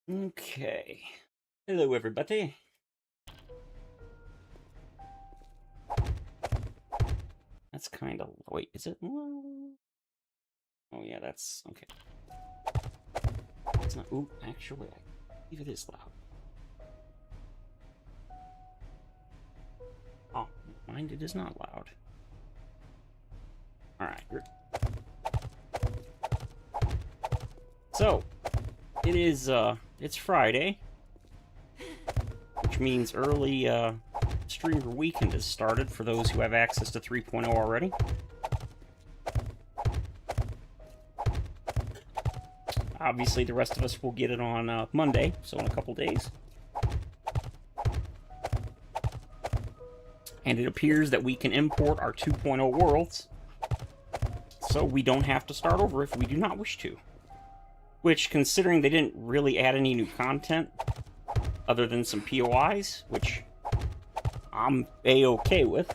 Okay. Hello, everybody. That's kind of... Wait, is it? Oh, yeah, that's... Okay. It's not... Ooh, actually, I believe it is loud. Oh, mind it is not loud. Alright. So, it is, it's Friday, which means early, streamer weekend has started for those who have access to 3.0 already. Obviously, the rest of us will get it on Monday, so in a couple days. And it appears that we can import our 2.0 worlds, so we don't have to start over if we do not wish to. Which, considering they didn't really add any new content, other than some POIs, which I'm A-okay with,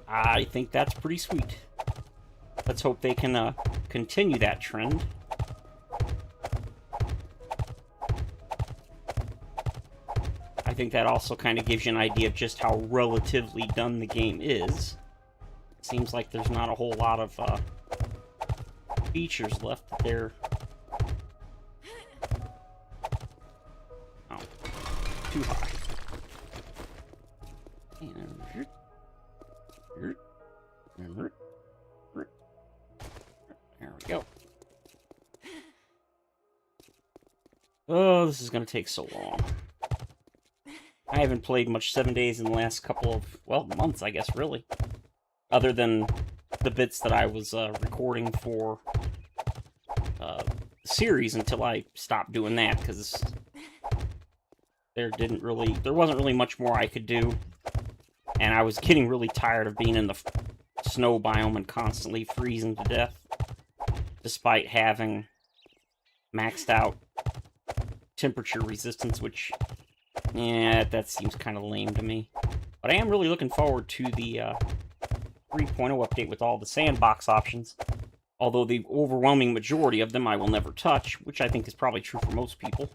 I think that's pretty sweet. Let's hope they can continue that trend. I think that also kind of gives you an idea of just how relatively done the game is. Seems like there's not a whole lot of features left that they're... Oh, too high. There we go. Oh, this is going to take so long. I haven't played much 7 days in the last couple of, well, months, I guess, really. Other than the bits that I was recording for the series until I stopped doing that, because there wasn't really much more I could do. And I was getting really tired of being in the snow biome and constantly freezing to death, despite having maxed out temperature resistance, which, yeah, that seems kind of lame to me. But I am really looking forward to the 3.0 update with all the sandbox options, although the overwhelming majority of them I will never touch, which I think is probably true for most people.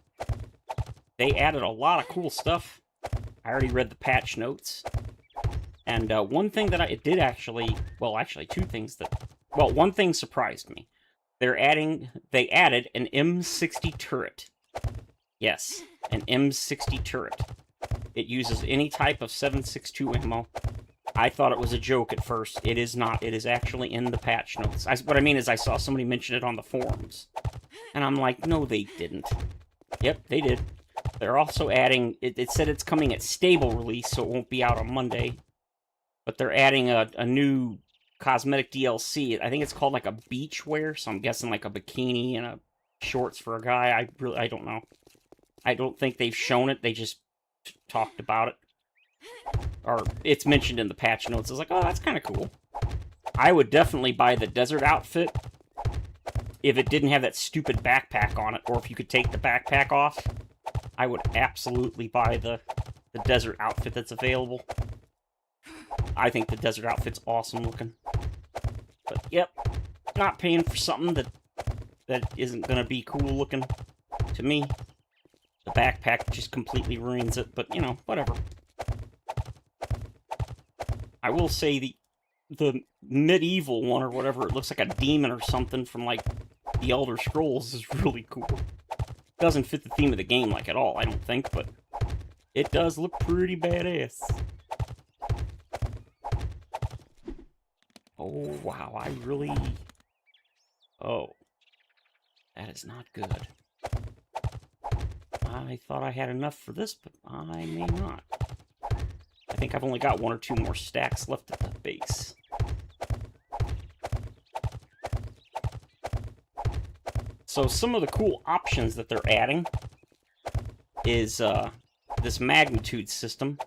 They added a lot of cool stuff. I already read the patch notes. And one thing that it did actually, well, actually two things that, well, one thing surprised me. They added an M60 turret. Yes, an M60 turret. It uses any type of 7.62 ammo. I thought it was a joke at first. It is not. It is actually in the patch notes. What I mean is I saw somebody mention it on the forums. And I'm like, no, they didn't. Yep, they did. They're also adding, it said it's coming at stable release, so it won't be out on Monday. But they're adding a new cosmetic DLC. I think it's called like a beach wear, so I'm guessing like a bikini and a shorts for a guy. I don't know. I don't think they've shown it. They just talked about it. Or it's mentioned in the patch notes. I was like, oh, that's kind of cool. I would definitely buy the desert outfit if it didn't have that stupid backpack on it, or if you could take the backpack off. I would absolutely buy the desert outfit that's available. I think the desert outfit's awesome looking. But, yep, not paying for something that isn't going to be cool looking to me. The backpack just completely ruins it, but, you know, whatever. I will say the medieval one, or whatever, it looks like a demon or something from, like, the Elder Scrolls is really cool. Doesn't fit the theme of the game, like, at all, I don't think, but it does look pretty badass. Oh, wow, I really... Oh. That is not good. I thought I had enough for this, but I may not. I think I've only got 1 or 2 more stacks left at the base. So some of the cool options that they're adding is this magnitude system,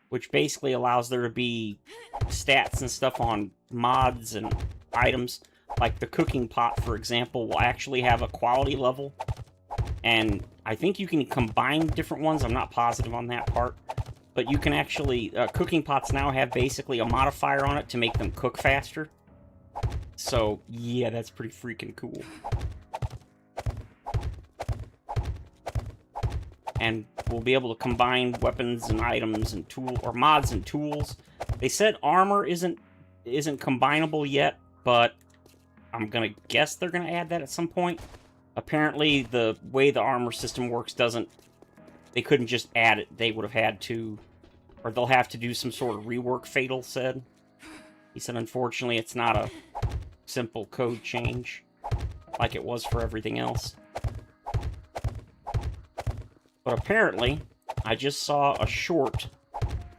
which basically allows there to be stats and stuff on mods and items. Like the cooking pot, for example, will actually have a quality level. And I think you can combine different ones. I'm not positive on that part. But you can actually... cooking pots now have basically a modifier on it to make them cook faster. So, yeah, that's pretty freaking cool. and we'll be able to combine weapons and items and mods and tools. They said armor isn't combinable yet, but I'm gonna guess they're gonna add that at some point. Apparently, the way the armor system works they couldn't just add it. They would have had to, or they'll have to do some sort of rework, Fatal said. He said, unfortunately, it's not a simple code change like it was for everything else. But apparently, I just saw a short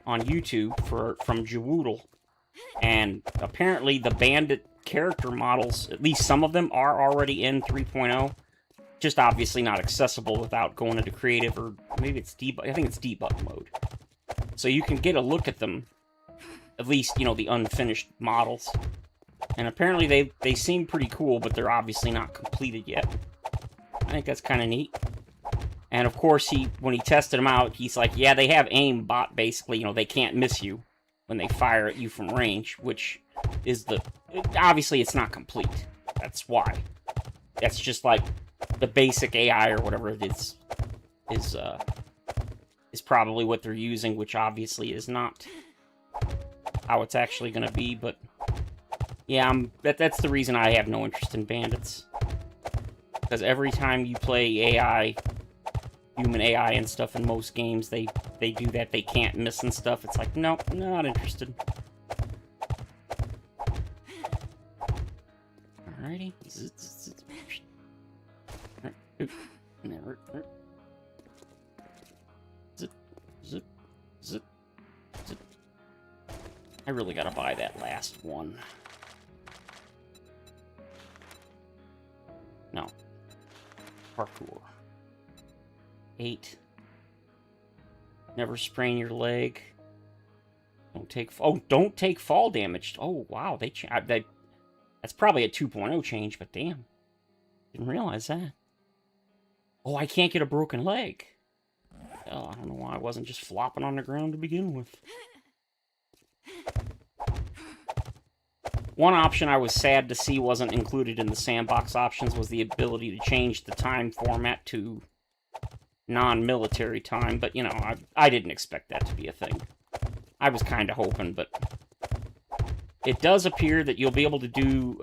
on YouTube from Jawoodle, and apparently the bandit character models, at least some of them, are already in 3.0. Just obviously not accessible without going into creative, or maybe it's debug. I think it's debug mode. So you can get a look at them, at least, you know, the unfinished models. And apparently they seem pretty cool, but they're obviously not completed yet. I think that's kind of neat. And of course, when he tested them out, he's like, yeah, they have aimbot, basically. You know, they can't miss you when they fire at you from range, which is obviously it's not complete. That's why. That's just like the basic AI or whatever it is probably what they're using, which obviously is not how it's actually going to be. But yeah, that's the reason I have no interest in bandits, because every time you play AI, human AI and stuff in most games, they do that. They can't miss and stuff. It's like, nope, not interested. Alrighty. Zip, zip, zip, zip. I really gotta buy that last one. No. Parkour. 8. Never sprain your leg. Don't take fall damage. Oh wow, that's probably a 2.0 change, but damn, didn't realize that. Oh, I can't get a broken leg. Oh, I don't know why I wasn't just flopping on the ground to begin with. One option I was sad to see wasn't included in the sandbox options was the ability to change the time format to non-military time, but, you know, I didn't expect that to be a thing. I was kind of hoping, but it does appear that you'll be able to do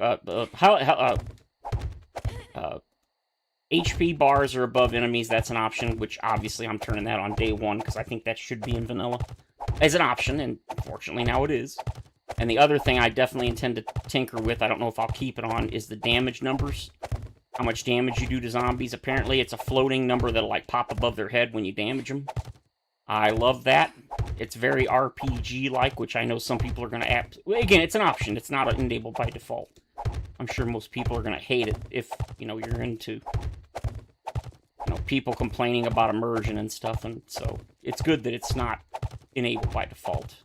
HP bars are above enemies. That's an option, which obviously I'm turning that on day one because I think that should be in vanilla as an option, and fortunately now it is. And the other thing I definitely intend to tinker with, I don't know if I'll keep it on, is the damage numbers. How much damage you do to zombies. Apparently it's a floating number that'll like pop above their head when you damage them. I love that. It's very RPG-like, which I know some people are going to... Again, it's an option. It's not enabled by default. I'm sure most people are going to hate it if, you know, you're into, you know, people complaining about immersion and stuff, and so it's good that it's not enabled by default.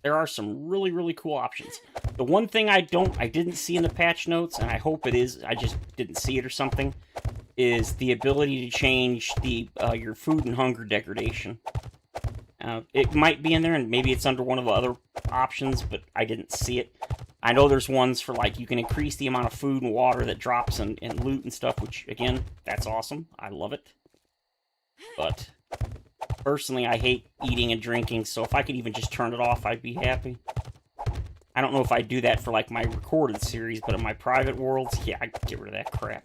There are some really, really cool options. The one thing I didn't see in the patch notes, and I hope it is, I just didn't see it or something, is the ability to change your food and hunger degradation. It might be in there, and maybe it's under one of the other options, but I didn't see it. I know there's ones for, like, you can increase the amount of food and water that drops and loot and stuff, which, again, that's awesome. I love it. But personally, I hate eating and drinking, so if I could even just turn it off, I'd be happy. I don't know if I'd do that for, like, my recorded series, but in my private worlds, yeah, I'd get rid of that crap.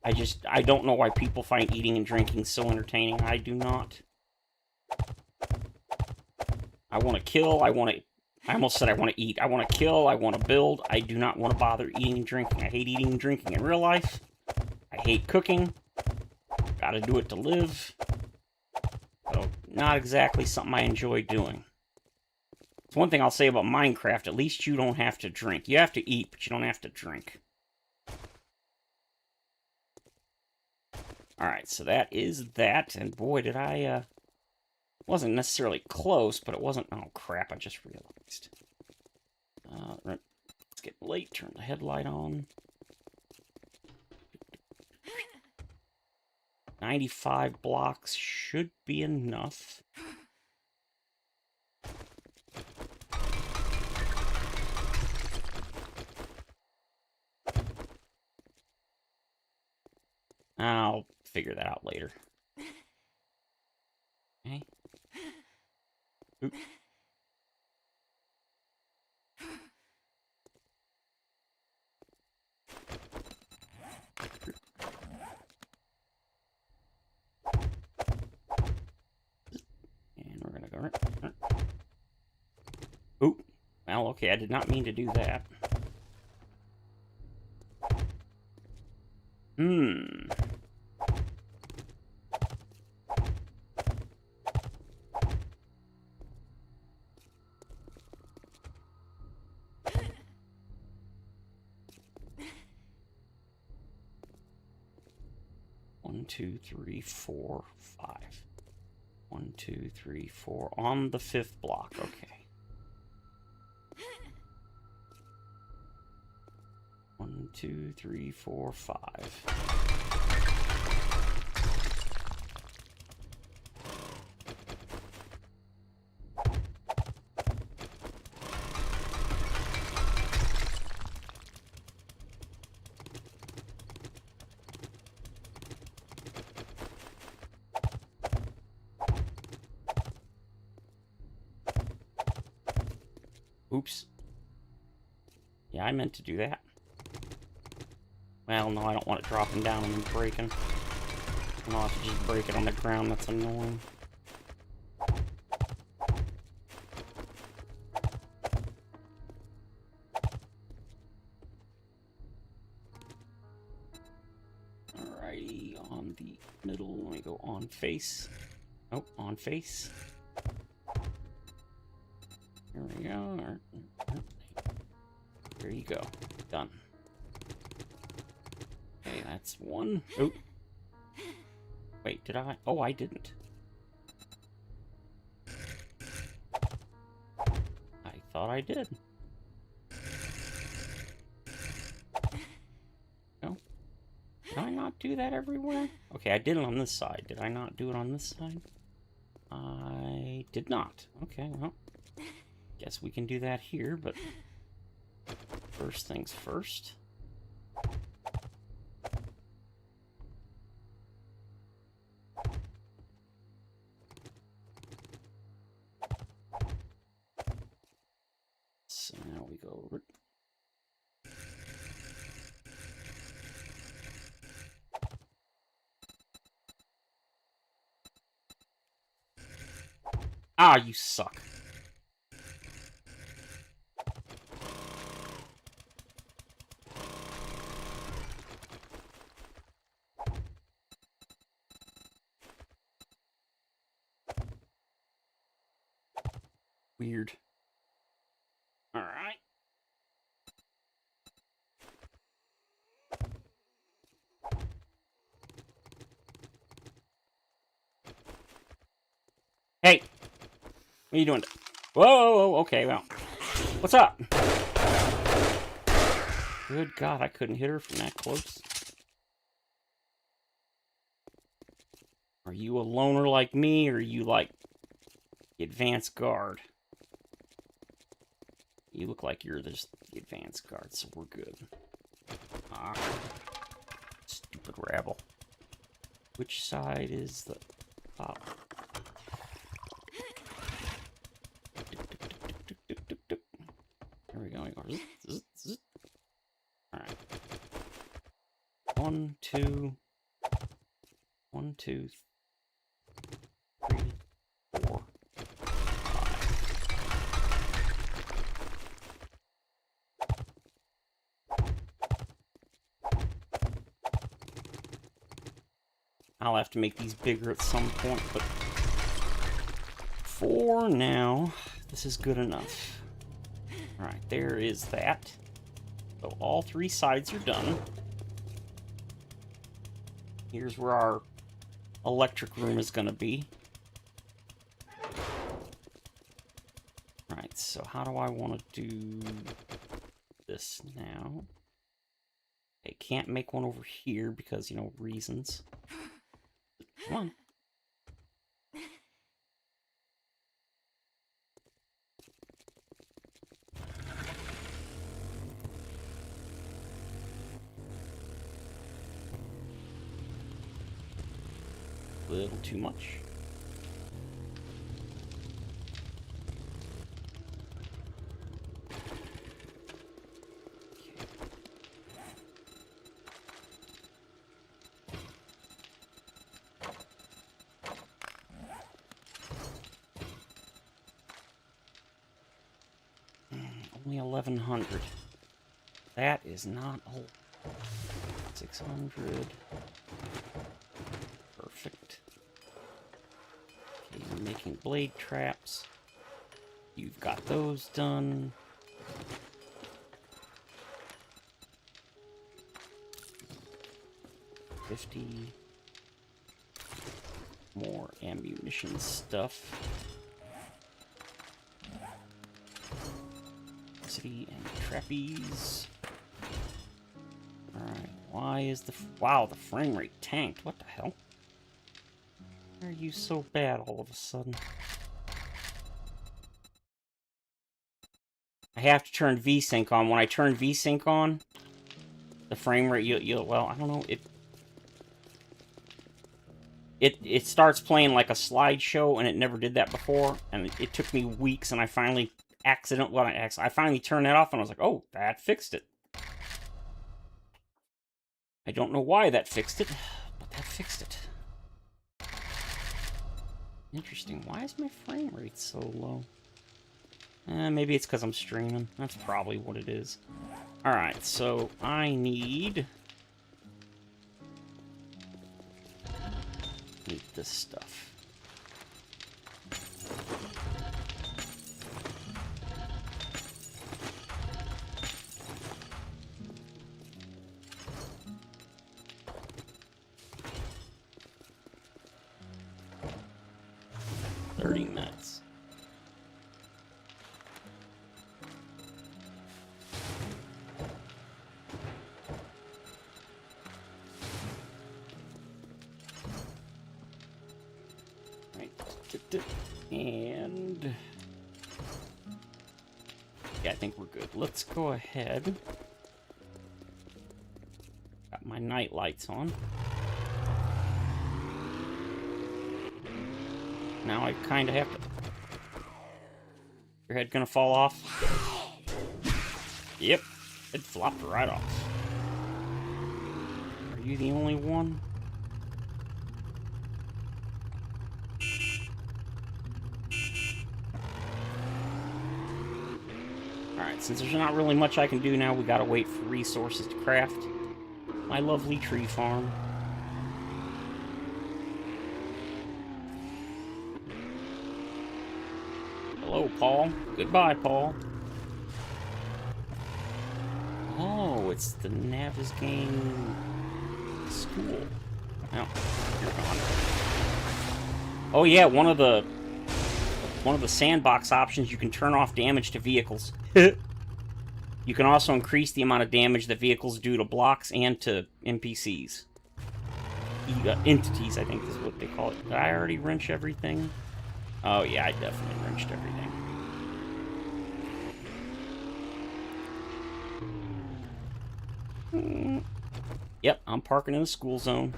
I don't know why people find eating and drinking so entertaining. I do not. I want to kill, I almost said I want to eat. I want to kill, I want to build. I do not want to bother eating and drinking. I hate eating and drinking in real life. I hate cooking. Gotta do it to live. So, not exactly something I enjoy doing. It's one thing I'll say about Minecraft, at least you don't have to drink. You have to eat, but you don't have to drink. Alright, so that is that, and boy, did I, wasn't necessarily close, but it wasn't, oh crap, I just realized. It's getting late, turn the headlight on. 95 blocks should be enough. I'll figure that out later. Okay. Oop. And we're gonna go right. Oop. Well, okay, I did not mean to do that. Hmm. One, two, three, four, 5. 1, 2, 3, 4. On the 5th block. Okay. 1, 2, 3, 4, 5. Oops. Yeah, I meant to do that. Well, no, I don't want it dropping down and then breaking. I'll have to just break it on the ground. That's annoying. Alrighty, on the middle. Let me go on face. Oh, on face. There we go. There you go. Done. Okay, that's one. Oop. Wait, did I? Oh, I didn't. I thought I did. No? Did I not do that everywhere? Okay, I did it on this side. Did I not do it on this side? I did not. Okay, well. Guess we can do that here, but first things first. So now we go over. Ah, you suck. Weird. All right. Hey, what are you doing? Whoa, okay, well, what's up? Good God, I couldn't hit her from that close. Are you a loner like me, or are you like the advanced guard? You look like you're just the advanced guard, so we're good. Ah, stupid rabble. Which side is the top? There we go. Alright. 1, 2. 1, 2, 3, 4, 5. I'll have to make these bigger at some point, but for now, this is good enough. Alright, there is that. So all 3 sides are done. Here's where our electric room is going to be. Alright, so how do I want to do this now? I can't make one over here because, you know, reasons. Come on. little too much. Only 1,100. That is not old. 600. Perfect. Okay, you're making blade traps. You've got those done. $50. More ammunition stuff. City and trapeze. Alright, why is the... Wow, the frame rate tanked. What the hell? Why are you so bad all of a sudden? I have to turn VSync on. When I turn VSync on, the frame rate, well, I don't know, it starts playing like a slideshow, and it never did that before, and it took me weeks, and I finally I finally turned that off, and I was like, oh, that fixed it. I don't know why that fixed it, but that fixed it. Interesting. Why is my frame rate so low? Maybe it's because I'm streaming. That's probably what it is. Alright, so I need this stuff. Nuts. Right. And yeah, I think we're good. Let's go ahead. Got my night lights on. Now I kind of have to... Your head gonna fall off? Yep. It flopped right off. Are you the only one? Alright, since there's not really much I can do now, we gotta wait for resources to craft my lovely tree farm. Hello, Paul. Goodbye, Paul. Oh, it's the Navezgane school. Oh, you're gone. Oh yeah, one of the sandbox options, you can turn off damage to vehicles. You can also increase the amount of damage that vehicles do to blocks and to NPCs. Entities, I think is what they call it. Did I already wrench everything? Oh yeah, I definitely wrenched everything. Yep, I'm parking in the school zone.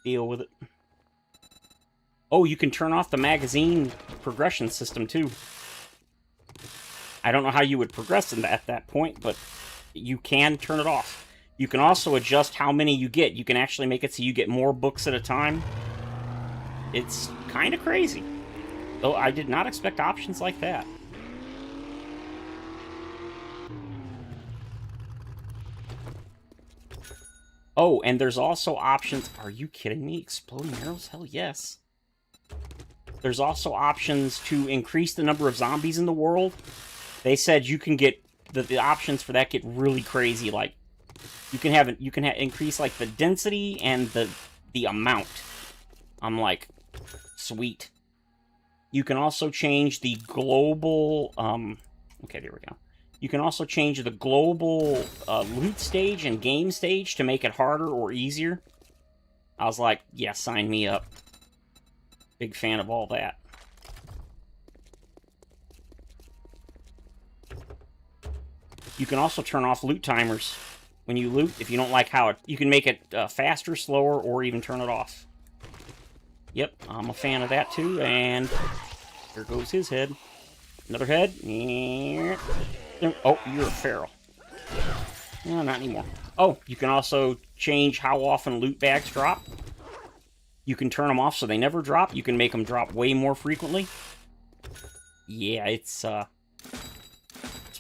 Deal with it. Oh, you can turn off the magazine progression system, too. I don't know how you would progress at that point, but you can turn it off. You can also adjust how many you get. You can actually make it so you get more books at a time. It's kind of crazy. Though I did not expect options like that. Oh, and there's also options... Are you kidding me? Exploding arrows? Hell yes. There's also options to increase the number of zombies in the world. They said you can get... The options for that get really crazy. Like, you can increase, like, the density and the amount. I'm like, sweet. You can also change the global... Okay, there we go. You can also change the global loot stage and game stage to make it harder or easier. I was like, yeah, sign me up. Big fan of all that. You can also turn off loot timers when you loot. If you don't like how it... You can make it faster, slower, or even turn it off. Yep, I'm a fan of that too, and here goes his head. Another head. Oh, you're a feral. No, not anymore. Oh, you can also change how often loot bags drop. You can turn them off so they never drop. You can make them drop way more frequently. Yeah, it's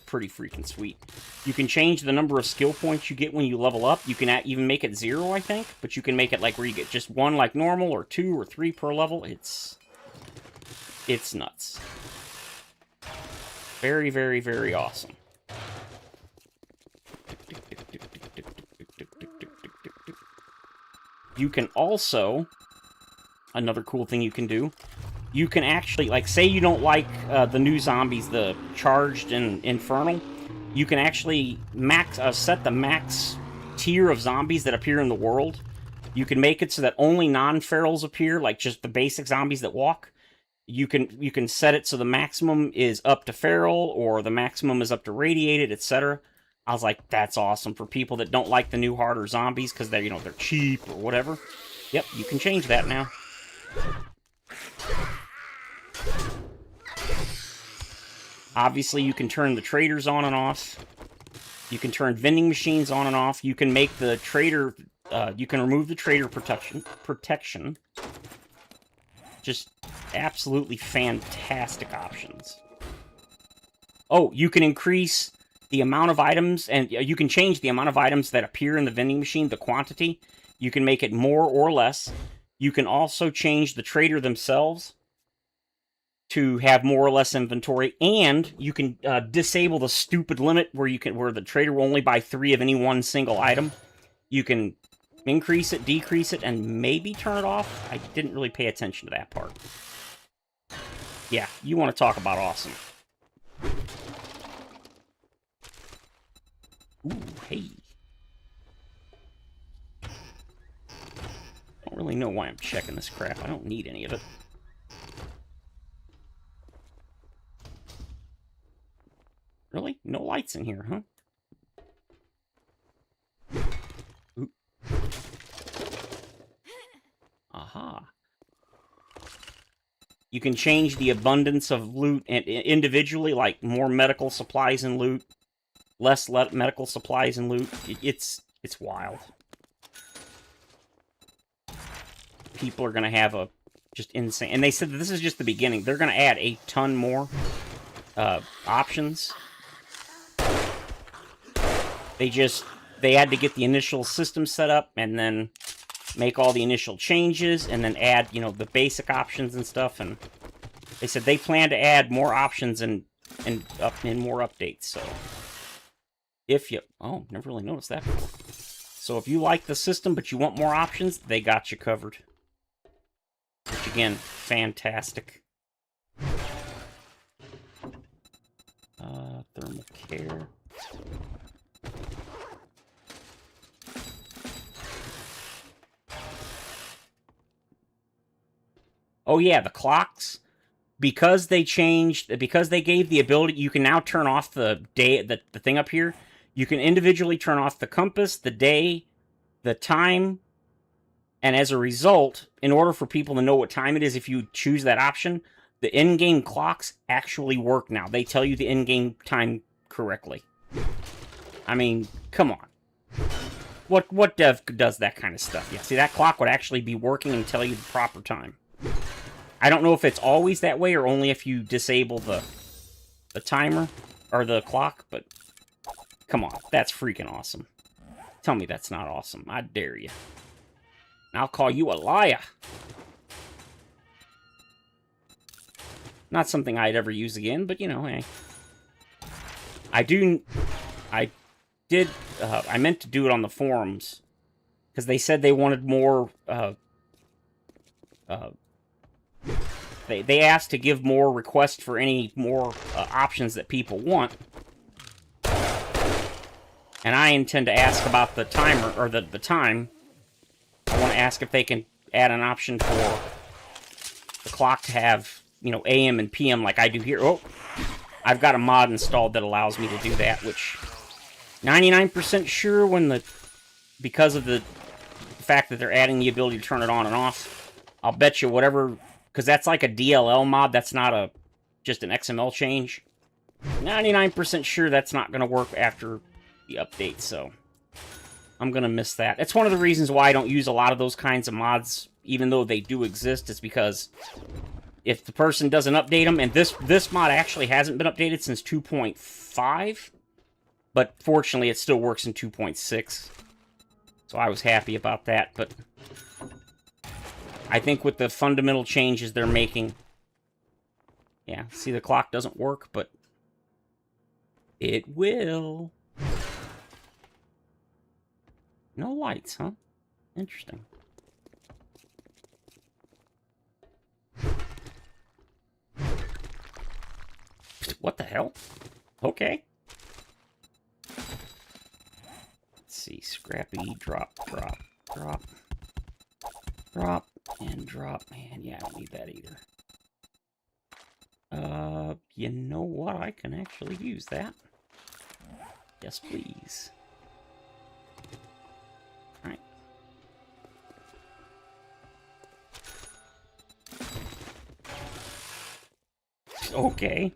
pretty freaking sweet. You can change the number of skill points you get when you level up. You can even make it 0, I think. But you can make it like where you get just 1 like normal, or 2 or 3 per level. It's nuts. Very, very, very awesome. You can also, another cool thing you can do, you can actually, like, say you don't like the new zombies, the charged and infernal, you can actually set the max tier of zombies that appear in the world. You can make it so that only non-ferals appear, like just the basic zombies that walk. You can set it so the maximum is up to feral, or the maximum is up to radiated, etc. I was like, that's awesome for people that don't like the new harder zombies because they're, they're cheap or whatever. Yep, you can change that now. Obviously, you can turn the traders on and off. You can turn vending machines on and off. You can make the trader, you can remove the trader protection. Just absolutely fantastic options. Oh, you can increase the amount of items, and you can change the amount of items that appear in the vending machine, the quantity. You can make it more or less. You can also change the trader themselves to have more or less inventory, and you can disable the stupid limit where the trader will only buy 3 of any one single item. You can increase it, decrease it, and maybe turn it off. I didn't really pay attention to that part. Yeah, you want to talk about awesome. Ooh, hey. Don't really know why I'm checking this crap. I don't need any of it. Really? No lights in here, huh? Ooh. Aha. You can change the abundance of loot individually, like more medical supplies and loot, less medical supplies and loot. It's wild. People are going to have just insane... And they said that this is just the beginning. They're going to add a ton more options. They had to get the initial system set up, and then make all the initial changes, and then add, the basic options and stuff, and they said they plan to add more options and more updates, so if you... Oh, never really noticed that before. So if you like the system, but you want more options, they got you covered. Which, again, fantastic. Thermal care. Oh yeah, the clocks. Because they gave the ability, you can now turn off the thing up here. You can individually turn off the compass, the day, the time, and as a result, in order for people to know what time it is if you choose that option, the in-game clocks actually work now. They tell you the in-game time correctly. I mean, come on. What dev does that kind of stuff? Yeah, see, that clock would actually be working and tell you the proper time. I don't know if it's always that way or only if you disable the timer or the clock, but come on, that's freaking awesome. Tell me that's not awesome. I dare you. I'll call you a liar. Not something I'd ever use again, but hey. I meant to do it on the forums because they said they wanted more, they asked to give more requests for any more options that people want. And I intend to ask about the timer, or the time. I want to ask if they can add an option for the clock to have, AM and PM like I do here. Oh, I've got a mod installed that allows me to do that, which 99% sure because of the fact that they're adding the ability to turn it on and off. I'll bet you whatever, because that's like a DLL mod. That's not a just an XML change. 99% sure that's not going to work after the update, so I'm going to miss that. It's one of the reasons why I don't use a lot of those kinds of mods, even though they do exist. It's because if the person doesn't update them, and this mod actually hasn't been updated since 2.5, but fortunately it still works in 2.6, so I was happy about that. But I think with the fundamental changes they're making, yeah, see, the clock doesn't work, but it will. No lights, huh? Interesting. What the hell? Okay. Let's see. Scrappy, drop, drop, drop. Drop, and drop. Man, yeah, I don't need that either. You know what? I can actually use that. Yes, please. Alright. Okay.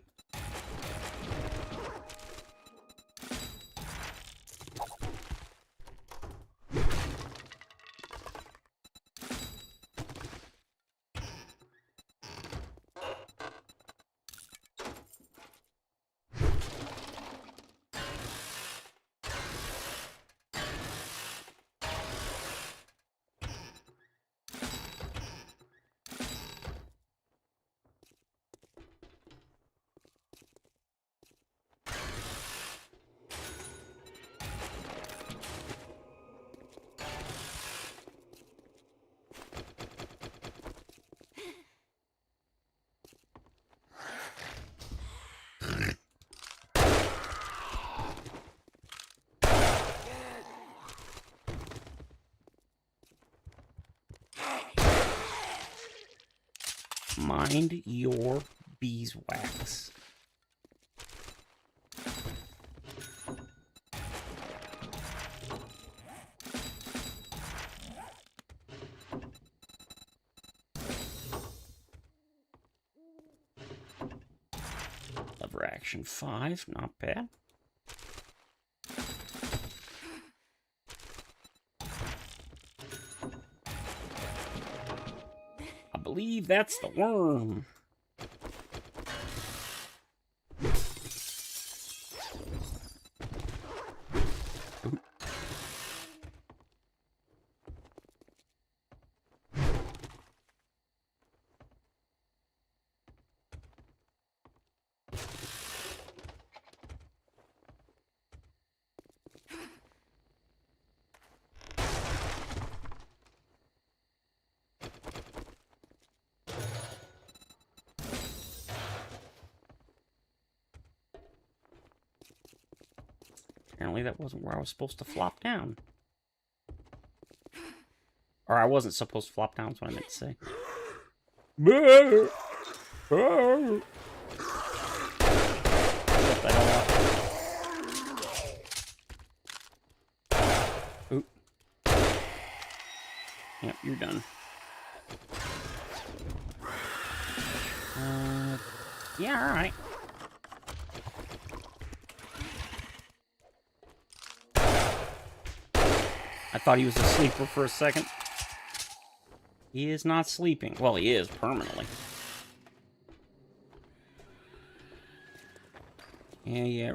Mind your beeswax. Lever action 5, not bad. I believe that's the worm. Apparently that wasn't where I was supposed to flop down. Or I wasn't supposed to flop down, is what I meant to say. Shut the hell up. Oop. Yep, you're done. Yeah, alright. I thought he was a sleeper for a second. He is not sleeping. Well, he is permanently. Yeah.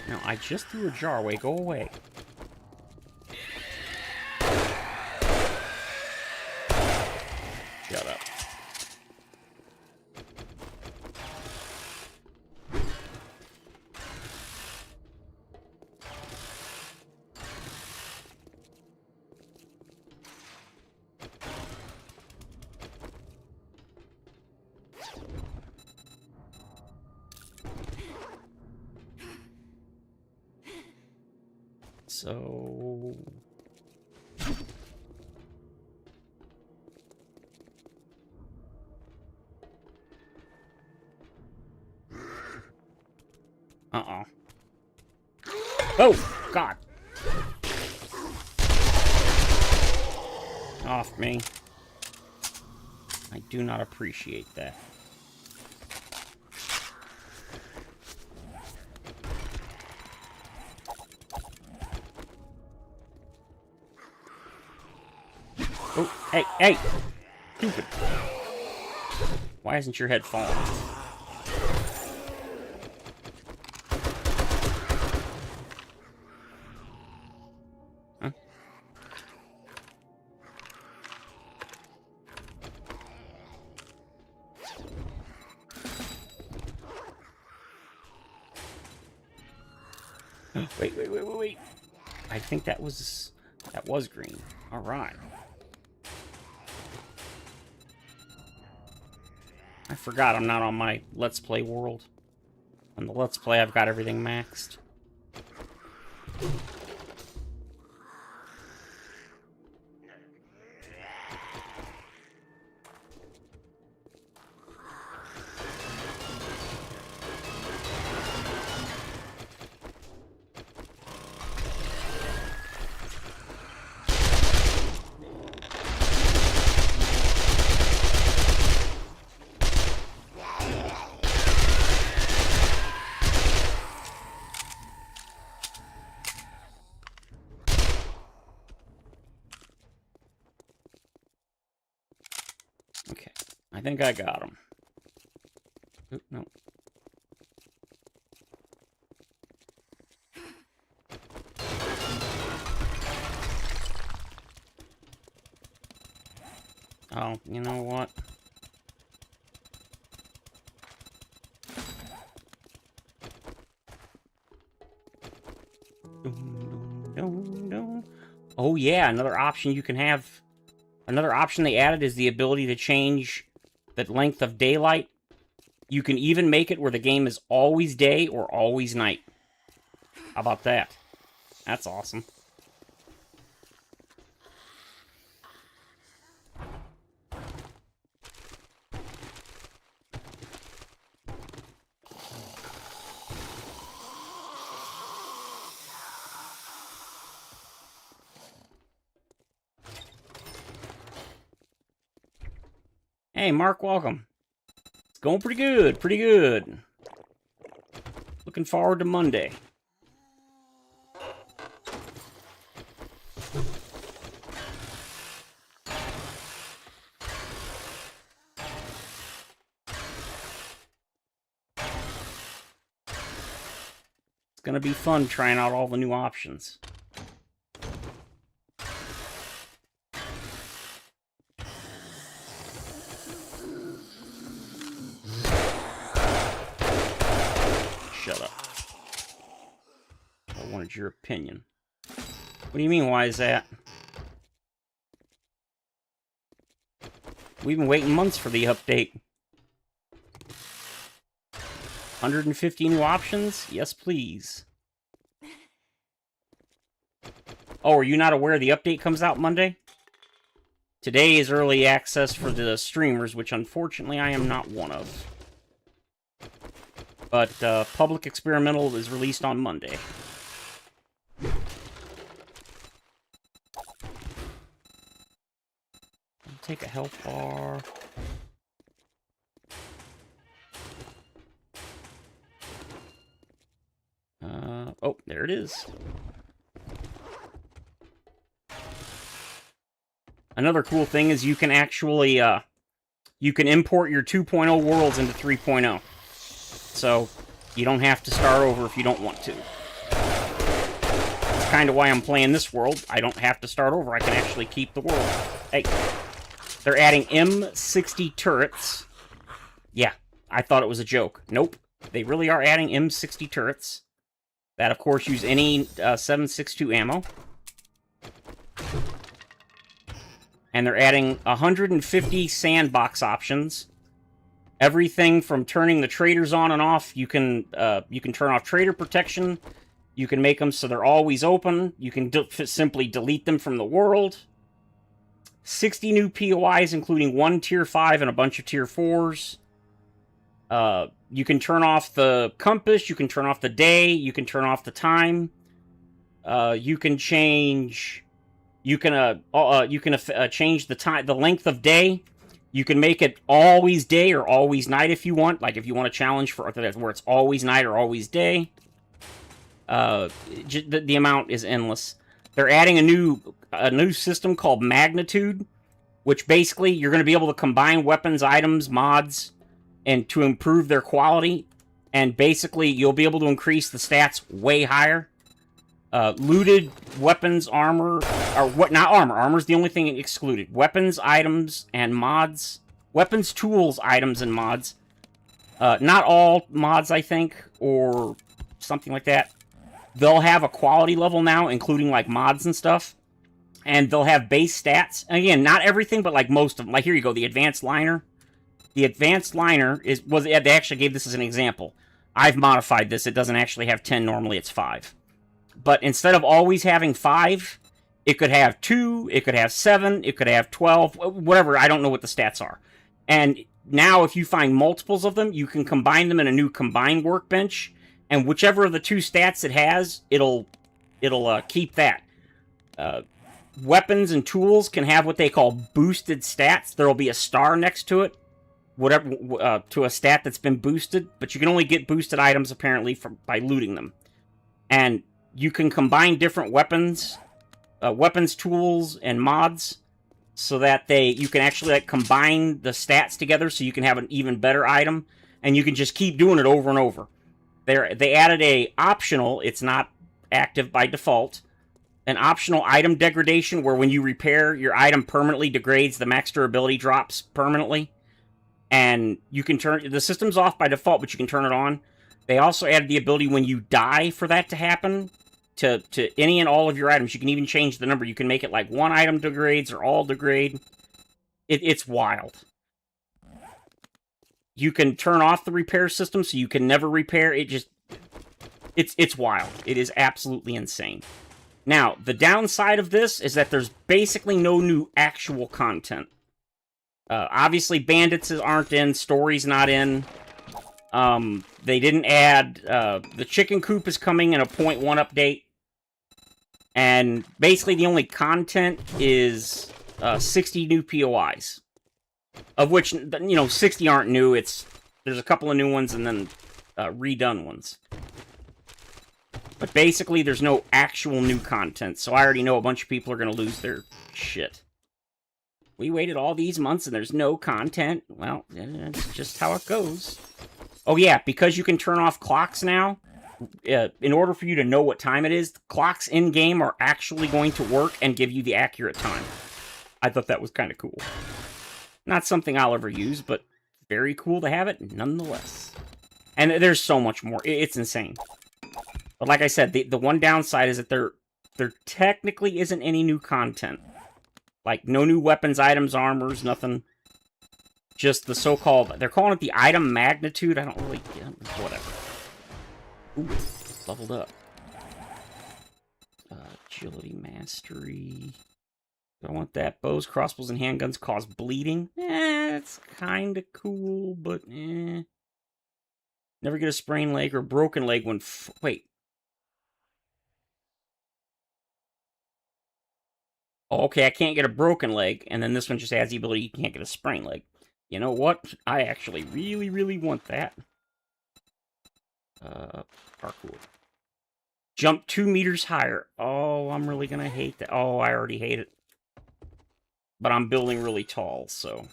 No, I just threw a jar away. Go away. Shut up. So Uh-oh. Oh, God. Off me. I do not appreciate that. Oh, hey, hey! Stupid. Why isn't your head falling? Huh? Wait. I think that was green. All right. I forgot I'm not on my Let's Play world. On the Let's Play, I've got everything maxed. Okay, I think I got him. Oop, no. Oh, you know what? Oh yeah, another option you can have. Another option they added is the ability to change the length of daylight. You can even make it where the game is always day or always night. How about that? That's awesome. Hey, Mark, welcome. It's going pretty good, pretty good. Looking forward to Monday. It's gonna be fun trying out all the new options. Shut up. I wanted your opinion. What do you mean, why is that? We've been waiting months for the update. 150 new options? Yes, please. Oh, are you not aware the update comes out Monday? Today is early access for the streamers, which unfortunately I am not one of. But public experimental is released on Monday. Take a health bar. Oh, there it is. Another cool thing is you can actually, you can import your 2.0 worlds into 3.0. So, you don't have to start over if you don't want to. That's kind of why I'm playing this world. I don't have to start over. I can actually keep the world. Hey, they're adding M60 turrets. Yeah, I thought it was a joke. Nope. They really are adding M60 turrets. That, of course, use any 7.62 ammo. And they're adding 150 sandbox options. Everything from turning the traders on and off. You can turn off trader protection. You can make them so they're always open. You can simply delete them from the world. 60 new POIs, including 1 tier 5 and a bunch of tier 4s. You can turn off the compass, you can turn off the day, you can turn off the time. You can change... You can change the time, the length of day. You can make it always day or always night if you want. Like if you want a challenge for where it's always night or always day. The amount is endless. They're adding a new system called Magnitude, which basically you're going to be able to combine weapons, items, mods, and to improve their quality. And basically you'll be able to increase the stats way higher. Looted weapons, armor, or what? Not armor. Armor's the only thing excluded. Weapons, items, and mods. Weapons, tools, items, and mods. Not all mods, I think, or something like that. They'll have a quality level now, including like mods and stuff, and they'll have base stats. And again, not everything, but like most of them. Like here you go, the advanced liner. The advanced liner they actually gave this as an example. I've modified this. It doesn't actually have 10. Normally, it's 5. But instead of always having 5, it could have 2, it could have 7, it could have 12, whatever. I don't know what the stats are. And now if you find multiples of them, you can combine them in a new combined workbench, and whichever of the 2 stats it has, it'll keep that. Weapons and tools can have what they call boosted stats. There'll be a star next to it, whatever to a stat that's been boosted, but you can only get boosted items apparently by looting them. And you can combine different weapons, tools, and mods, so that you can actually like combine the stats together, so you can have an even better item, and you can just keep doing it over and over. They added a optional. It's not active by default. An optional item degradation, where when you repair, your item permanently degrades. The max durability drops permanently, and you can turn the system's off by default, but you can turn it on. They also added the ability when you die for that to happen. To any and all of your items. You can even change the number. You can make it like 1 item degrades or all degrade. It's wild. You can turn off the repair system, so you can never repair. It's wild. It is absolutely insane. Now, the downside of this is that there's basically no new actual content. Obviously, bandits aren't in. Story's not in. They didn't add... the chicken coop is coming in a 0.1 update. And basically the only content is 60 new POIs. Of which, 60 aren't new. There's a couple of new ones and then redone ones. But basically there's no actual new content. So I already know a bunch of people are going to lose their shit. We waited all these months and there's no content. Well, that's just how it goes. Oh yeah, because you can turn off clocks now, in order for you to know what time it is, clocks in-game are actually going to work and give you the accurate time. I thought that was kind of cool. Not something I'll ever use, but very cool to have it nonetheless. And there's so much more. It's insane. But like I said, the one downside is that there technically isn't any new content. Like, no new weapons, items, armors, nothing. Just the so-called... They're calling it the item magnitude. I don't really... whatever. Ooh, leveled up. Agility mastery. Do I want that? Bows, crossbows, and handguns cause bleeding. It's kind of cool, but Never get a sprained leg or broken leg when... Wait. Oh, okay, I can't get a broken leg, and then this one just adds the ability you can't get a sprained leg. You know what? I actually really, really want that. Parkour. Jump 2 meters higher. Oh, I'm really gonna hate that. Oh, I already hate it. But I'm building really tall, so...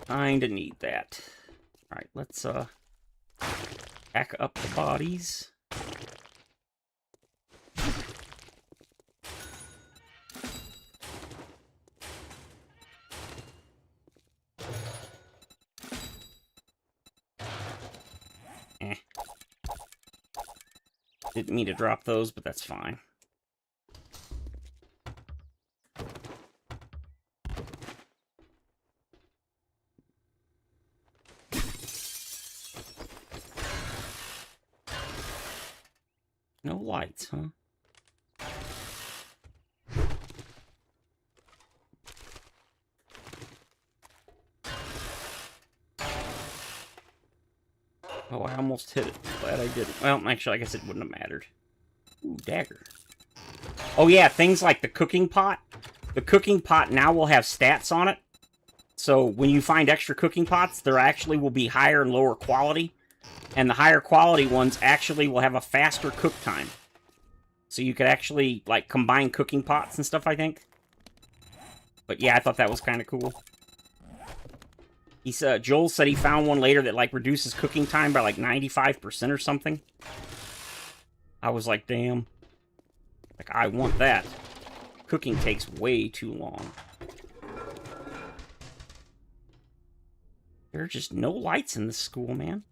Kinda need that. Alright, let's, back up the bodies. Didn't mean to drop those, but that's fine. No lights, huh? Oh, I almost hit it. Glad I didn't. Well, actually, I guess it wouldn't have mattered. Ooh, dagger. Oh, yeah, things like the cooking pot. The cooking pot now will have stats on it. So when you find extra cooking pots, there actually will be higher and lower quality. And the higher quality ones actually will have a faster cook time. So you could actually, like, combine cooking pots and stuff, I think. But yeah, I thought that was kind of cool. Joel said he found one later that, like, reduces cooking time by, like, 95% or something. I was like, damn. Like, I want that. Cooking takes way too long. There are just no lights in this school, man.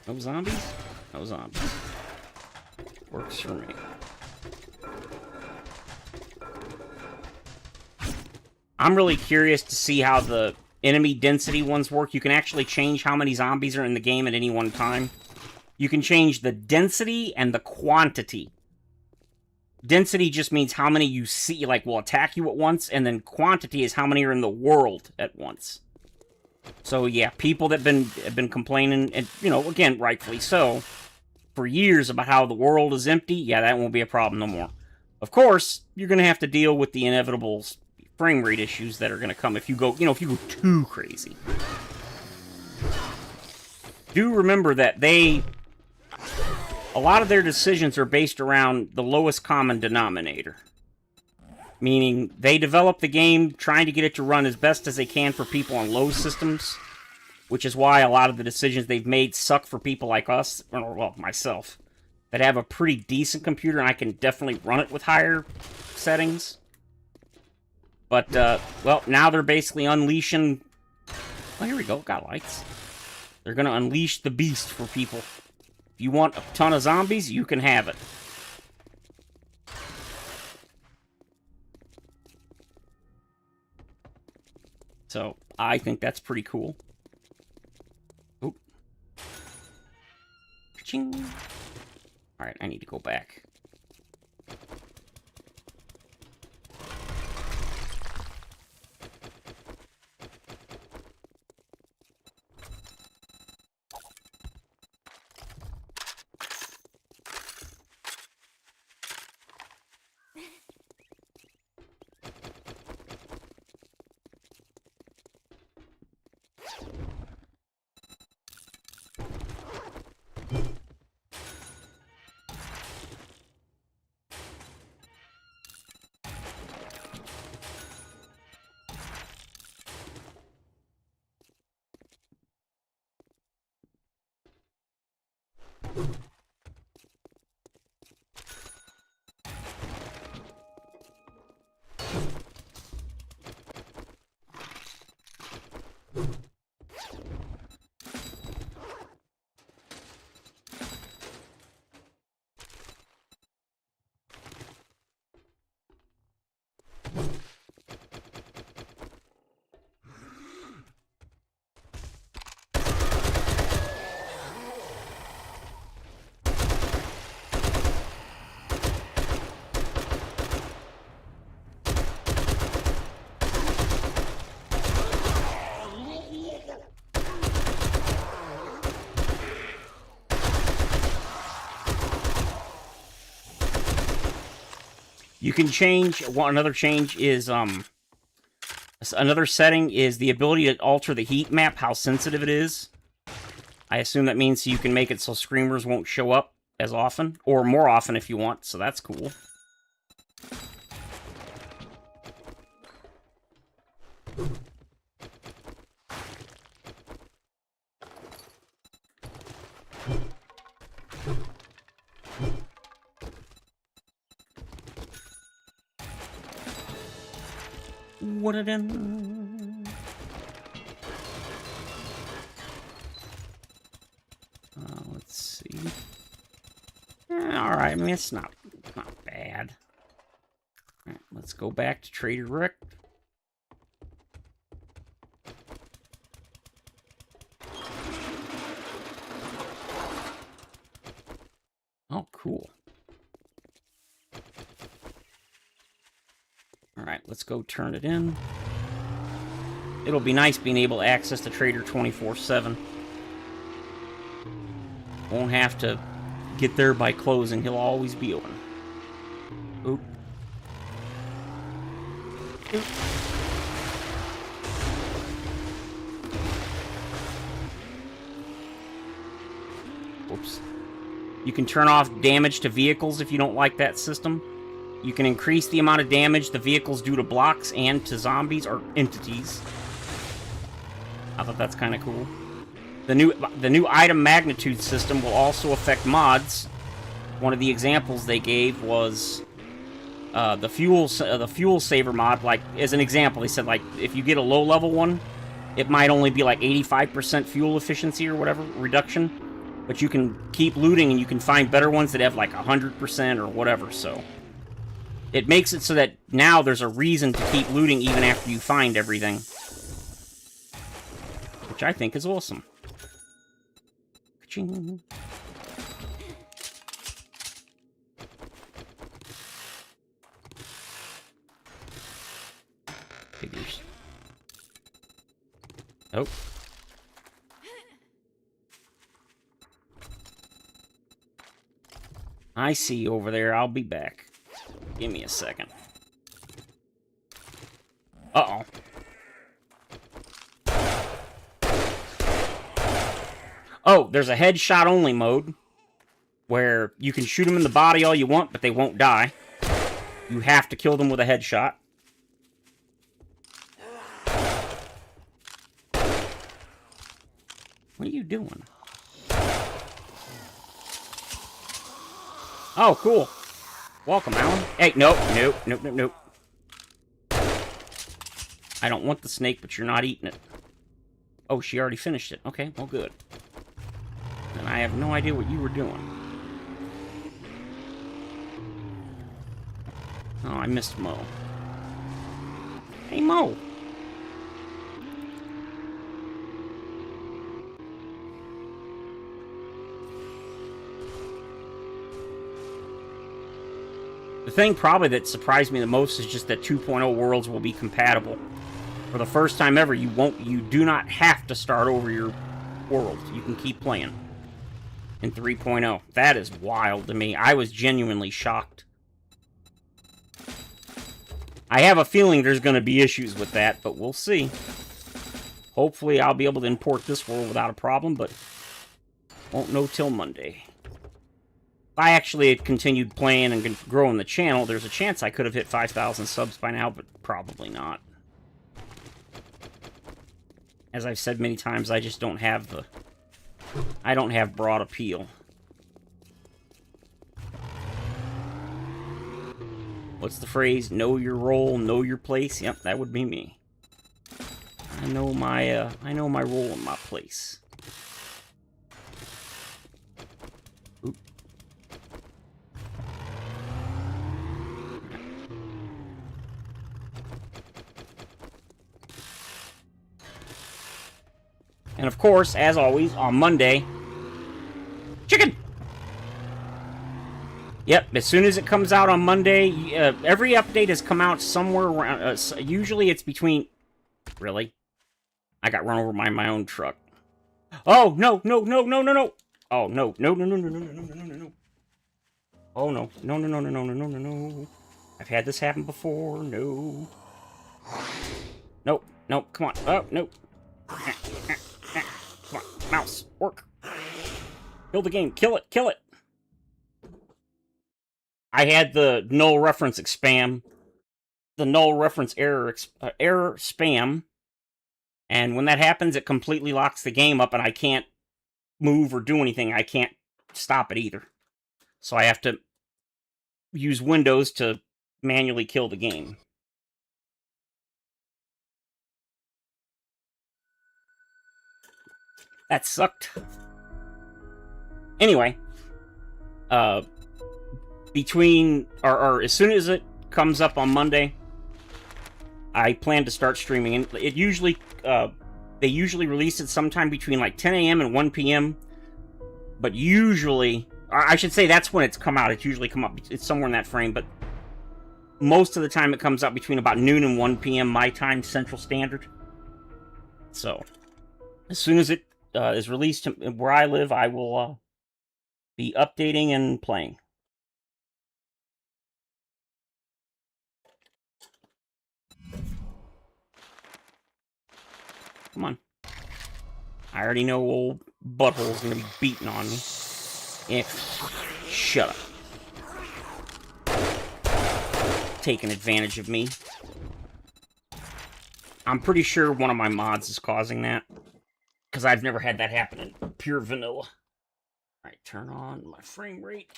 No zombies? No zombies. Works for me. I'm really curious to see how the enemy density ones work. You can actually change how many zombies are in the game at any one time. You can change the density and the quantity. Density just means how many you see, like, will attack you at once, and then quantity is how many are in the world at once. So, yeah, people that have been complaining, and, you know, again, rightfully so, for years about how the world is empty, yeah, that won't be a problem no more. Of course, you're going to have to deal with the inevitable frame rate issues that are going to come if you go, you know, if you go too crazy. Do remember that a lot of their decisions are based around the lowest common denominator. Meaning, they develop the game trying to get it to run as best as they can for people on low systems, which is why a lot of the decisions they've made suck for people like us, or, well, myself, that have a pretty decent computer, and I can definitely run it with higher settings. But, well, now they're basically unleashing... Oh, here we go, got lights. They're gonna unleash the beast for people. If you want a ton of zombies, you can have it. So, I think that's pretty cool. Oop. Ching. Alright, I need to go back. You can change, another change is, another setting is the ability to alter the heat map, how sensitive it is. I assume that means you can make it so screamers won't show up as often, or more often if you want, so that's cool. What it in? Let's see. All right, I mean it's not bad. All right, let's go back to Trader Rick. Oh, cool. Alright, let's go turn it in. It'll be nice being able to access the trader 24/7. Won't have to get there by closing. He'll always be open. Oop. Oop. Whoops. You can turn off damage to vehicles if you don't like that system. You can increase the amount of damage the vehicles do to blocks and to zombies or entities. I thought that's kind of cool. The new item magnitude system will also affect mods. One of the examples they gave was the fuel saver mod. Like, as an example, they said, like, if you get a low level one, it might only be like 85% fuel efficiency or whatever reduction, but you can keep looting and you can find better ones that have like 100% or whatever. So it makes it so that now there's a reason to keep looting even after you find everything, which I think is awesome. Ka-ching. Figures. Oh. I see you over there. I'll be back. Give me a second. Uh-oh. Oh, there's a headshot only mode where you can shoot them in the body all you want, but they won't die. You have to kill them with a headshot. What are you doing? Oh, cool. Welcome, Alan. Hey, nope. I don't want the snake, but you're not eating it. Oh, she already finished it. Okay, well, good. And I have no idea what you were doing. Oh, I missed Mo. Hey, Mo. The thing probably that surprised me the most is just that 2.0 worlds will be compatible. For the first time ever, you do not have to start over your world. You can keep playing in 3.0. That is wild to me. I was genuinely shocked. I have a feeling there's going to be issues with that, but we'll see. Hopefully I'll be able to import this world without a problem, but won't know till Monday. If I actually had continued playing and growing the channel, there's a chance I could have hit 5,000 subs by now, but probably not. As I've said many times, I just don't have the... I don't have broad appeal. What's the phrase? Know your role, know your place? Yep, that would be me. I know my role and my place. Oop. And of course, as always, on Monday, chicken! Yep, as soon as it comes out on Monday, every update has come out somewhere around, usually it's between... Really? I got run over by my own truck. Oh, no! Oh, no. No. Oh, no. Oh, no. I've had this happen before. No. Nope. Come on. Oh, no. Come on, mouse, work. Kill the game. Kill it. I had the null reference spam, the null reference error spam, and when that happens, it completely locks the game up, and I can't move or do anything. I can't stop it either. So I have to use Windows to manually kill the game. That sucked. Anyway, between, or as soon as it comes up on Monday, I plan to start streaming. And it usually, they usually release it sometime between like 10 a.m. and 1 p.m. But usually, I should say that's when it's come out. It's usually come up, it's somewhere in that frame. But most of the time it comes out between about noon and 1 p.m. my time, Central Standard. So, as soon as it is released where I live, I will be updating and playing. Come on. I already know old Butthole's gonna be beating on me. Yeah. Shut up. Taking advantage of me. I'm pretty sure one of my mods is causing that. Because I've never had that happen in pure vanilla. Alright, turn on my frame rate.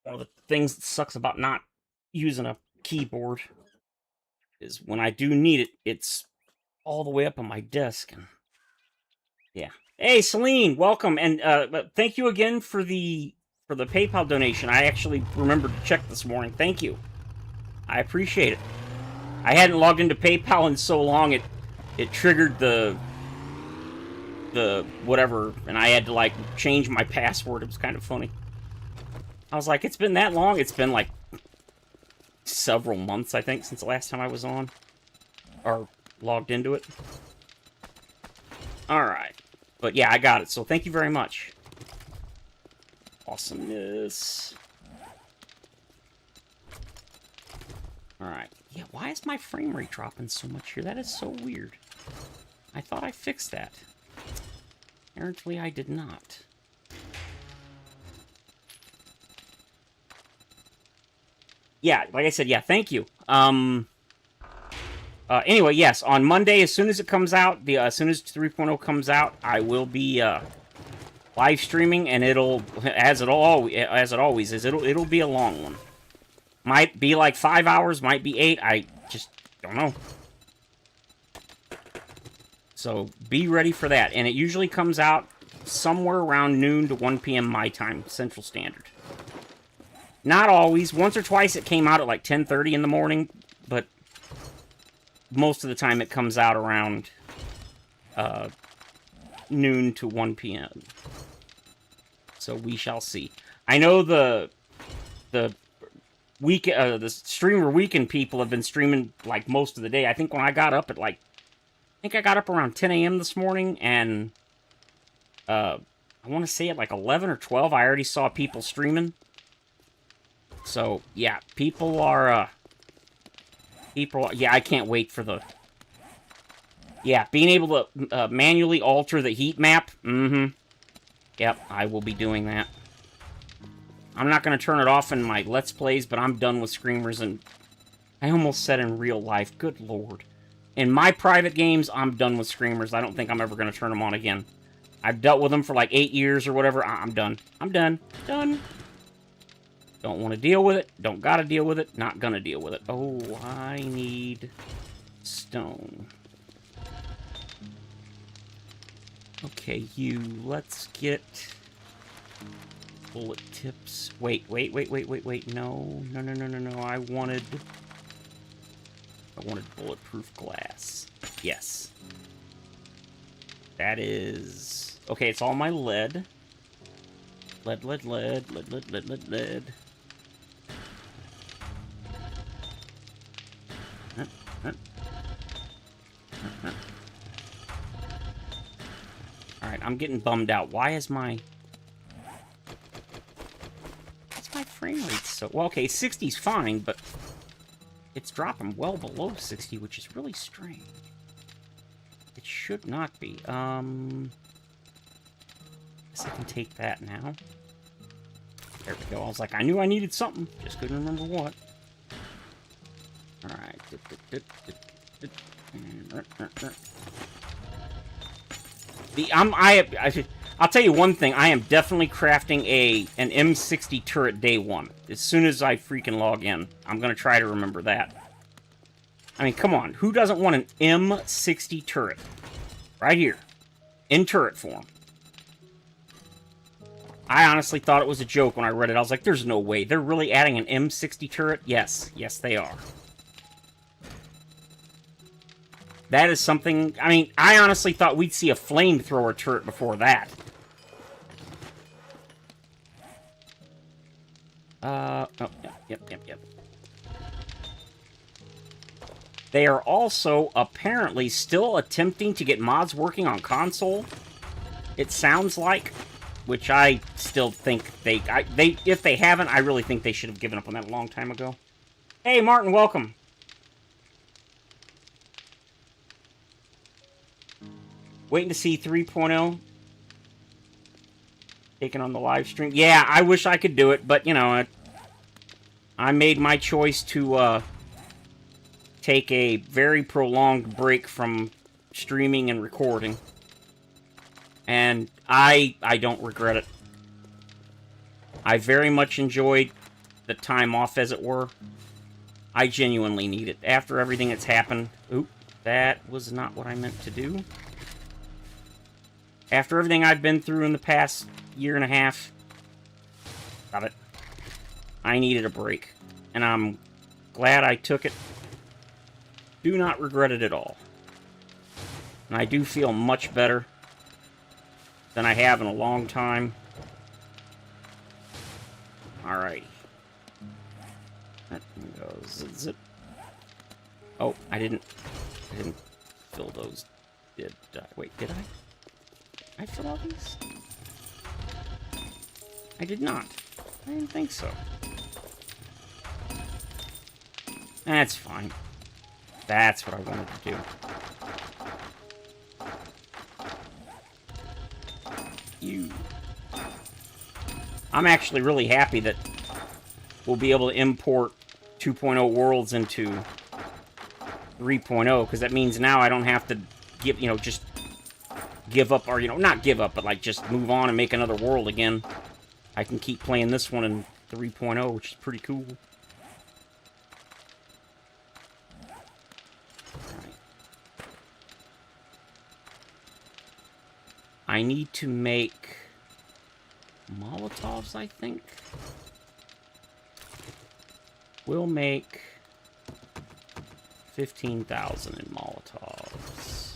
One of the things that sucks about not using a keyboard is when I do need it, it's all the way up on my desk. And yeah. Hey, Celine, welcome. And thank you again for the PayPal donation. I actually remembered to check this morning. Thank you. I appreciate it. I hadn't logged into PayPal in so long, it triggered the whatever, and I had to, like, change my password. It was kind of funny. I was like, it's been that long? It's been, like, several months, I think, since the last time I was on. Or logged into it. Alright. But, yeah, I got it, so thank you very much. Awesomeness. Alright. Yeah, why is my frame rate dropping so much here? That is so weird. I thought I fixed that. Apparently I did not. Yeah, like I said, yeah, thank you. Anyway, yes, on Monday, as soon as it comes out, as soon as 3.0 comes out, I will be live streaming, and it'll, as it always is, it'll be a long one. Might be like 5 hours, might be 8. I just don't know. So be ready for that. And it usually comes out somewhere around noon to 1 p.m. my time, Central Standard. Not always. Once or twice it came out at like 10:30 in the morning, but most of the time it comes out around noon to 1 p.m. So we shall see. I know the streamer weekend people have been streaming like most of the day. I think when I got up at like, I got up around 10 a.m. this morning, and I want to say at like 11 or 12, I already saw people streaming. So yeah, people are yeah, I can't wait for the, yeah, being able to manually alter the heat map. Yep, I will be doing that. I'm not going to turn it off in my Let's Plays, but I'm done with Screamers, and I almost said in real life, good lord. In my private games, I'm done with Screamers. I don't think I'm ever going to turn them on again. I've dealt with them for like 8 years or whatever. I'm done. I'm done. Done. Don't want to deal with it. Don't got to deal with it. Not going to deal with it. Oh, I need stone. Okay, let's get bullet tips. Wait. No. I wanted bulletproof glass. Yes. That is... Okay, it's all my lead. Lead. Alright, I'm getting bummed out. Why is my... What's my frame rate so... Well, okay, 60's fine, but... It's dropping well below 60, which is really strange. It should not be. Guess I can take that now. There we go. I was like, I knew I needed something. Just couldn't remember what. Alright. I'll tell you one thing. I am definitely crafting an M60 turret day one. As soon as I freaking log in, I'm going to try to remember that. I mean, come on. Who doesn't want an M60 turret? Right here. In turret form. I honestly thought it was a joke when I read it. I was like, there's no way. They're really adding an M60 turret? Yes. Yes, they are. That is something... I mean, I honestly thought we'd see a flamethrower turret before that. Oh, yeah. Yep. They are also apparently still attempting to get mods working on console. It sounds like, which I still think if they haven't, I really think they should have given up on that a long time ago. Hey, Martin, welcome. Waiting to see 3.0 taken on the live stream. Yeah, I wish I could do it, but, you know, I made my choice to take a very prolonged break from streaming and recording. And I don't regret it. I very much enjoyed the time off, as it were. I genuinely need it. After everything that's happened... Oop, that was not what I meant to do. After everything I've been through in the past year and a half... Stop it. I needed a break. And I'm glad I took it. Do not regret it at all. And I do feel much better than I have in a long time. Alrighty. That goes zip. Oh, I didn't fill those. Wait, did I? I fill all these? I did not. I didn't think so. That's fine. That's what I wanted to do. I'm actually really happy that we'll be able to import 2.0 worlds into 3.0, because that means now I don't have to just give up, or, not give up, but, like, just move on and make another world again. I can keep playing this one in 3.0, which is pretty cool. I need to make Molotovs, I think. We'll make 15,000 in Molotovs.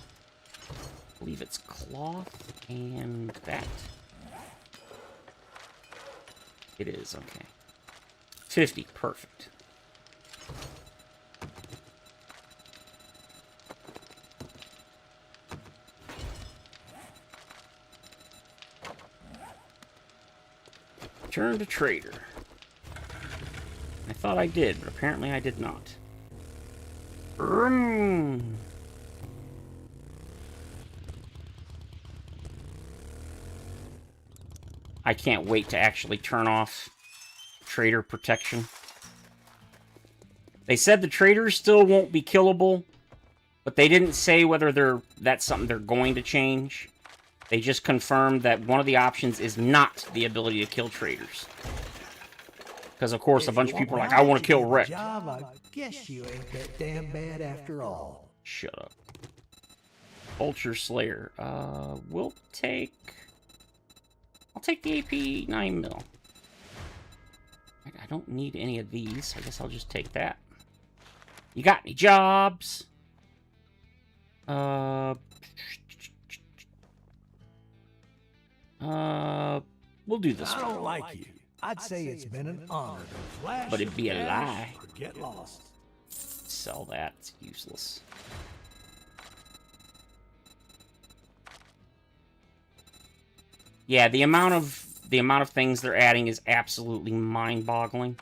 I believe it's cloth and that. It is, okay. 50, perfect. Turn to trader. I thought I did, but apparently I did not. I can't wait to actually turn off trader protection. They said the traders still won't be killable, but they didn't say whether that's something they're going to change. They just confirmed that one of the options is not the ability to kill traders. Because, of course, a bunch of people are like, I want to kill Wreck. I guess you ain't that damn bad after all. Shut up. Vulture Slayer. I'll take the AP 9mm. I don't need any of these. I guess I'll just take that. You got any jobs? We'll do this one. I don't like you. I'd say it's been an honor to flash, but it'd be a lie. Or get lost. Sell that. It's useless. Yeah, the amount of things they're adding is absolutely mind-boggling.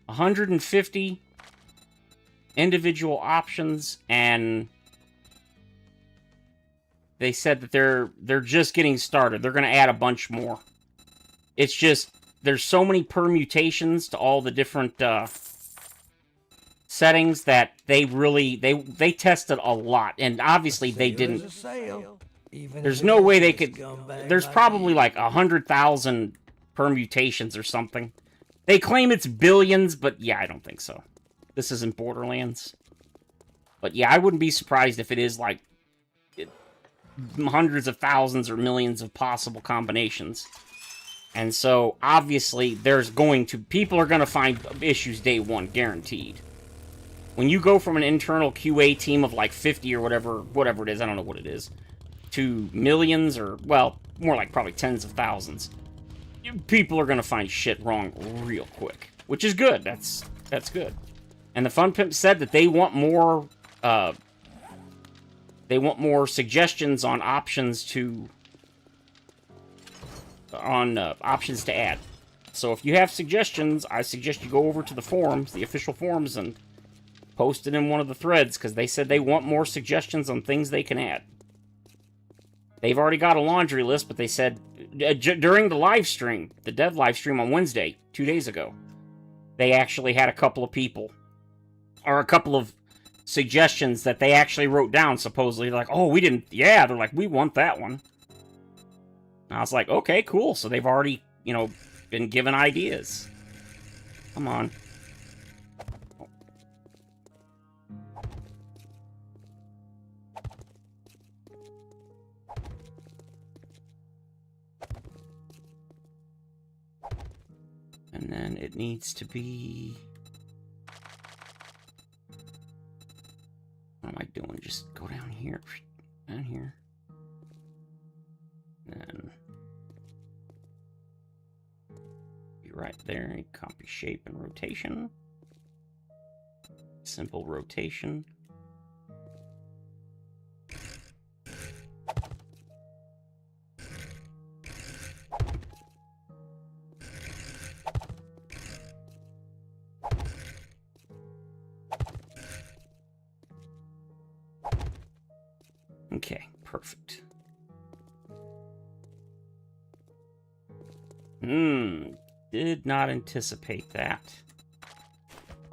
150 individual options, and they said that they're just getting started. They're going to add a bunch more. It's just, there's so many permutations to all the different settings that they tested a lot, and obviously they didn't. There's no way they could. There's probably like 100,000 permutations or something. They claim it's billions, but yeah, I don't think so. This isn't Borderlands. But yeah, I wouldn't be surprised if it is like hundreds of thousands or millions of possible combinations. And so, obviously, people are going to find issues day one, guaranteed. When you go from an internal QA team of like 50 or whatever it is, I don't know what it is, to millions or, well, more like probably tens of thousands, people are going to find shit wrong real quick. which is good. That's good. And the Fun Pimp said that they want more suggestions on options to add. So if you have suggestions, I suggest you go over to the forums, the official forums, and post it in one of the threads, because they said they want more suggestions on things they can add. They've already got a laundry list, but they said during the live stream, the dev live stream on Wednesday, 2 days ago, they actually had a couple of people, or a couple of suggestions that they actually wrote down, supposedly. They're like, oh, we didn't, yeah, they're like, we want that one. And I was like, okay, cool. So they've already, you know, been given ideas. Come on. And then it needs to be... What am I doing? Just go down here. Down here. Then... be right there. Copy shape and rotation. Simple rotation. Okay, perfect. Did not anticipate that.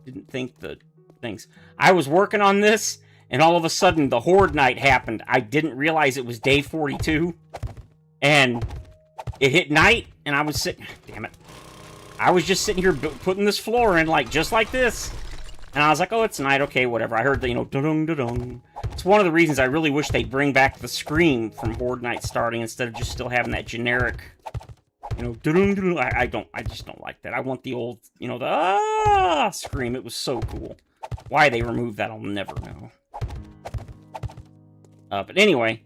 Didn't think the things. I was working on this, and all of a sudden the Horde night happened. I didn't realize it was day 42. And it hit night, and I was sitting... Damn it. I was just sitting here putting this floor in, like, just like this. And I was like, oh, it's night, okay, whatever. I heard the, you know, da-dung, da-dung. It's one of the reasons I really wish they'd bring back the scream from Horde Night starting instead of just still having that generic, you know, da-dung, da-dung. I just don't like that. I want the old, you know, the scream. It was so cool. Why they removed that, I'll never know. But anyway,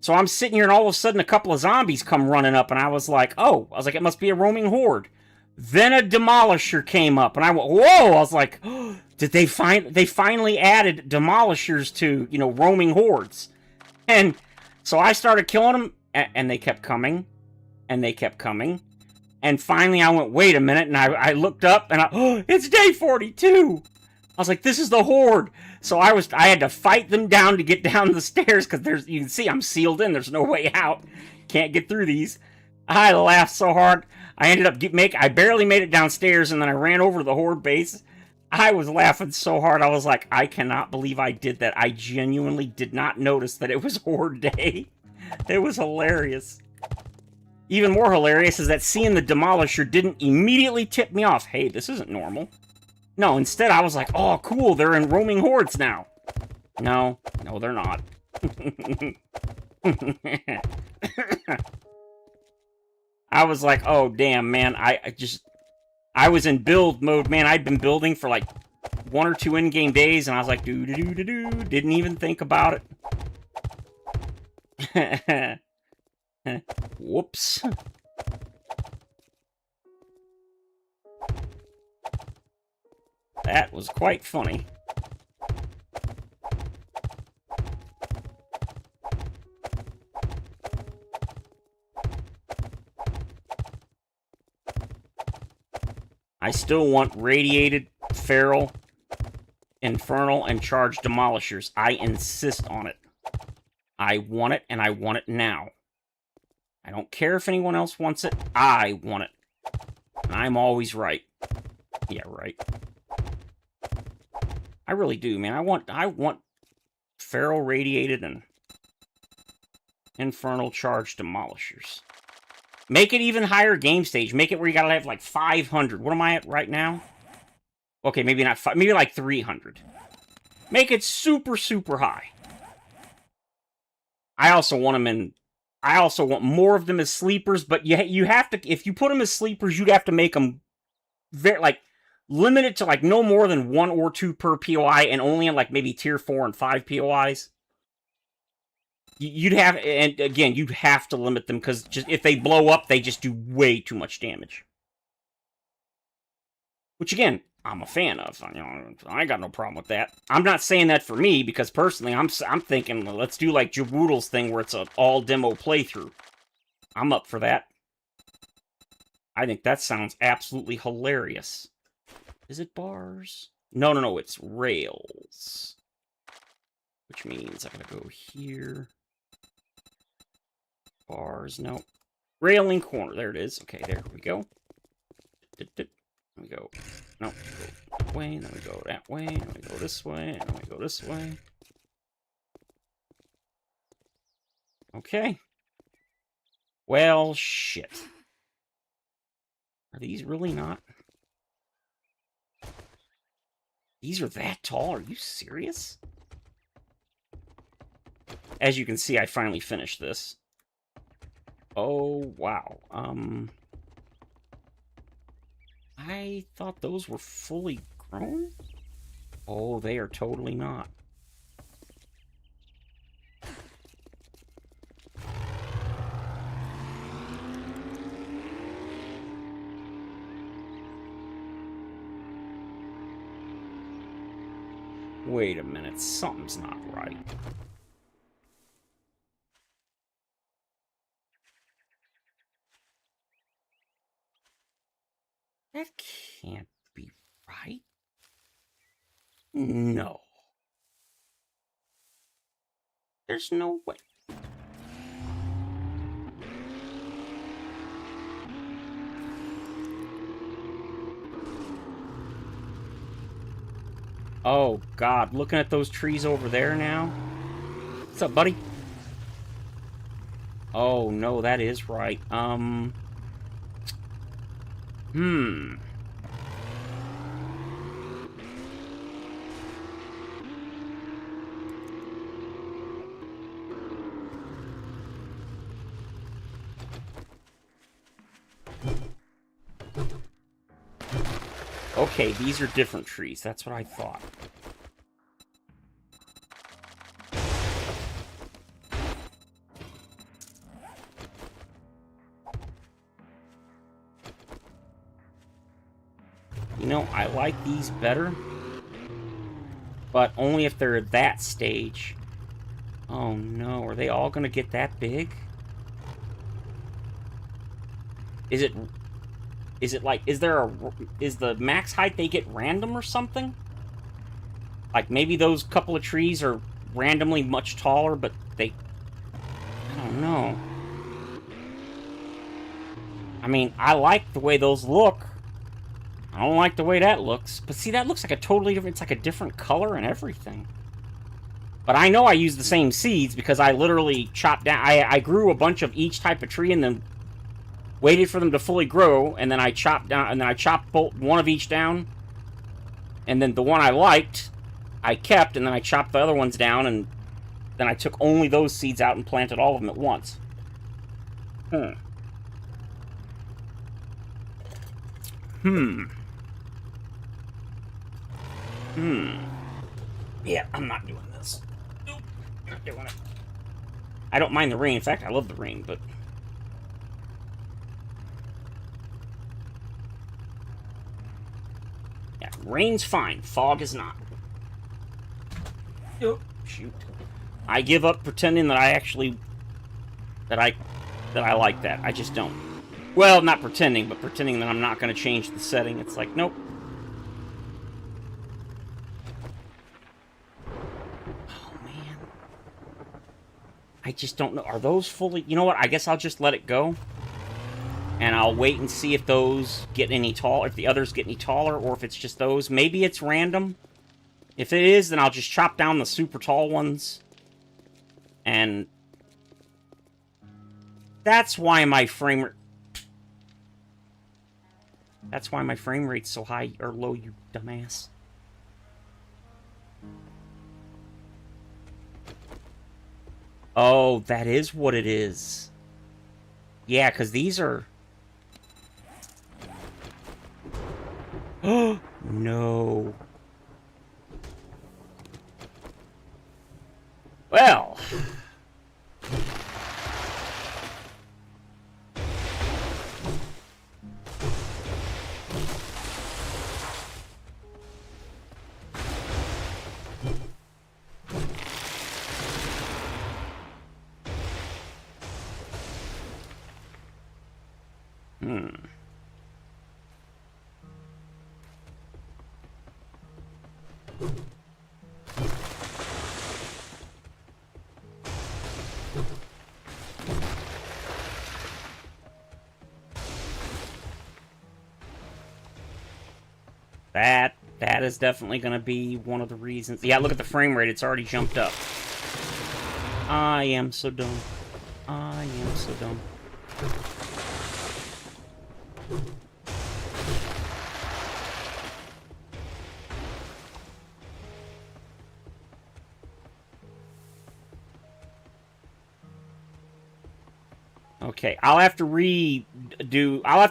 so I'm sitting here and all of a sudden a couple of zombies come running up and I was like, it must be a roaming horde. Then a demolisher came up and I went, whoa! I was like, oh, did they finally added demolishers to, you know, roaming hordes. And so I started killing them and they kept coming and they kept coming. And finally I went, wait a minute, and I looked up and it's day 42. I was like, this is the horde. So I had to fight them down to get down the stairs because you can see I'm sealed in. There's no way out. Can't get through these. I laughed so hard. I ended up I barely made it downstairs, and then I ran over to the horde base. I was laughing so hard. I was like, I cannot believe I did that. I genuinely did not notice that it was horde day. It was hilarious. Even more hilarious is that seeing the demolisher didn't immediately tip me off. Hey, this isn't normal. No, instead I was like, oh, cool, they're in roaming hordes now. No, they're not. I was like, oh, damn, man, I was in build mode, man. I'd been building for like 1 or 2 in-game days, and I was like, do-do-do-do-do, didn't even think about it. Whoops. That was quite funny. I still want radiated, feral, infernal, and charged demolishers. I insist on it. I want it, and I want it now. I don't care if anyone else wants it. I want it. And I'm always right. Yeah, right. I really do, man. I want feral, radiated, and infernal charged demolishers. Make it even higher game stage. Make it where you gotta have like 500. What am I at right now? Okay, maybe not 5, maybe like 300. Make it super, super high. I also want them in... I also want more of them as sleepers, but you have to... If you put them as sleepers, you'd have to make them very, like, limited to, like, no more than 1 or 2 per POI, and only in, like, maybe tier 4 and 5 POIs. You'd have... And, again, you'd have to limit them, because just if they blow up, they just do way too much damage. Which, again, I'm a fan of. You know, I got no problem with that. I'm not saying that for me, because personally, I'm thinking, well, let's do like Jaboodle's thing where it's an all-demo playthrough. I'm up for that. I think that sounds absolutely hilarious. Is it bars? No, no, no, it's rails. Which means I gotta go here. Bars, no. Railing corner, there it is. Okay, there we go. There we go. No, go that way, then we go that way, then we go this way, and then we go this way. Okay. Well, shit. Are these really not? These are that tall? Are you serious? As you can see, I finally finished this. Oh, wow. I thought those were fully grown? Oh, they are totally not. Wait a minute, something's not right. That can't be right. No. There's no way. Oh, God. Looking at those trees over there now. What's up, buddy? Oh, no, that is right. Okay, these are different trees. That's what I thought. You know, I like these better, but only if they're at that stage. Oh no, are they all gonna get that big? Is it like, is the max height they get random or something? Like, maybe those couple of trees are randomly much taller, but I don't know. I mean, I like the way those look. I don't like the way that looks. But see, that looks like a totally different, it's like a different color and everything. But I know I used the same seeds because I literally chopped down, I grew a bunch of each type of tree and then waited for them to fully grow, and then I chopped down, and then I chopped one of each down, and then the one I liked, I kept, and then I chopped the other ones down, and then I took only those seeds out and planted all of them at once. Yeah, I'm not doing this. Nope, not doing it. I don't mind the rain. In fact, I love the rain, but... yeah, rain's fine. Fog is not. Oh, shoot. I give up pretending that I actually... that I like that. I just don't. Well, not pretending, but pretending that I'm not going to change the setting. It's like, nope. I just don't know. Are those fully... you know what? I guess I'll just let it go. And I'll wait and see if those get any taller, if the others get any taller, or if it's just those. Maybe it's random. If it is, then I'll just chop down the super tall ones. And... that's why my frame... that's why my frame rate's so high or low, you dumbass. Oh, that is what it is. Yeah, because these are... oh, no. Well... Hmm. That is definitely going to be one of the reasons. Yeah, look at the frame rate. It's already jumped up. I am so dumb. I am so dumb. Okay, I'll have to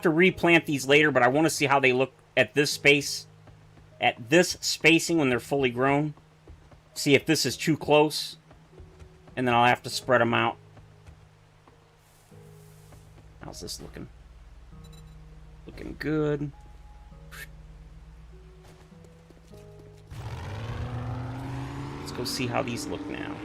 replant these later, but I want to see how they look at this space, at this spacing when they're fully grown. See if this is too close, and then I'll have to spread them out. How's this looking? Looking good. Let's go see how these look now.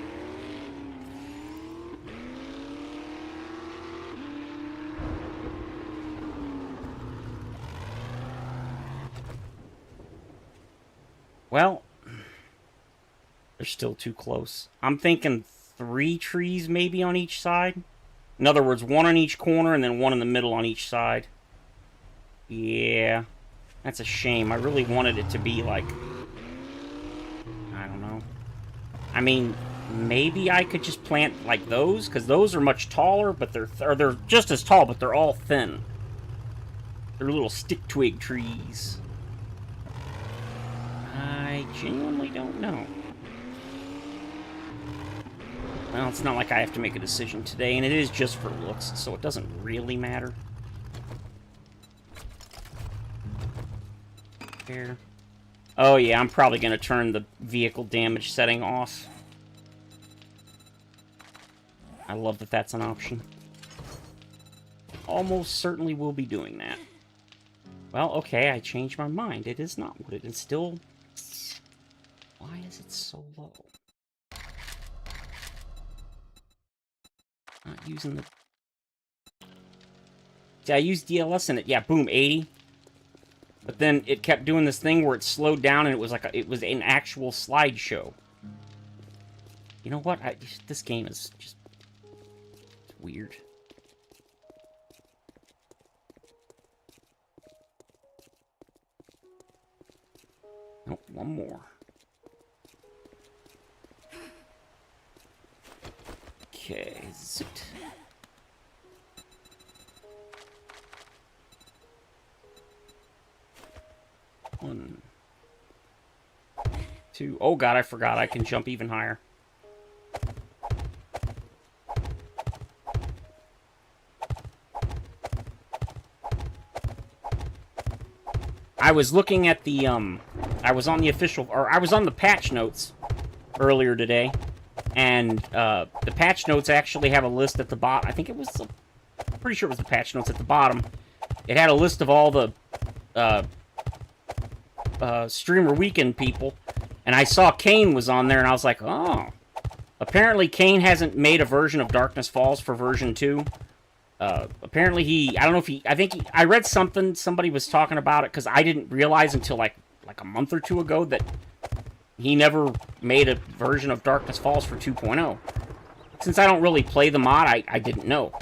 Well, they're still too close. I'm thinking 3 trees maybe on each side. In other words, 1 on each corner and then 1 in the middle on each side. Yeah, that's a shame. I really wanted it to be like, I don't know. I mean, maybe I could just plant like those, because those are much taller, but they're just as tall, but they're all thin. They're little stick twig trees. I genuinely don't know. Well, it's not like I have to make a decision today, and it is just for looks, so it doesn't really matter. There. Oh yeah, I'm probably going to turn the vehicle damage setting off. I love that that's an option. Almost certainly will be doing that. Well, okay, I changed my mind. It is not wooded. It's still... Why is it so low? Not using the... Yeah, I used DLS in it. Yeah, boom, 80. But then it kept doing this thing where it slowed down and it was like it was an actual slideshow. You know what? This game is just... It's weird. Nope, one more. Okay, zit. One. 2. Oh god, I forgot I can jump even higher. I was looking at the, I was on the official, or I was on the patch notes earlier today, and the patch notes actually have a list at the bottom. I think it was, pretty sure it was the patch notes at the bottom. It had a list of all the Streamer Weekend people, and I saw Kane was on there, and I was like, oh. Apparently Kane hasn't made a version of Darkness Falls for version 2. Apparently he, I don't know if he, I read something, somebody was talking about it, because I didn't realize until like a month or 2 ago that he never made a version of Darkness Falls for 2.0. Since I don't really play the mod, I didn't know.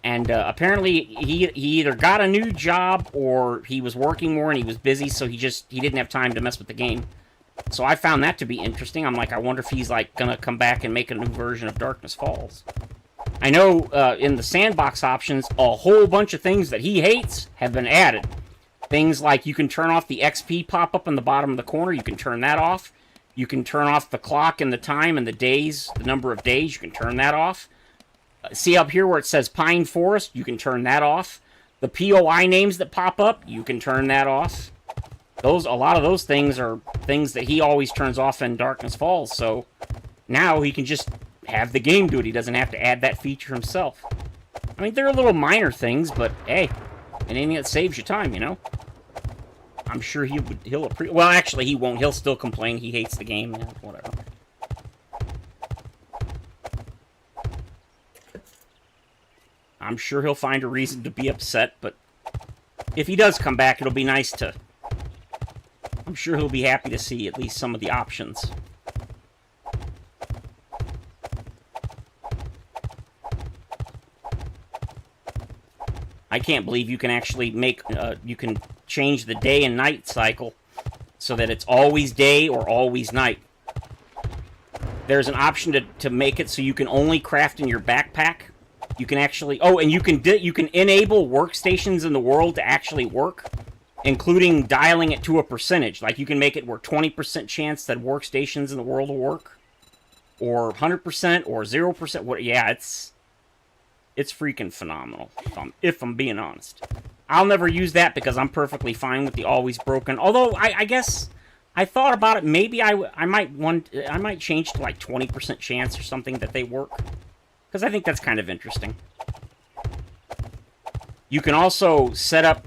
And apparently he either got a new job or he was working more and he was busy, so he didn't have time to mess with the game. So I found that to be interesting. I'm like, I wonder if he's like gonna come back and make a new version of Darkness Falls. I know in the sandbox options, a whole bunch of things that he hates have been added. Things like you can turn off the XP pop-up in the bottom of the corner. You can turn that off. You can turn off the clock and the time and the days, the number of days. You can turn that off. See up here where it says Pine Forest? You can turn that off. The POI names that pop up, you can turn that off. A lot of those things are things that he always turns off in Darkness Falls, so now he can just have the game do it. He doesn't have to add that feature himself. I mean, they're little minor things, but hey, anything that saves you time, you know? I'm sure he'll appreciate. Well, actually, he won't. He'll still complain. He hates the game. You know, whatever. I'm sure he'll find a reason to be upset, but if he does come back, it'll be nice to... I'm sure he'll be happy to see at least some of the options. I can't believe you can actually make... you can change the day and night cycle so that it's always day or always night. There's an option to make it so you can only craft in your backpack. You can actually... Oh, and you can enable workstations in the world to actually work, including dialing it to a percentage. Like, you can make it where 20% chance that workstations in the world will work, or 100%, or 0%. What? Yeah, it's freaking phenomenal, if I'm being honest. I'll never use that because I'm perfectly fine with the always broken. Although, I guess... I thought about it. Maybe I might change to like 20% chance or something that they work, because I think that's kind of interesting. You can also set up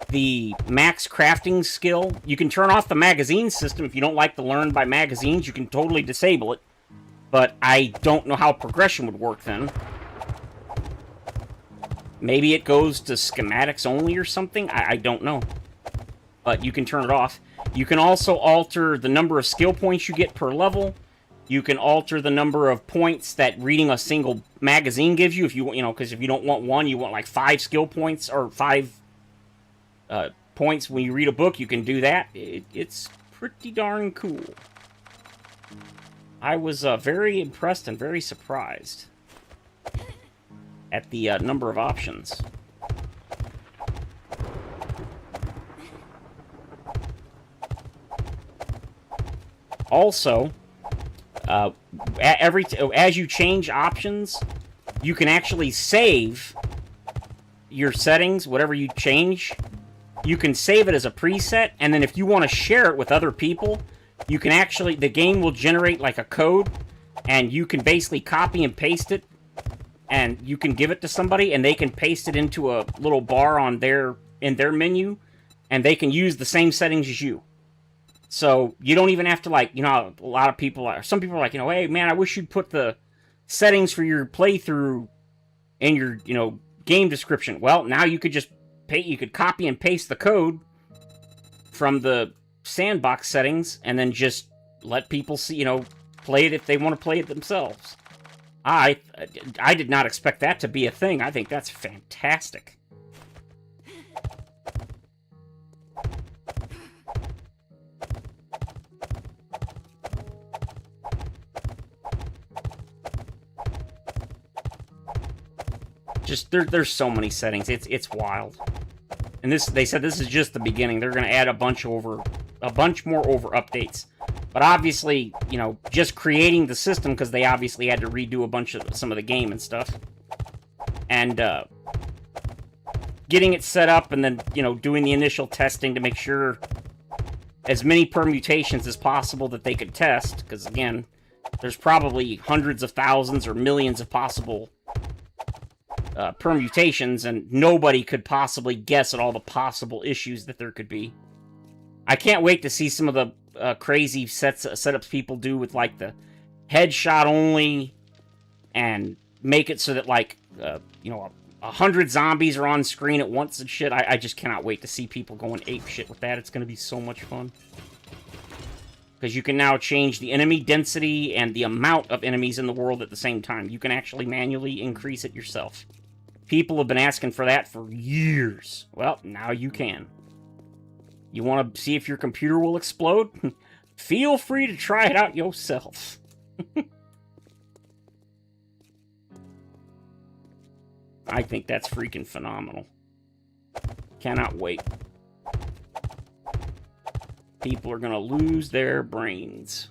the max crafting skill. You can turn off the magazine system if you don't like to learn by magazines. You can totally disable it, but I don't know how progression would work then. Maybe it goes to schematics only or something. I don't know. But you can turn it off. You can also alter the number of skill points you get per level. You can alter the number of points that reading a single magazine gives you. If you know, because if you don't want one, you want like 5 skill points or 5 points when you read a book. You can do that. It's pretty darn cool. I was very impressed and very surprised at the number of options. Also, as you change options, you can actually save your settings, whatever you change. You can save it as a preset, and then if you want to share it with other people, you can actually, the game will generate like a code, and you can basically copy and paste it, and you can give it to somebody, and they can paste it into a little bar on in their menu, and they can use the same settings as you. So, you don't even have to, like, you know, a lot of people are... Some people are like, you know, hey, man, I wish you'd put the settings for your playthrough in your, you know, game description. Well, now you could just you could copy and paste the code from the sandbox settings and then just let people see, you know, play it if they want to play it themselves. I did not expect that to be a thing. I think that's fantastic. Just there's so many settings. It's wild. And they said this is just the beginning. They're going to add a bunch more over updates. But obviously, you know, just creating the system, because they obviously had to redo a bunch of some of the game and stuff. And getting it set up and then, you know, doing the initial testing to make sure as many permutations as possible that they could test, because again, there's probably hundreds of thousands or millions of possible permutations, and nobody could possibly guess at all the possible issues that there could be. I can't wait to see some of the crazy setups people do with, like, the headshot only, and make it so that, like, you know, 100 zombies are on screen at once and shit. I just cannot wait to see people going ape shit with that. It's going to be so much fun. Because you can now change the enemy density and the amount of enemies in the world at the same time. You can actually manually increase it yourself. People have been asking for that for years. Well, now you can. You want to see if your computer will explode? Feel free to try it out yourself. I think that's freaking phenomenal. Cannot wait. People are gonna lose their brains.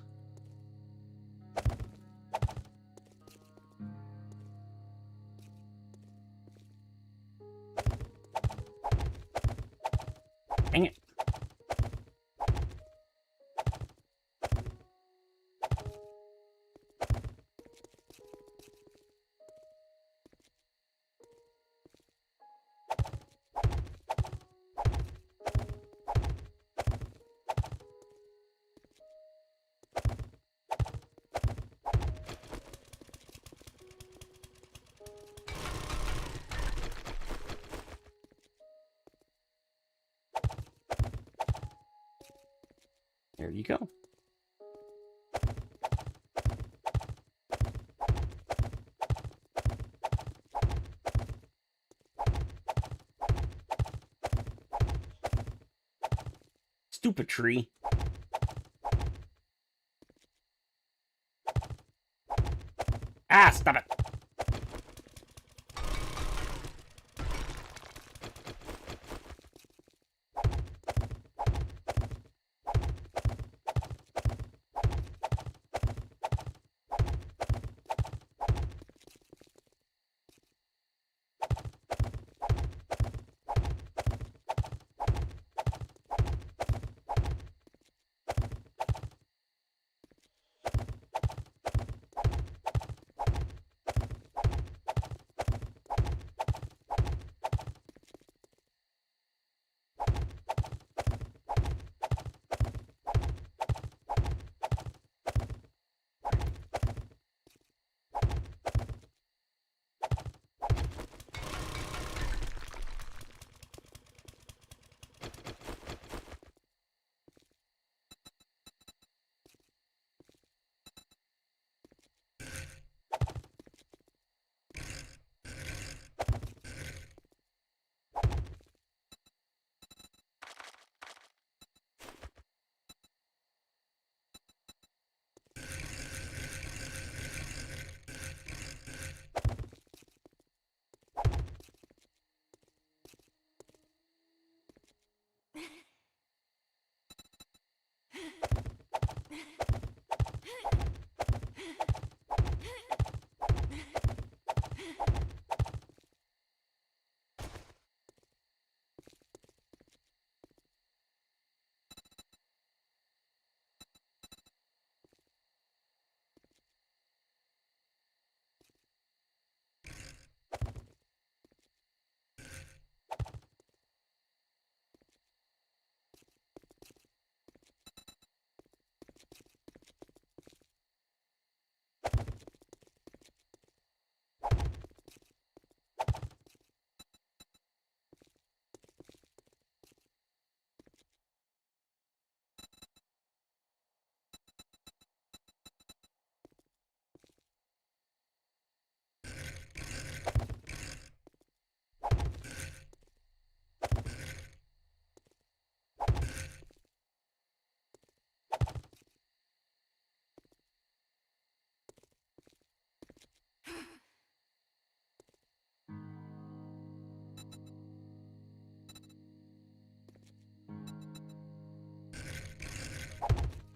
Dang it. There you go. Stupid tree. Ah, stop it.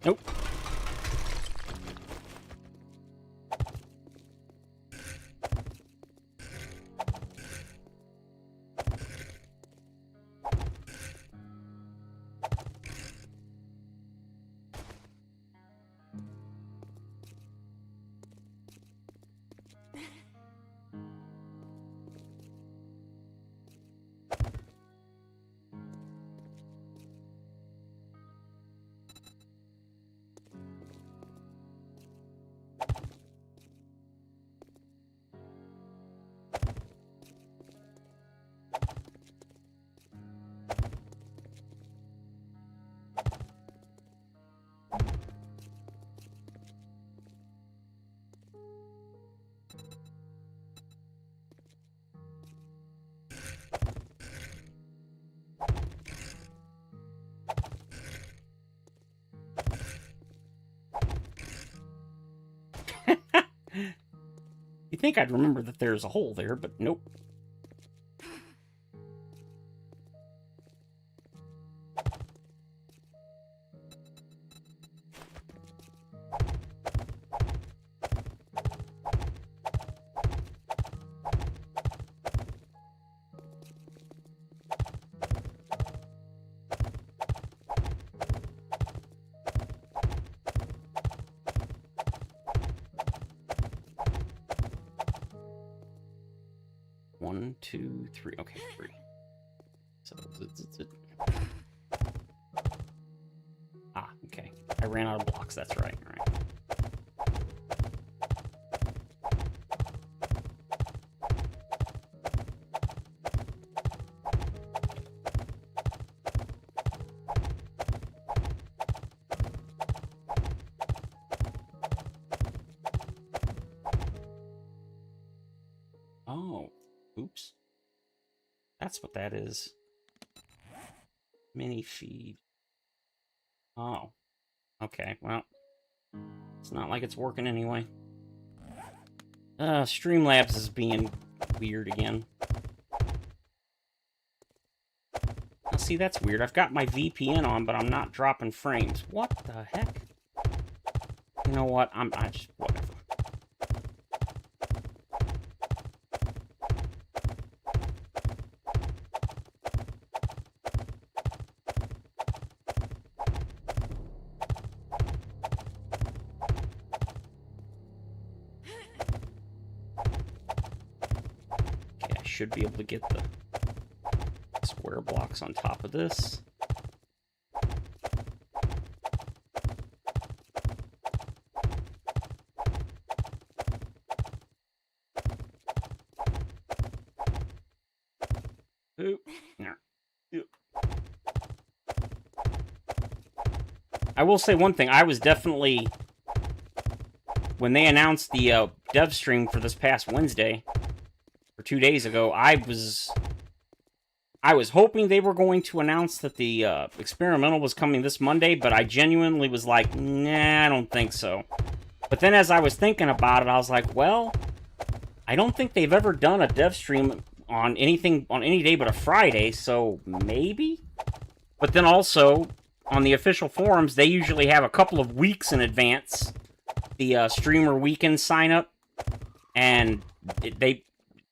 Nope. You think I'd remember that there's a hole there, but nope. One, two, three. Okay, three. So, ah, okay. I ran out of blocks. That's right. All right. That's what that is. Mini feed. Oh. Okay, well. It's not like it's working anyway. Streamlabs is being weird again. Now, see, that's weird. I've got my VPN on, but I'm not dropping frames. What the heck? You know what? I just... whatever. Okay, I should be able to get the square blocks on top of this. I will say one thing. I was definitely... when they announced the dev stream for this past Wednesday, or 2 days ago, I was hoping they were going to announce that the experimental was coming this Monday, but I genuinely was like, nah, I don't think so. But then as I was thinking about it, I was like, well, I don't think they've ever done a dev stream on anything on any day but a Friday, so maybe? But then also, on the official forums, they usually have a couple of weeks in advance the streamer weekend sign up, and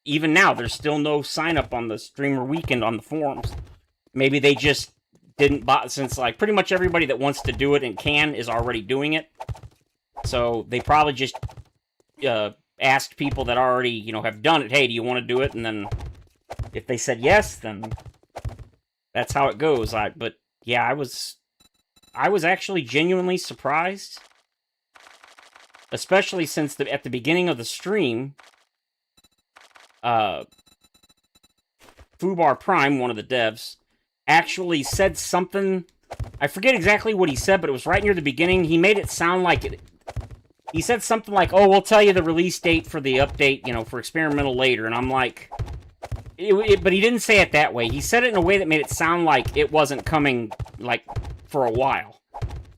even now there's still no sign up on the streamer weekend on the forums. Maybe they just didn't bot, since like pretty much everybody that wants to do it and can is already doing it. So they probably just asked people that already, you know, have done it, hey, do you want to do it? And then if they said yes, then that's how it goes. But yeah, I was actually genuinely surprised, especially since at the beginning of the stream, Fubar Prime, one of the devs, actually said something. I forget exactly what he said, but it was right near the beginning. He made it sound like it. He said something like, "Oh, we'll tell you the release date for the update, you know, for experimental later." And I'm like, but he didn't say it that way. He said it in a way that made it sound like it wasn't coming, like, for a while.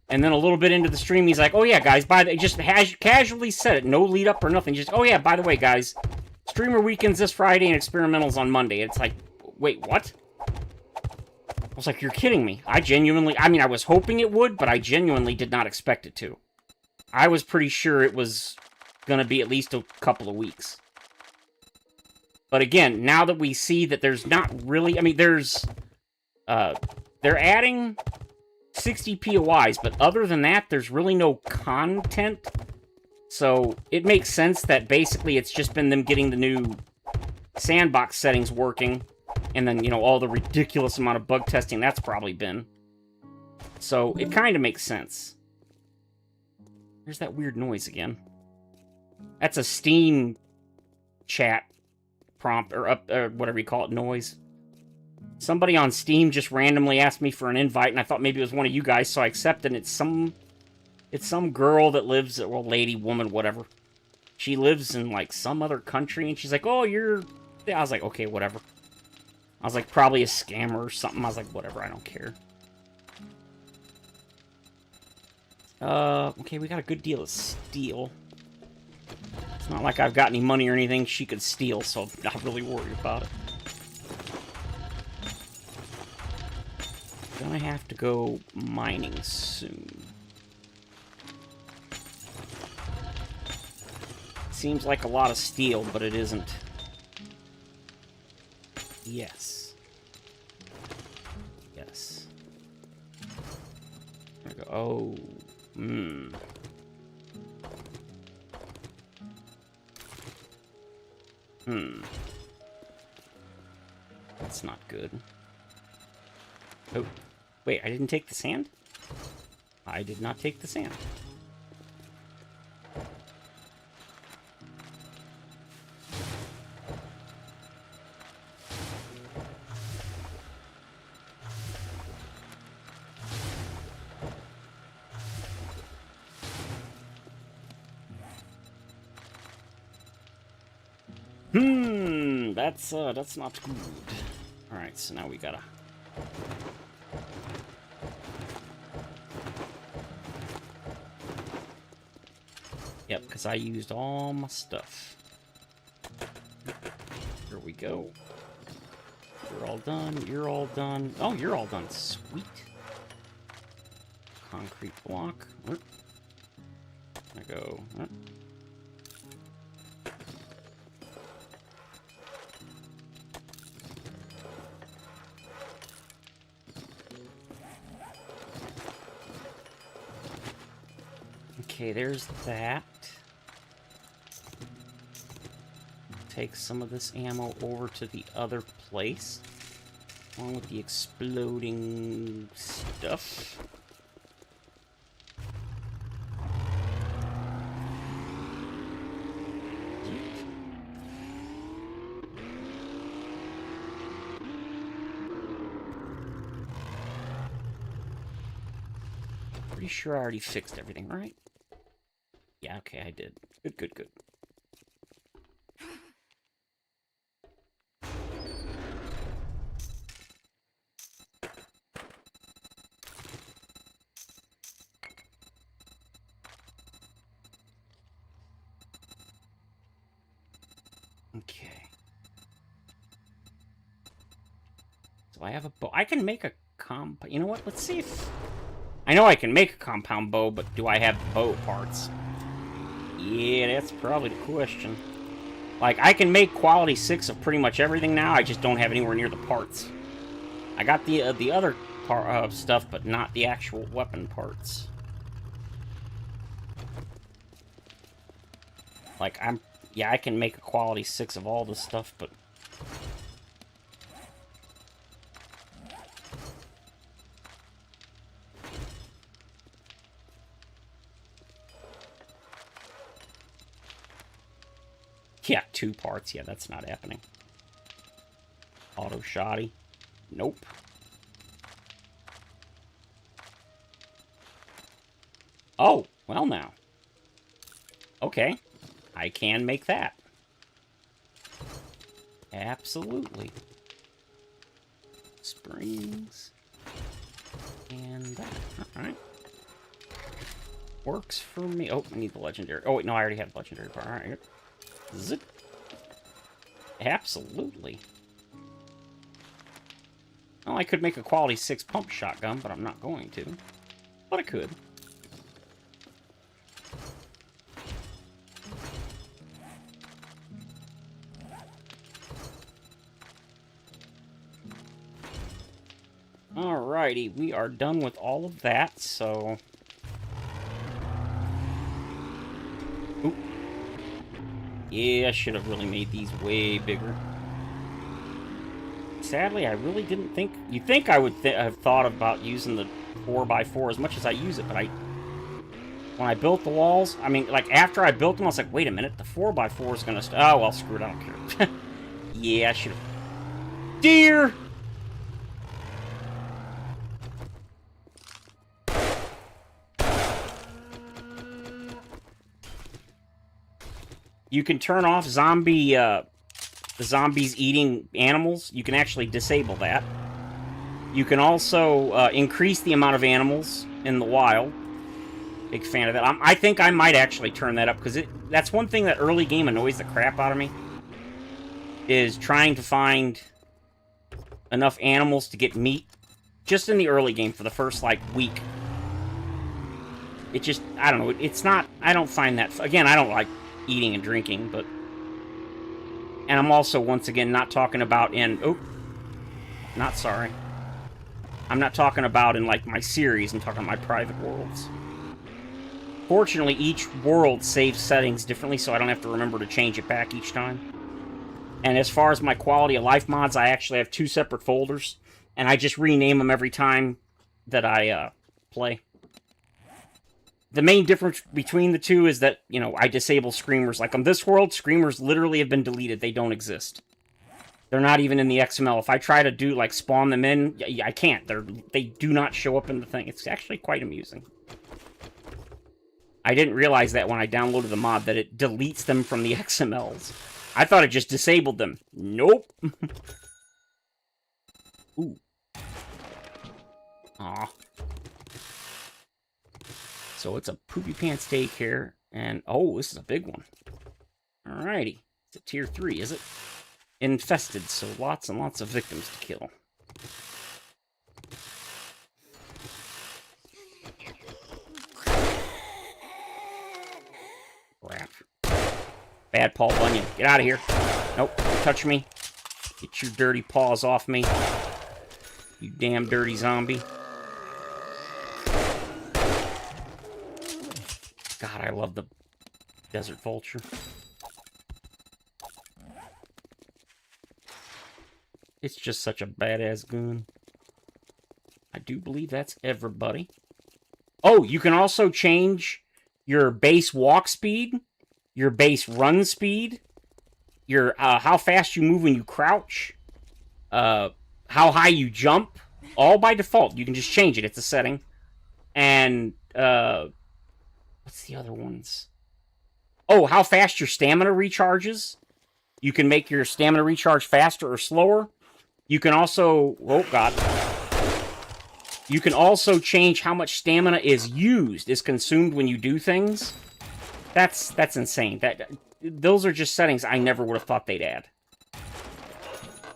And then a little bit into the stream, he's like, "Oh yeah, guys," just casually said it, no lead up or nothing. Just, "Oh yeah, by the way, guys, streamer weekends this Friday and experimentals on Monday." It's like, wait, what? I was like, you're kidding me. I mean, I was hoping it would, but I genuinely did not expect it to. I was pretty sure it was gonna be at least a couple of weeks. But again, now that we see that there's not really, I mean, there's, they're adding 60 POIs, but other than that, there's really no content. So it makes sense that basically it's just been them getting the new sandbox settings working, and then, you know, all the ridiculous amount of bug testing that's probably been. So it kind of makes sense. There's that weird noise again. That's a Steam chat prompt, or whatever you call it, noise. Somebody on Steam just randomly asked me for an invite, and I thought maybe it was one of you guys, so I accepted. It's some girl that lives, well, lady, woman, whatever. She lives in, like, some other country, and she's like, "Oh, you're..." I was like, okay, whatever. I was like, probably a scammer or something. I was like, whatever, I don't care. Okay, we got a good deal of steel. It's not like I've got any money or anything she could steal, so I'm not really worried about it. Gonna have to go mining soon. Seems like a lot of steel, but it isn't. Yes. Yes. There we go. Oh. Hmm. That's not good. Oh. Wait, I didn't take the sand? I did not take the sand. That's not good. Alright, so now we gotta... Yep, because I used all my stuff. Here we go. You're all done. You're all done. Oh, you're all done. Sweet. Concrete block. I go. Okay, there's that. Take some of this ammo over to the other place, along with the exploding stuff. Pretty sure I already fixed everything, right? Yeah, okay, I did. Good, good, good. Okay. So I have a bow. I can make a you know what? Let's see if... I know I can make a compound bow, but do I have the bow parts? Yeah, that's probably the question. Like, I can make quality 6 of pretty much everything now, I just don't have anywhere near the parts. I got the other stuff, but not the actual weapon parts. Like, yeah, I can make a quality 6 of all this stuff, but... Yeah, 2 parts. Yeah, that's not happening. Auto shoddy. Nope. Oh, well now. Okay. I can make that. Absolutely. Springs. And that. Alright. Works for me. Oh, I need the legendary. Oh, wait, no, I already have the legendary part. Alright. Zip. Absolutely. Well, I could make a quality 6 pump shotgun, but I'm not going to. But I could. Alrighty, we are done with all of that, so... Oop. Yeah, I should have really made these way bigger. Sadly, I really didn't think... You'd think I would have thought about using the 4x4 as much as I use it, but when I built the walls, I mean, like, after I built them, I was like, wait a minute, the 4x4 is gonna... Oh, well, screw it, I don't care. Yeah, I should have... Deer! You can turn off the zombies eating animals. You can actually disable that. You can also increase the amount of animals in the wild. Big fan of that. I think I might actually turn that up, because that's one thing that early game annoys the crap out of me, is trying to find enough animals to get meat. Just in the early game for the first, like, week. It just, I don't know, it's not, I don't find that, again, I don't like eating and drinking, but... And I'm also, once again, not talking about in... Oh, not sorry. I'm not talking about in, like, my series. I'm talking my private worlds. Fortunately, each world saves settings differently, so I don't have to remember to change it back each time. And as far as my quality of life mods, I actually have 2 separate folders, and I just rename them every time that I play. The main difference between the two is that, you know, I disable screamers. Like, on this world, screamers literally have been deleted. They don't exist. They're not even in the XML. If I try to do, like, spawn them in, I can't. They do not show up in the thing. It's actually quite amusing. I didn't realize that when I downloaded the mod, that it deletes them from the XMLs. I thought it just disabled them. Nope. Ooh. Aw. So it's a poopy pants daycare, and oh, this is a big one. Alrighty. It's a tier 3, is it? Infested, so lots and lots of victims to kill. Crap. Bad Paul Bunyan. Get out of here. Nope, don't touch me. Get your dirty paws off me. You damn dirty zombie. God, I love the Desert Vulture. It's just such a badass gun. I do believe that's everybody. Oh, you can also change your base walk speed, your base run speed, your how fast you move when you crouch, how high you jump, all by default. You can just change it. It's a setting. And what's the other ones? Oh, how fast your stamina recharges. You can make your stamina recharge faster or slower. You can also, oh god. You can also change how much stamina is used, is consumed when you do things. That's insane. Those are just settings I never would have thought they'd add.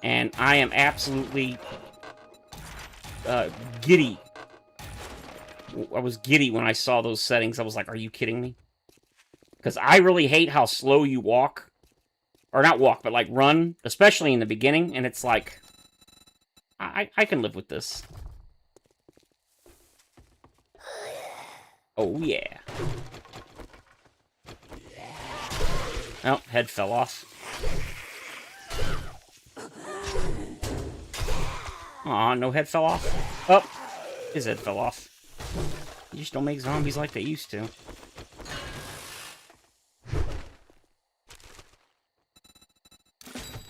And I am absolutely giddy. I was giddy when I saw those settings. I was like, are you kidding me? Because I really hate how slow you walk. Or not walk, but like run. Especially in the beginning. And it's like, I can live with this. Oh, yeah. Oh, head fell off. Aw, no head fell off? Oh, his head fell off. You just don't make zombies like they used to.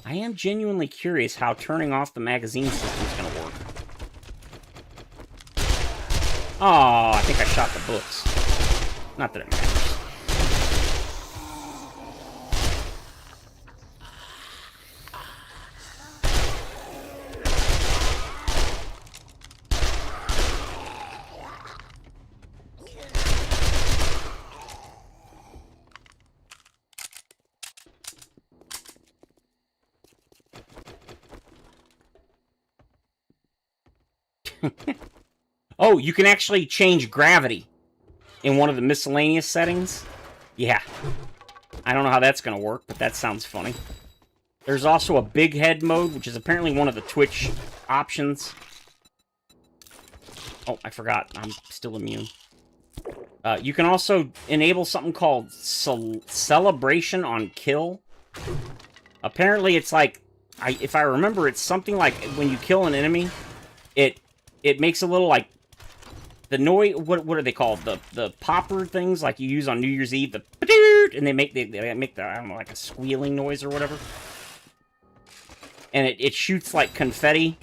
I am genuinely curious how turning off the magazine system is going to work. Oh, I think I shot the books. Not that it matters. Oh, you can actually change gravity in one of the miscellaneous settings. Yeah. I don't know how that's going to work, but that sounds funny. There's also a big head mode, which is apparently one of the Twitch options. Oh, I forgot. I'm still immune. You can also enable something called Celebration on Kill. Apparently, it's like, if I remember, it's something like when you kill an enemy, it makes a little, like, the noise, what are they called? The popper things like you use on New Year's Eve, and they make the, I don't know, like a squealing noise or whatever. And it shoots like confetti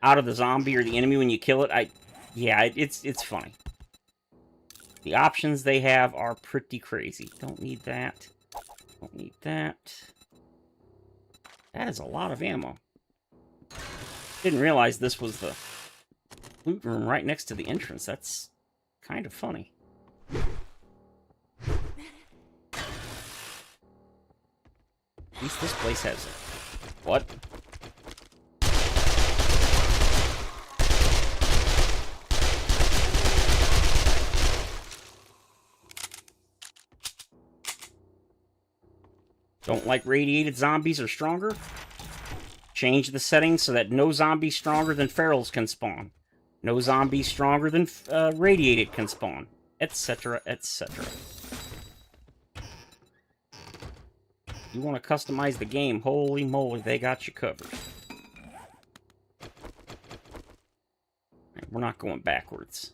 out of the zombie or the enemy when you kill it. Yeah, it's funny. The options they have are pretty crazy. Don't need that. Don't need that. That is a lot of ammo. Didn't realize this was the loot room right next to the entrance. That's kind of funny. At least this place has it. What? Don't like radiated zombies are stronger? Change the settings so that no zombies stronger than ferals can spawn. No zombies stronger than radiated can spawn, etc., etc. You want to customize the game, holy moly, they got you covered. Right, we're not going backwards.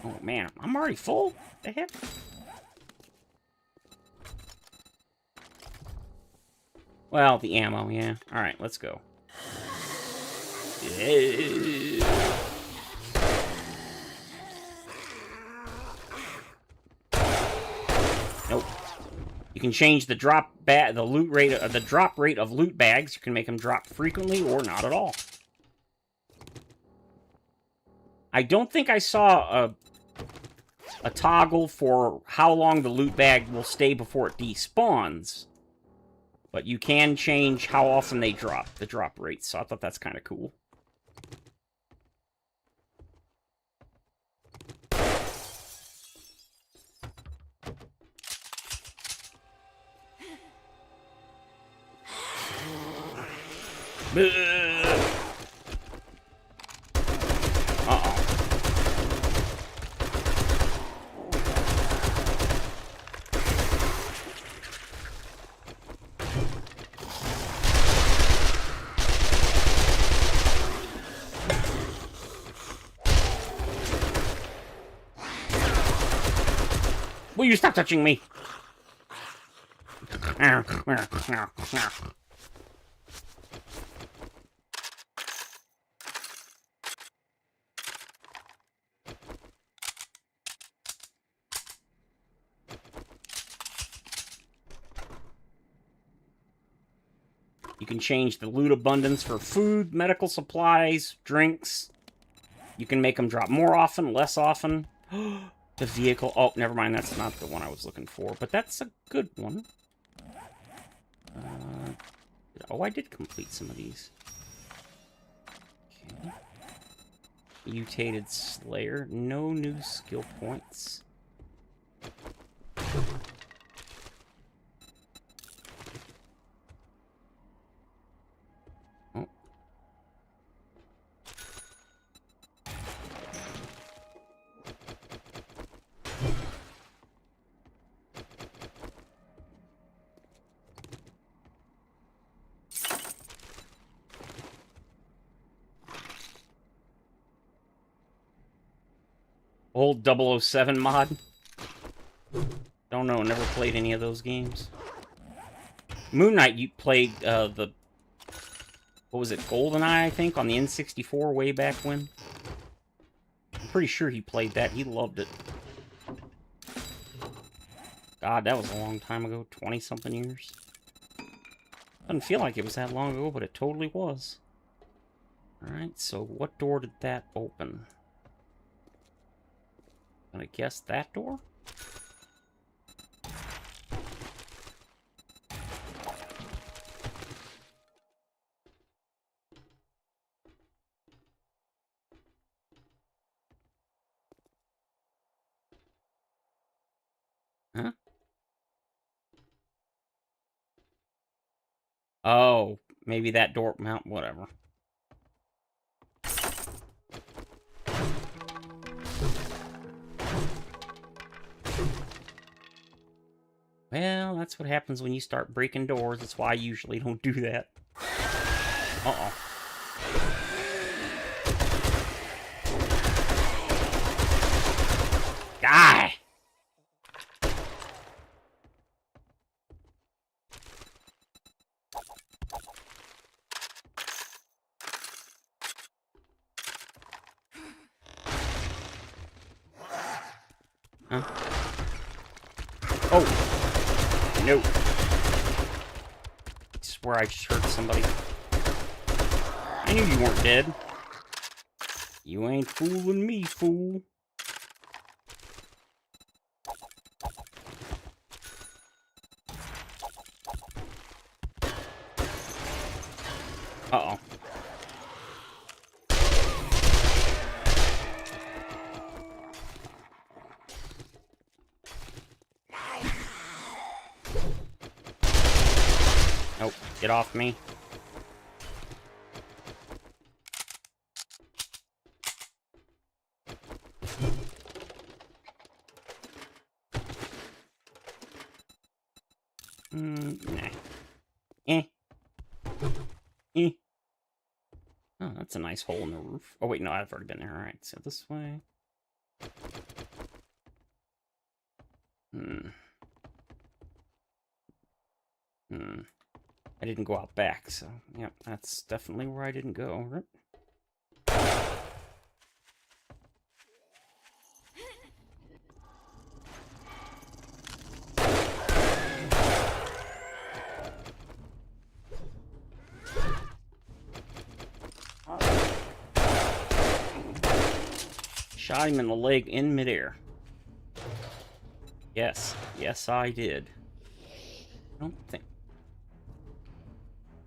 Oh man, I'm already full? What the heck? Well, the ammo, yeah. Alright, let's go. Nope. You can change the drop rate of loot bags. You can make them drop frequently or not at all. I don't think I saw a toggle for how long the loot bag will stay before it despawns. But you can change how often they drop, the drop rates, so I thought that's kind of cool. Uh-oh. Will you stop touching me? You can change the loot abundance for food, medical supplies, drinks. You can make them drop more often, less often. The vehicle... Oh, never mind. That's not the one I was looking for. But that's a good one. Oh, I did complete some of these. Okay. Mutated Slayer. No new skill points. Old 007 mod. Don't know, never played any of those games. Moon Knight, you played the... What was it, GoldenEye, I think, on the N64 way back when? I'm pretty sure he played that. He loved it. God, that was a long time ago. 20-something years. Doesn't feel like it was that long ago, but it totally was. Alright, so what door did that open? Gonna guess that door? Huh? Oh, maybe that door... Mount, whatever. Well, that's what happens when you start breaking doors. That's why I usually don't do that. Uh-oh. Die! Huh? Oh! No. I swear I just heard somebody. I knew you weren't dead. You ain't fooling me, fool. Uh-oh. Nope, get off me. Nah. Eh. Eh. Oh, that's a nice hole in the roof. Oh, wait, no, I've already been there. Alright, so this way. I didn't go out back, so, yep, that's definitely where I didn't go. Right? Shot him in the leg in midair. Yes. Yes, I did. I don't think...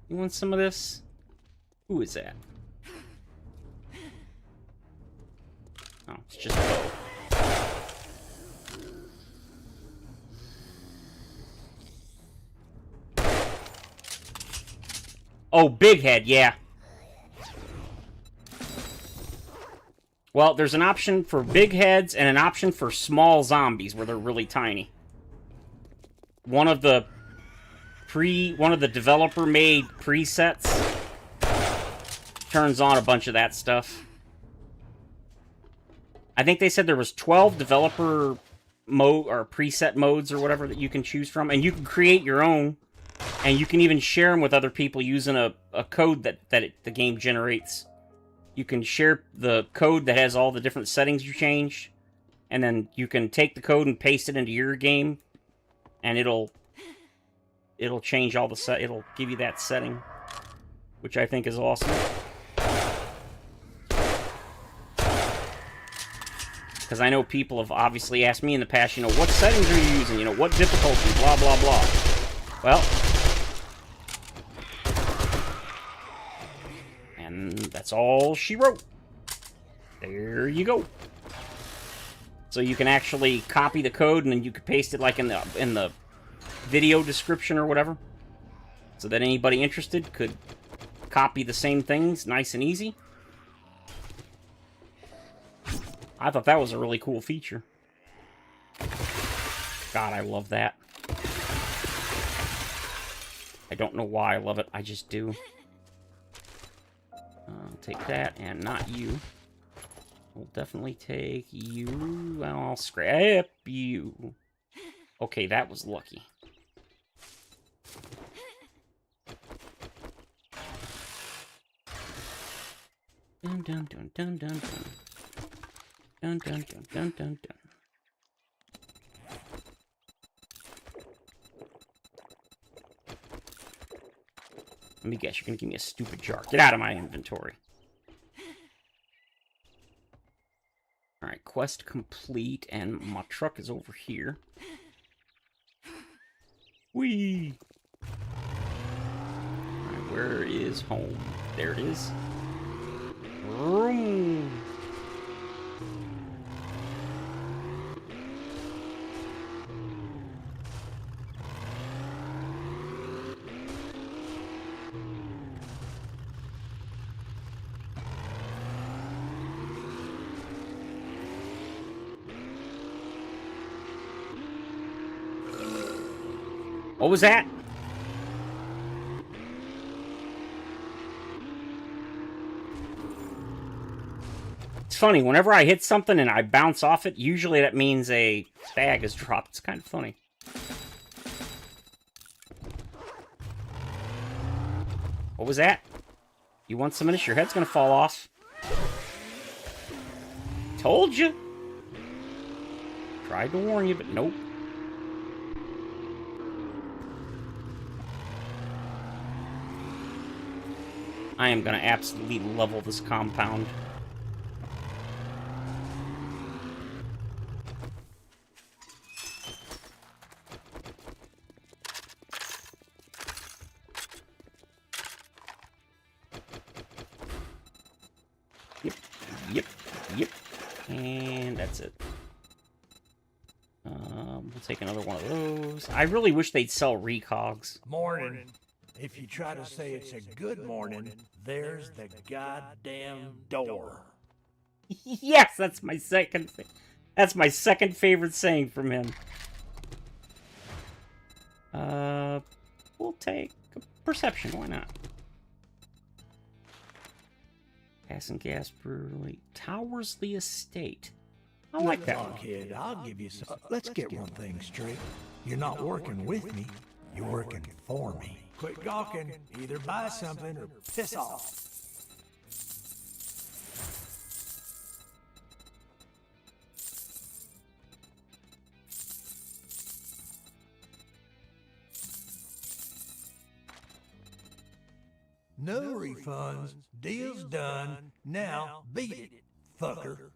You want some of this? Who is that? Oh, it's just Bo. Oh, big head, yeah. Well, there's an option for big heads and an option for small zombies where they're really tiny. One of the developer-made presets turns on a bunch of that stuff. I think they said there was 12 developer mode or preset modes or whatever that you can choose from, and you can create your own, and you can even share them with other people using a code that the game generates. You can share the code that has all the different settings you changed, and then you can take the code and paste it into your game, and it'll change all the it'll give you that setting, which I think is awesome. Because I know people have obviously asked me in the past, you know, what settings are you using? You know, what difficulty? Blah, blah, blah. Well, and that's all she wrote. There you go. So you can actually copy the code and then you can paste it like in the video description or whatever, so that anybody interested could copy the same things nice and easy. I thought that was a really cool feature. God, I love that. I don't know why I love it, I just do. I'll take that, and not you. We'll definitely take you. I'll scrap you. Okay, that was lucky. Dun dun dun dun dun dun. Dun dun dun dun dun dun. Let me guess, you're gonna give me a stupid jar. Get out of my inventory. Alright, quest complete, and my truck is over here. Whee! Alright, where is home? There it is. Vroom. What was that? It's funny, whenever I hit something and I bounce off it, usually that means a bag is dropped. It's kind of funny. What was that? You want some of this? Your head's gonna fall off. Told you. Tried to warn you, but nope. I am going to absolutely level this compound. Yep, yep, yep. And that's it. We'll take another one of those. I really wish they'd sell recogs. Morning. If you try to say it's a good morning, there's the goddamn door. Yes, that's my second. That's my second favorite saying from him. We'll take a perception. Why not? Gas and gas brewery. Towersley Estate. I like that one. Kid, I'll give you some. Let's get one thing straight. You're not working with me. You're working for me. Quit gawking. Either buy something or piss off. No refunds. Deal's done. Now beat it, fucker.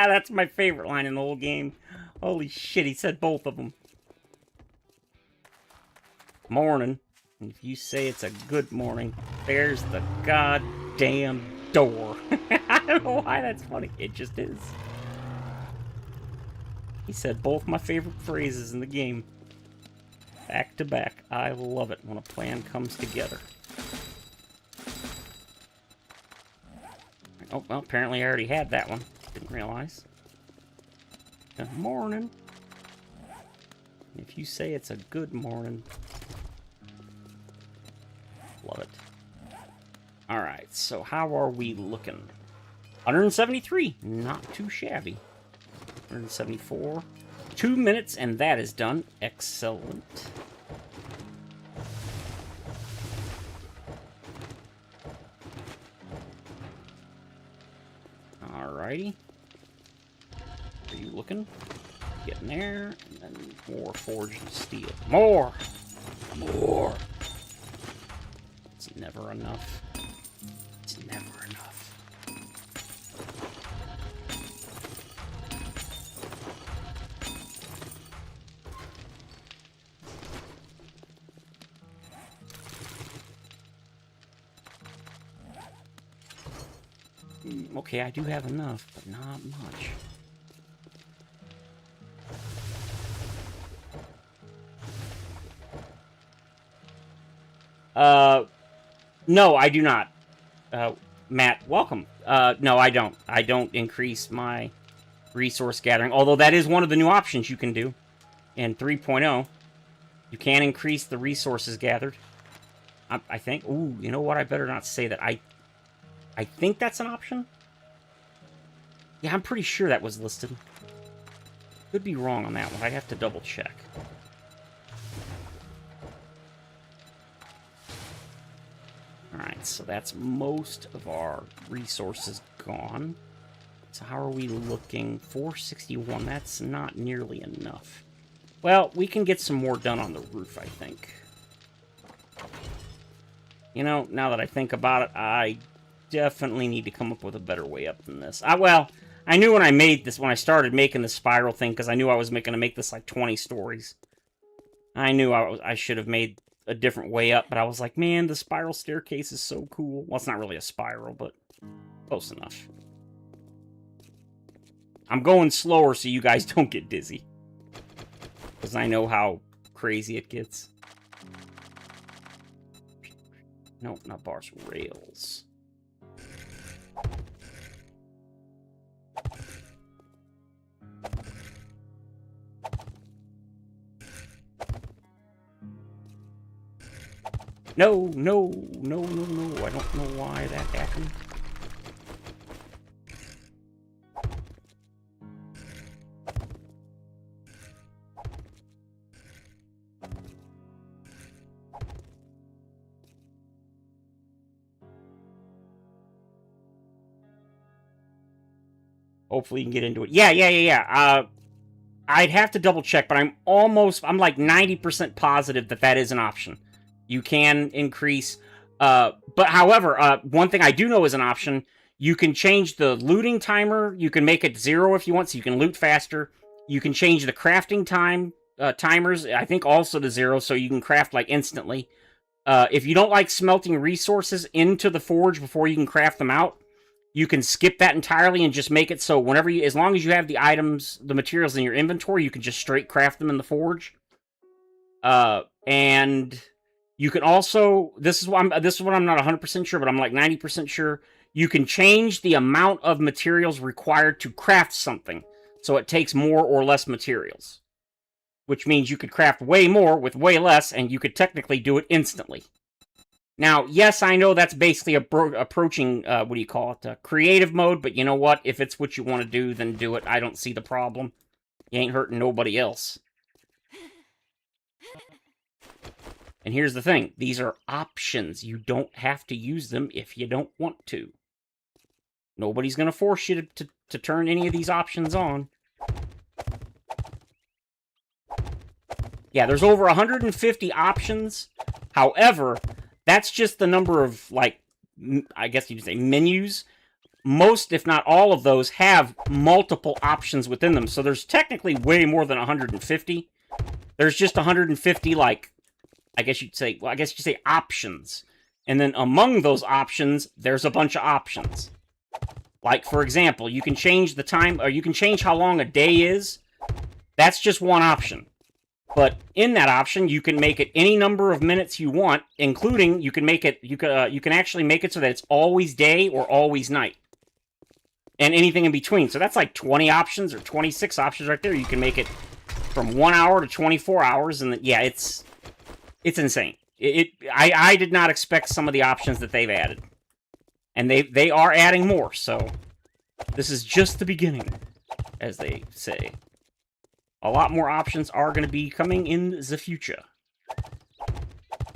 That's my favorite line in the whole game. Holy shit, he said both of them. Morning. And if you say it's a good morning, there's the goddamn door. I don't know why that's funny. It just is. He said both my favorite phrases in the game. Back to back. I love it when a plan comes together. Oh, well, apparently I already had that one. Didn't realize. Good morning. If you say it's a good morning. Love it. Alright, so how are we looking? 173. Not too shabby. 174. 2 minutes, and that is done. Excellent. Alrighty. Are you looking? Getting there, and then more forged steel. More! More! It's never enough. It's never enough. Okay, I do have enough, but not much. No, I do not. Matt, welcome. No, I don't. I don't increase my resource gathering, although that is one of the new options you can do in 3.0. You can increase the resources gathered. I think. Ooh, you know what? I better not say that. I think that's an option. Yeah, I'm pretty sure that was listed. Could be wrong on that one. I'd have to double check. Alright, so that's most of our resources gone. So how are we looking? 461, that's not nearly enough. Well, we can get some more done on the roof, I think. You know, now that I think about it, I definitely need to come up with a better way up than this. Well, I knew when I made this, when I started making the spiral thing, because I knew I was going to make this like 20 stories. I knew I should have made a different way up, but I was like, man, the spiral staircase is so cool. Well, it's not really a spiral, but close enough. I'm going slower so you guys don't get dizzy. Because I know how crazy it gets. Nope, not bars, rails. No, no, no, no, no. I don't know why that happened. Hopefully you can get into it. Yeah. I'd have to double check, but I'm like 90% positive that that is an option. You can increase, but however, one thing I do know is an option. You can change the looting timer. You can make it 0 if you want, so you can loot faster. You can change the crafting timers, I think also to 0, so you can craft like instantly. If you don't like smelting resources into the forge before you can craft them out, you can skip that entirely and just make it so whenever you, as long as you have the items, the materials in your inventory, you can just straight craft them in the forge. And you can also, this is what I'm not 100% sure, but I'm like 90% sure. You can change the amount of materials required to craft something, so it takes more or less materials. Which means you could craft way more with way less, and you could technically do it instantly. Now, yes, I know that's basically approaching, creative mode, but you know what? If it's what you want to do, then do it. I don't see the problem. You ain't hurting nobody else. And here's the thing. These are options. You don't have to use them if you don't want to. Nobody's going to force you to turn any of these options on. Yeah, there's over 150 options. However, that's just the number of, like, I guess you'd say menus. most, if not all of those, have multiple options within them. So there's technically way more than 150. There's just 150, like, I guess you'd say options. And then among those options, there's a bunch of options. Like, for example, you can change the time, or you can change how long a day is. That's just one option. But in that option, you can make it any number of minutes you want, including you can make it, you can actually make it so that it's always day or always night. And anything in between. So that's like 20 options or 26 options right there. You can make it from 1 hour to 24 hours, and yeah, it's insane. I did not expect some of the options that they've added. And they are adding more, so this is just the beginning, as they say. A lot more options are going to be coming in the future.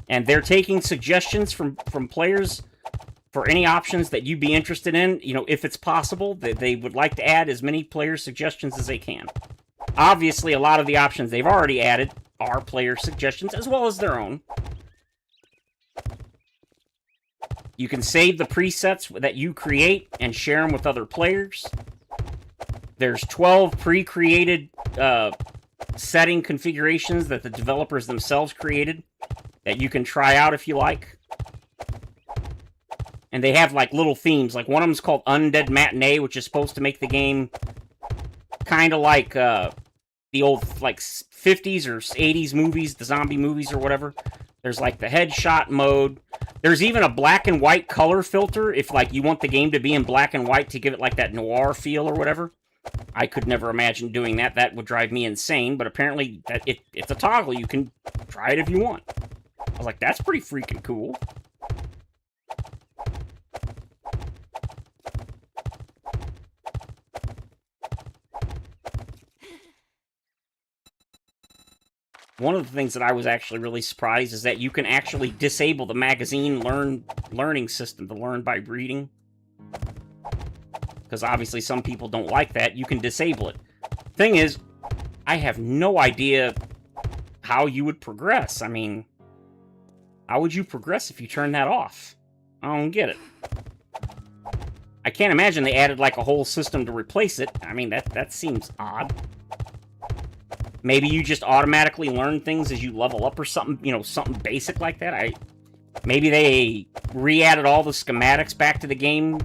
And they're taking suggestions from players for any options that you'd be interested in. You know, if it's possible, they would like to add as many player suggestions as they can. Obviously, a lot of the options they've already added are player suggestions, as well as their own. You can save the presets that you create and share them with other players. There's 12 pre-created setting configurations that the developers themselves created that you can try out if you like. And they have, like, little themes. Like, one of them's called Undead Matinee, which is supposed to make the game kind of like the old, like, 50s or 80s movies, the zombie movies or whatever. There's, like, the headshot mode. There's even a black and white color filter if, like, you want the game to be in black and white to give it, like, that noir feel or whatever. I could never imagine doing that. That would drive me insane, but apparently it's a toggle. You can try it if you want. I was like, that's pretty freaking cool. One of the things that I was actually really surprised is that you can actually disable the magazine learning system, the learn by reading. Because obviously some people don't like that. You can disable it. Thing is, I have no idea how you would progress. I mean, how would you progress if you turn that off? I don't get it. I can't imagine they added like a whole system to replace it. I mean, that seems odd. Maybe you just automatically learn things as you level up or something, you know, something basic like that. Maybe they re-added all the schematics back to the game,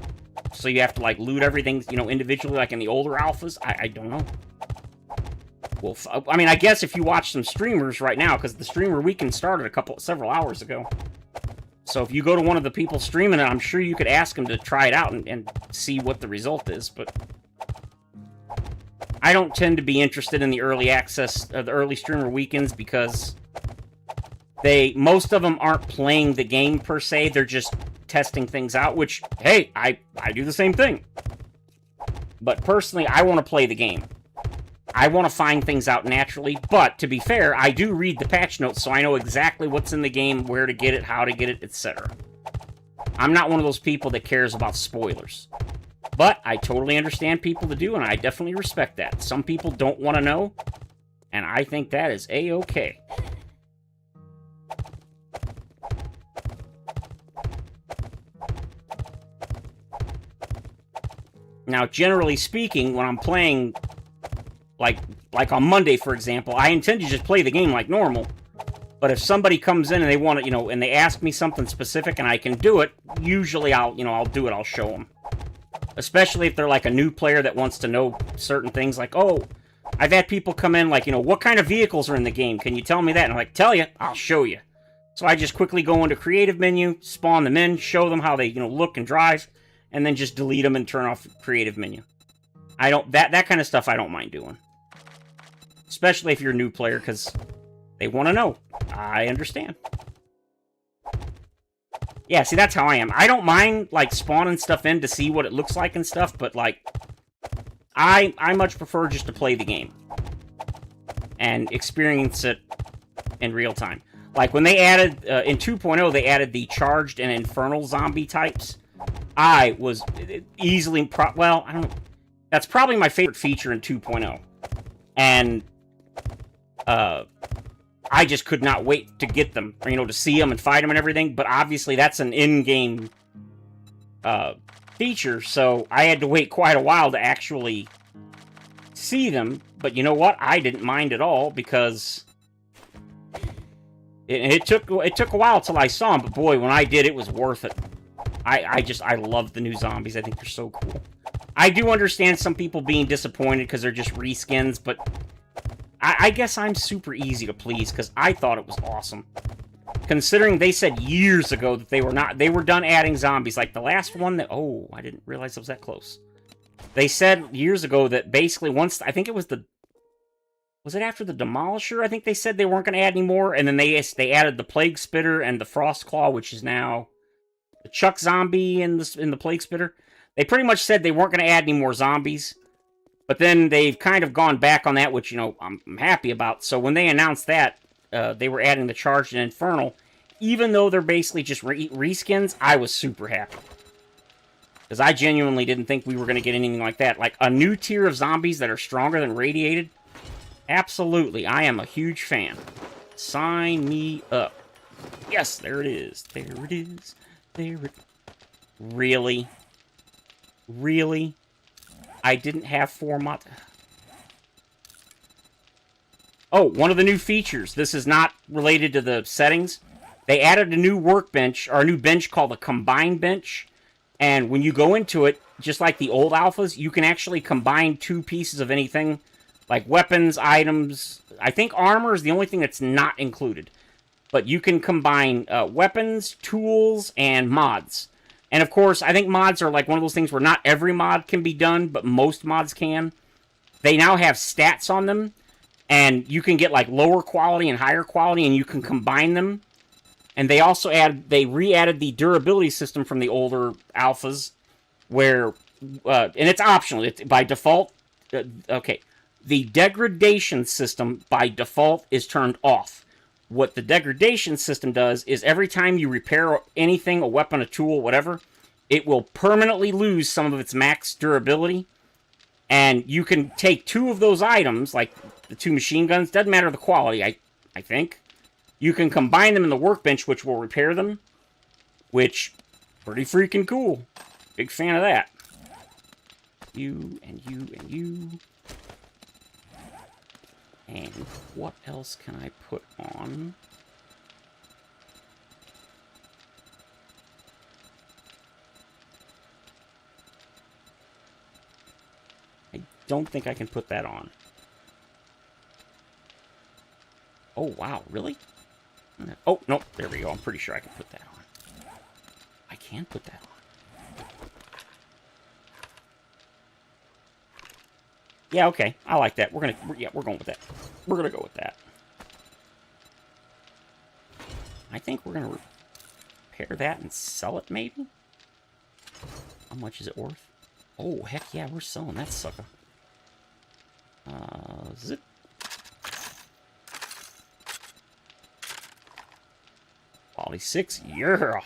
so you have to, like, loot everything, you know, individually, like in the older alphas. I don't know. Well, I mean, I guess if you watch some streamers right now, because the streamer weekend started several hours ago. So if you go to one of the people streaming it, I'm sure you could ask them to try it out and see what the result is, but I don't tend to be interested in the early access, the early streamer weekends, because most of them aren't playing the game per se, they're just testing things out, which, hey, I do the same thing. But personally, I want to play the game. I want to find things out naturally, but to be fair, I do read the patch notes, so I know exactly what's in the game, where to get it, how to get it, etc. I'm not one of those people that cares about spoilers. But I totally understand people that do, and I definitely respect that. Some people don't want to know, and I think that is A-okay. Now, generally speaking, when I'm playing, like on Monday, for example, I intend to just play the game like normal. But if somebody comes in and they want to, you know, and they ask me something specific and I can do it, usually I'll do it, I'll show them. Especially if they're like a new player that wants to know certain things, like, oh, I've had people come in like, you know, what kind of vehicles are in the game? Can you tell me that? And I'm like, tell you, I'll show you. So I just quickly go into creative menu, spawn them in, show them how they, you know, look and drive, and then just delete them and turn off creative menu. That kind of stuff I don't mind doing. Especially if you're a new player, because they want to know. I understand. Yeah, see, that's how I am. I don't mind, like, spawning stuff in to see what it looks like and stuff, but, like, I much prefer just to play the game. And experience it in real time. Like, when they added, in 2.0, they added the charged and infernal zombie types. I was easily, well, I don't know. That's probably my favorite feature in 2.0. And, I just could not wait to get them, or, you know, to see them and fight them and everything, but obviously that's an in-game, feature, so I had to wait quite a while to actually see them. But you know what? I didn't mind at all, because it took a while till I saw them. But boy, when I did, it was worth it. I love the new zombies. I think they're so cool. I do understand some people being disappointed because they're just reskins, but I guess I'm super easy to please because I thought it was awesome. Considering they said years ago that they were done adding zombies. Like the last one that, oh, I didn't realize it was that close. They said years ago that basically once, I think it was was it after the Demolisher? I think they said they weren't going to add any more, and then they added the Plague Spitter and the Frost Claw, which is now the Chuck Zombie in the Plague Spitter. They pretty much said they weren't going to add any more zombies, but then they've kind of gone back on that, which, you know, I'm happy about. So when they announced that, they were adding the Charged and Infernal, even though they're basically just reskins, I was super happy. Because I genuinely didn't think we were going to get anything like that. Like, a new tier of zombies that are stronger than Radiated? Absolutely. I am a huge fan. Sign me up. Yes, there it is. There it is. There it... Really? Really? I didn't have 4 mods... Oh, one of the new features. This is not related to the settings. They added a new workbench, or a new bench called a Combine Bench. And when you go into it, just like the old alphas, you can actually combine 2 pieces of anything. Like weapons, items. I think armor is the only thing that's not included. But you can combine weapons, tools, and mods. And of course, I think mods are like one of those things where not every mod can be done, but most mods can. They now have stats on them. And you can get like lower quality and higher quality, and you can combine them. And they also re-added the durability system from the older alphas, where, and it's optional. It's by default. Okay, the degradation system by default is turned off. What the degradation system does is every time you repair anything, a weapon, a tool, whatever, it will permanently lose some of its max durability. And you can take 2 of those items, like the 2 machine guns, doesn't matter the quality, I think. You can combine them in the workbench, which will repair them, which, pretty freaking cool. Big fan of that. You, and you, and you. And what else can I put on? I don't think I can put that on. Oh, wow, really? Oh, no, there we go. I'm pretty sure I can put that on. I can put that on. Yeah, okay. I like that. We're going with that. We're gonna go with that. I think we're gonna repair that and sell it, maybe? How much is it worth? Oh, heck yeah, we're selling that sucker. Zip. Quality 6, yeah.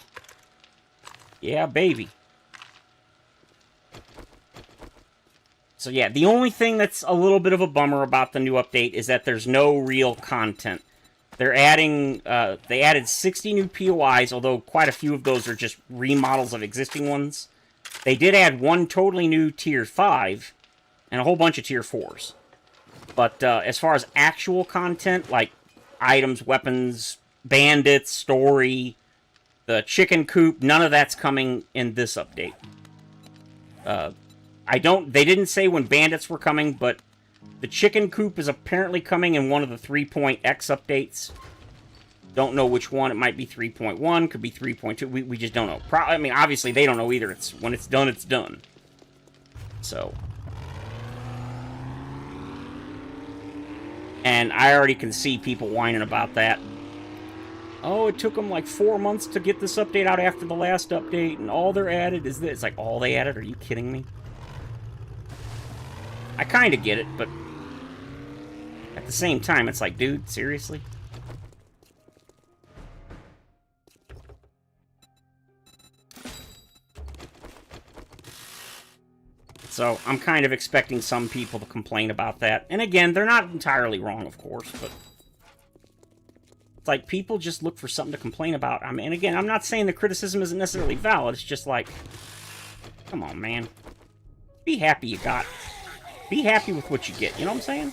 Yeah, baby. So yeah, the only thing that's a little bit of a bummer about the new update is that there's no real content. They're adding, they added 60 new POIs, although quite a few of those are just remodels of existing ones. They did add 1 totally new Tier 5, and a whole bunch of Tier 4s. But as far as actual content, like items, weapons, bandits, story, the chicken coop, none of that's coming in this update. They didn't say when bandits were coming, but the chicken coop is apparently coming in one of the 3.x updates. Don't know which one. It might be 3.1, could be 3.2. We just don't know. I mean, obviously they don't know either. It's when it's done, it's done. So. And I already can see people whining about that. Oh, it took them like 4 months to get this update out after the last update, and all they're added is this. It's like, all they added? Are you kidding me? I kind of get it, but at the same time, it's like, dude, seriously? So, I'm kind of expecting some people to complain about that. And again, they're not entirely wrong, of course, but it's like, people just look for something to complain about. I mean, and again, I'm not saying the criticism isn't necessarily valid, it's just like, Come on, man. Be happy you got. Be happy with what you get, you know what I'm saying?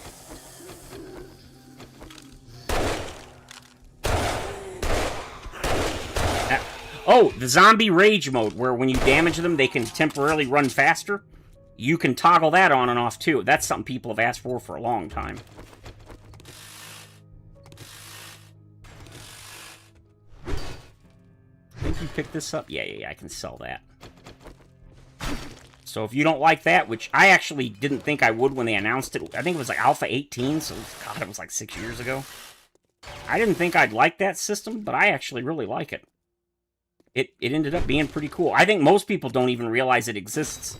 Oh, the zombie rage mode, where when you damage them, they can temporarily run faster. You can toggle that on and off, too. That's something people have asked for a long time. I think you picked this up? Yeah, I can sell that. So if you don't like that, which I actually didn't think I would when they announced it. I think it was like Alpha 18, so God, it was like 6 years ago. I didn't think I'd like that system, but I actually really like it. It ended up being pretty cool. I think most people don't even realize it exists.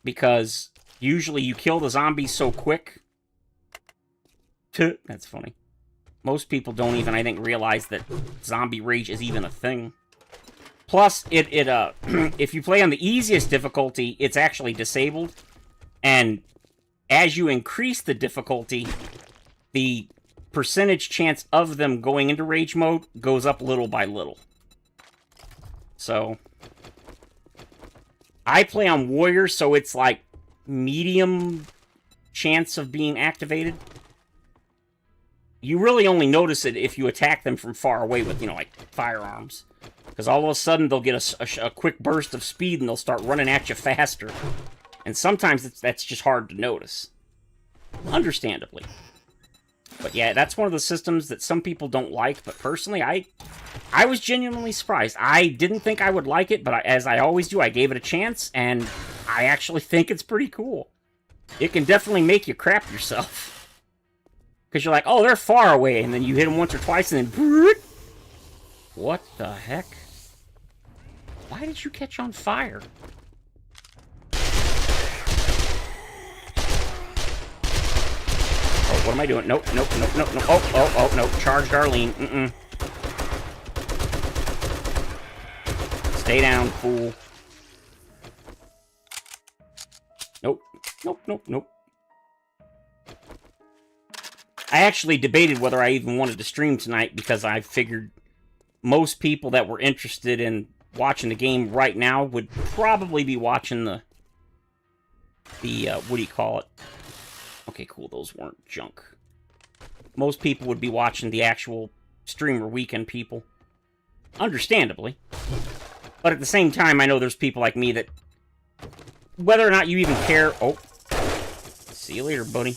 Because usually you kill the zombies so quick. That's funny. Most people don't even, I think, realize that zombie rage is even a thing. Plus, if you play on the easiest difficulty, it's actually disabled. And as you increase the difficulty, the percentage chance of them going into rage mode goes up little by little. So, I play on warrior, so it's like medium chance of being activated. You really only notice it if you attack them from far away with, you know, like firearms. Because all of a sudden they'll get a quick burst of speed and they'll start running at you faster. And sometimes that's just hard to notice. Understandably. But yeah, that's one of the systems that some people don't like, but personally, I was genuinely surprised. I didn't think I would like it, but as I always do, I gave it a chance, and I actually think it's pretty cool. It can definitely make you crap yourself. Because you're like, oh, they're far away, and then you hit them once or twice, and then... What the heck? Why did you catch on fire? Oh, what am I doing? Nope. Oh, no. Charged Arlene. Stay down, fool. Nope. I actually debated whether I even wanted to stream tonight because I figured most people that were interested in watching the game right now would probably be watching the what do you call it? Okay, cool, those weren't junk. Most people would be watching the actual streamer weekend people. Understandably. But at the same time, I know there's people like me that, whether or not you even care... Oh. See you later, buddy.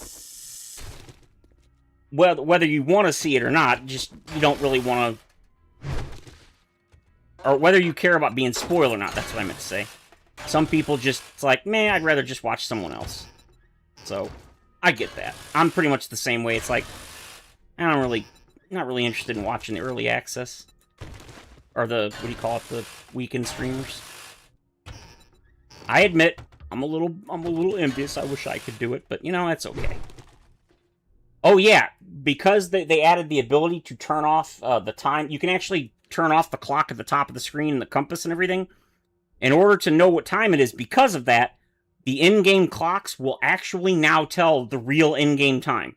Well, whether you want to see it or not, just, you don't really want to... Or whether you care about being spoiled or not, that's what I meant to say. Some people just, it's like, man, I'd rather just watch someone else. So, I get that. I'm pretty much the same way. It's like, not really interested in watching the early access. Or the, what do you call it, the weekend streamers. I admit, I'm a little envious. I wish I could do it, but, you know, that's okay. Oh, yeah, because they added the ability to turn off the time, you can actually turn off the clock at the top of the screen and the compass and everything. In order to know what time it is, because of that, the in-game clocks will actually now tell the real in-game time.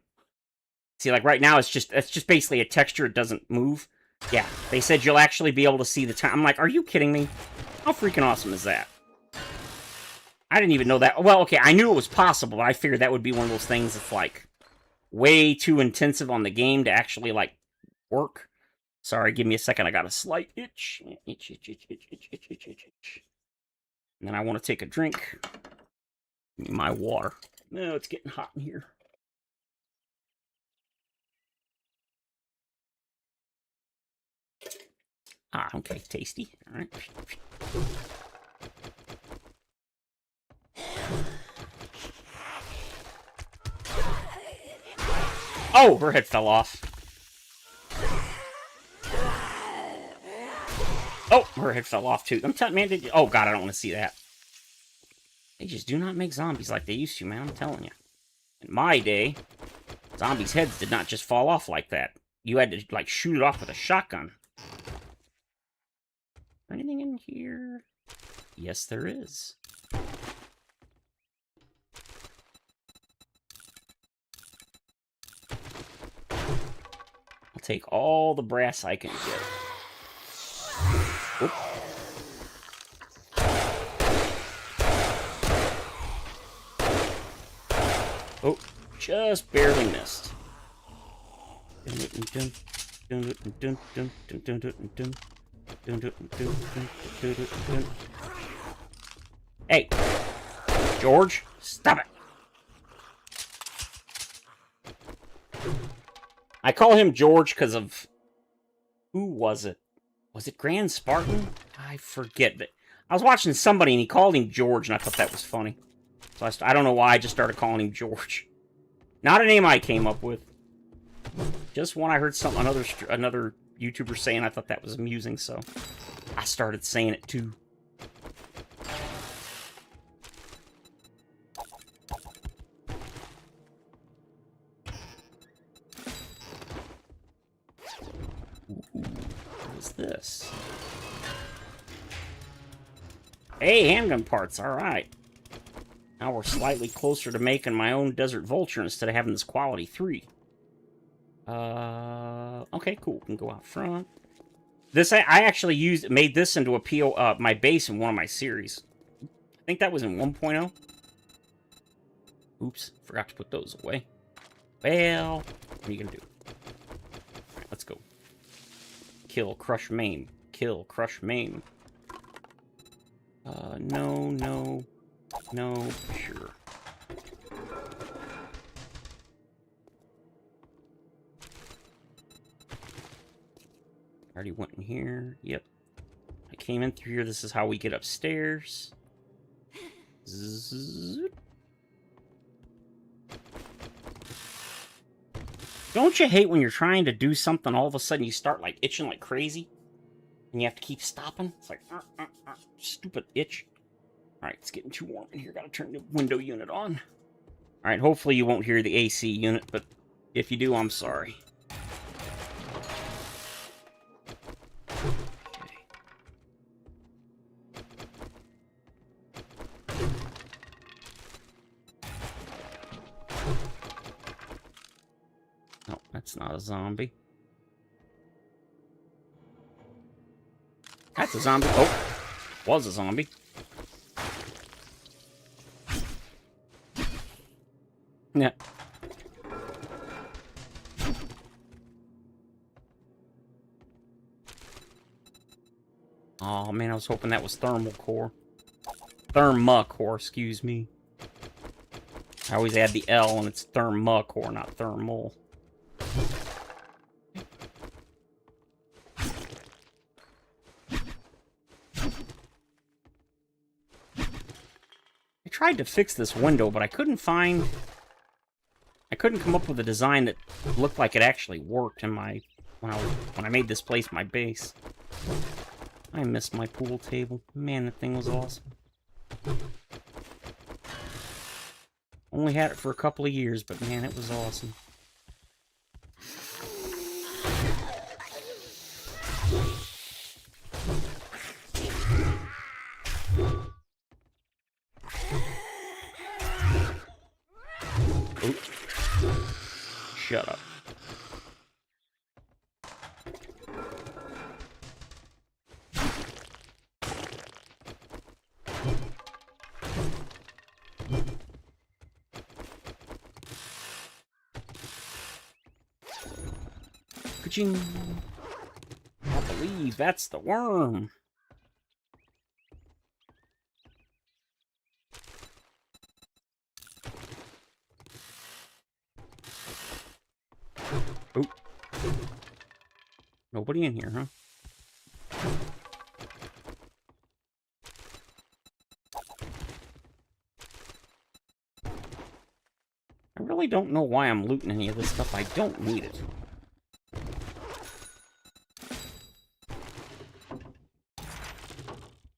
See, like right now, it's just basically a texture, it doesn't move. Yeah, they said you'll actually be able to see the time. I'm like, are you kidding me? How freaking awesome is that? I didn't even know that. Well, okay, I knew it was possible, but I figured that would be one of those things that's like way too intensive on the game to actually like work. Sorry, give me a second. I got a slight itch. Itch. And then I want to take a drink. Give me my water. No, it's getting hot in here. Ah, okay, tasty. All right. Oh, her head fell off. Oh, her head fell off too. I'm telling man, did you... Oh god, I don't want to see that. They just do not make zombies like they used to, man. I'm telling you. In my day, zombies' heads did not just fall off like that. You had to like shoot it off with a shotgun. Anything in here? Yes, there is. I'll take all the brass I can get. Oop. Oh, just barely missed. Hey, George, stop it. I call him George because of... Who was it? Was it Grand Spartan? I forget. But I was watching somebody and he called him George and I thought that was funny. So I don't know why I just started calling him George. Not a name I came up with. Just one I heard another YouTuber saying. I thought that was amusing, so I started saying it too. What is this? Hey, handgun parts. All right. Now we're slightly closer to making my own Desert Vulture instead of having this quality 3. Okay, cool. Can go out front. This I actually made this into a my base in one of my series. I think that was in 1.0. Oops, forgot to put those away. Well, what are you gonna do? All right, let's go. Kill, crush, maim. Kill, crush, maim. No, sure. Already went in here. Yep. I came in through here. This is how we get upstairs. Zzz. Don't you hate when you're trying to do something, all of a sudden you start like itching like crazy? And you have to keep stopping? It's like, stupid itch. Alright, it's getting too warm in here. Gotta turn the window unit on. Alright, hopefully you won't hear the AC unit, but if you do, I'm sorry. No, that's not a zombie. That's a zombie. Oh, was a zombie. Yeah. Oh man, I was hoping that was thermal core. Therma core, excuse me. I always add the L and it's therma core, not thermal. I tried to fix this window, but I couldn't come up with a design that looked like it actually worked in my when I made this place my base. I missed my pool table. Man, that thing was awesome. Only had it for a couple of years, but man, it was awesome. Oop. Shut up. Ka-ching. I believe that's the worm. Oop. Nobody in here, huh? I really don't know why I'm looting any of this stuff. I don't need it.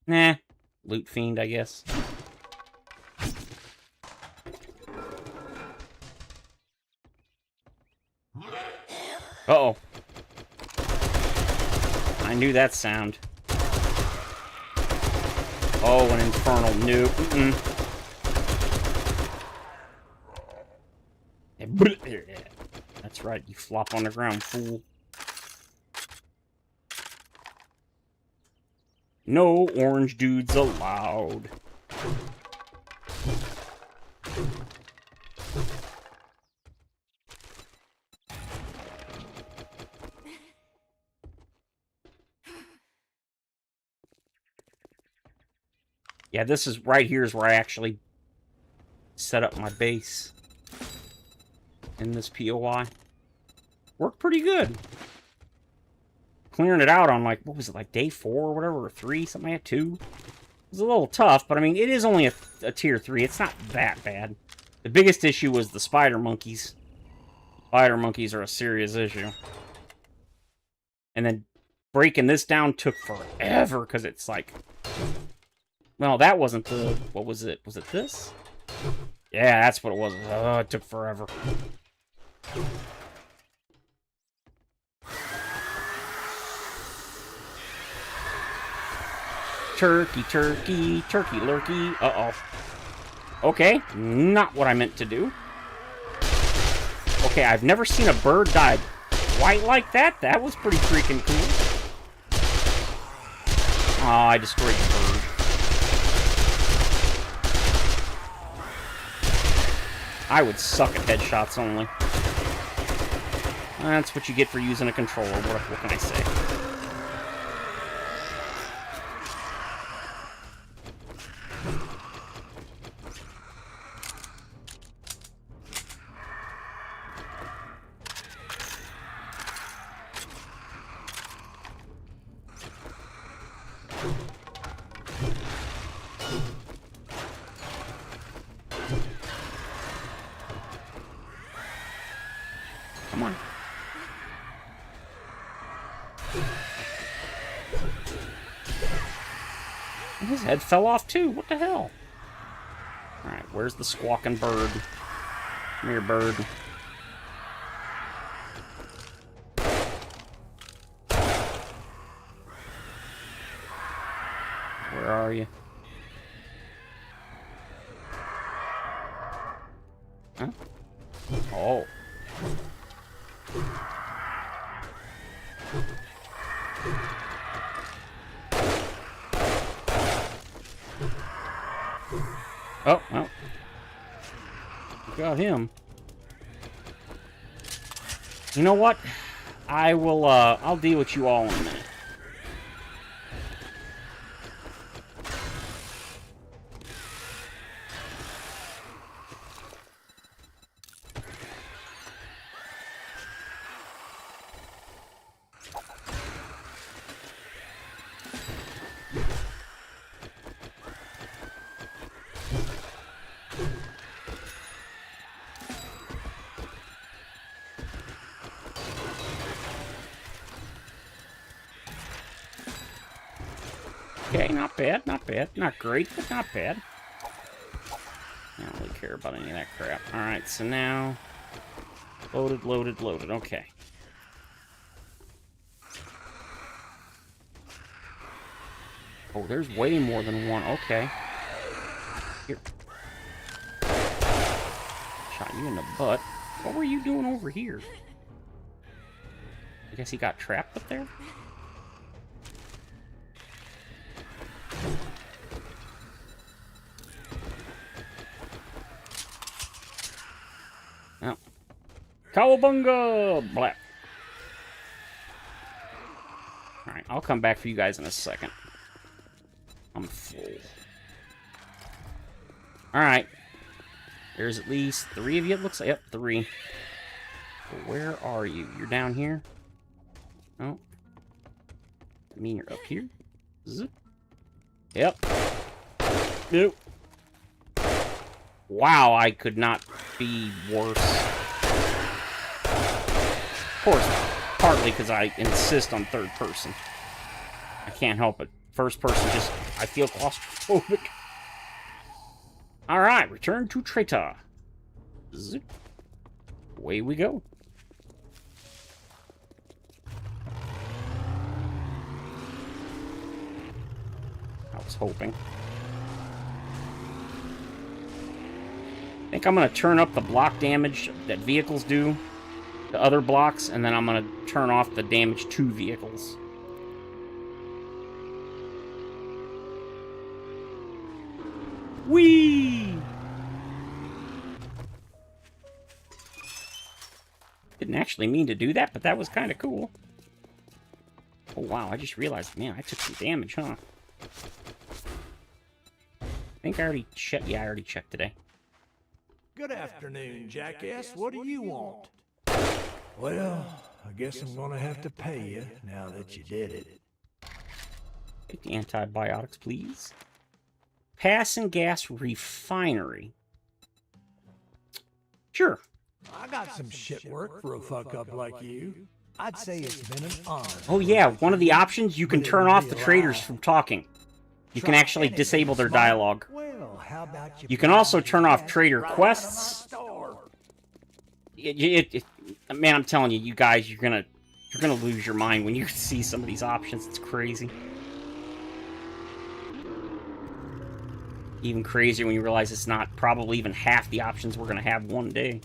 Nah. Loot fiend, I guess. Uh-oh. I knew that sound. Oh, an infernal nuke. That's right, you flop on the ground, fool. No orange dudes allowed. Yeah, this is right here is where I actually set up my base in this POI. Worked pretty good. Clearing it out on, like, what was it, like day 4 or whatever, or 3, something like that, 2? It was a little tough, but I mean, it is only a tier 3. It's not that bad. The biggest issue was the spider monkeys. Spider monkeys are a serious issue. And then breaking this down took forever, because it's like... Well, that wasn't the... What was it? Was it this? Yeah, that's what it was. Oh, it took forever. Turkey, turkey, turkey lurkey. Uh-oh. Okay, not what I meant to do. Okay, I've never seen a bird die quite like that. That was pretty freaking cool. Oh, I destroyed the bird. I would suck at headshots only. That's what you get for using a controller. What can I say? Come on. And his head fell off too. What the hell? Alright, where's the squawking bird? Come here, bird. Where are you? Huh? Oh. Oh, well. Got him. You know what? I'll deal with you all in a minute. Okay, not bad, not bad. Not great, but not bad. I don't really care about any of that crap. Alright, so now... Loaded, loaded, loaded. Okay. Oh, there's way more than one. Okay. Here. Shot you in the butt. What were you doing over here? I guess he got trapped up there? Oh. Cowabunga! Black. Alright, I'll come back for you guys in a second. I'm full. Alright. There's at least 3 of you, it looks like. Yep, 3. But where are you? You're down here? Oh. I mean, you're up here? Zip. Yep. Nope. Wow, I could not be worse. Of course, partly because I insist on third person. I can't help it. First person just, I feel claustrophobic. Alright, return to Traitor. Zip. Away we go. I was hoping. I think I'm going to turn up the block damage that vehicles do to other blocks, and then I'm going to turn off the damage to vehicles. Whee! Didn't actually mean to do that, but that was kind of cool. Oh wow, I just realized, man, I took some damage, huh? think I already checked. Yeah, I already checked today. Good afternoon, jackass. What do you want? Well, I guess I'm gonna have to pay you now that you did it. Take the antibiotics, please. Pass and gas refinery. Sure. I got some shit work for a fuck-up like you. I'd say it's been an honor. Oh yeah, one of the options, you can turn off the traders from talking. You can actually disable their dialogue. Well, how about You can also turn off trader quests. Man, I'm telling you, you guys, you're gonna lose your mind when you see some of these options. It's crazy. Even crazier when you realize it's not probably even half the options we're gonna have one day.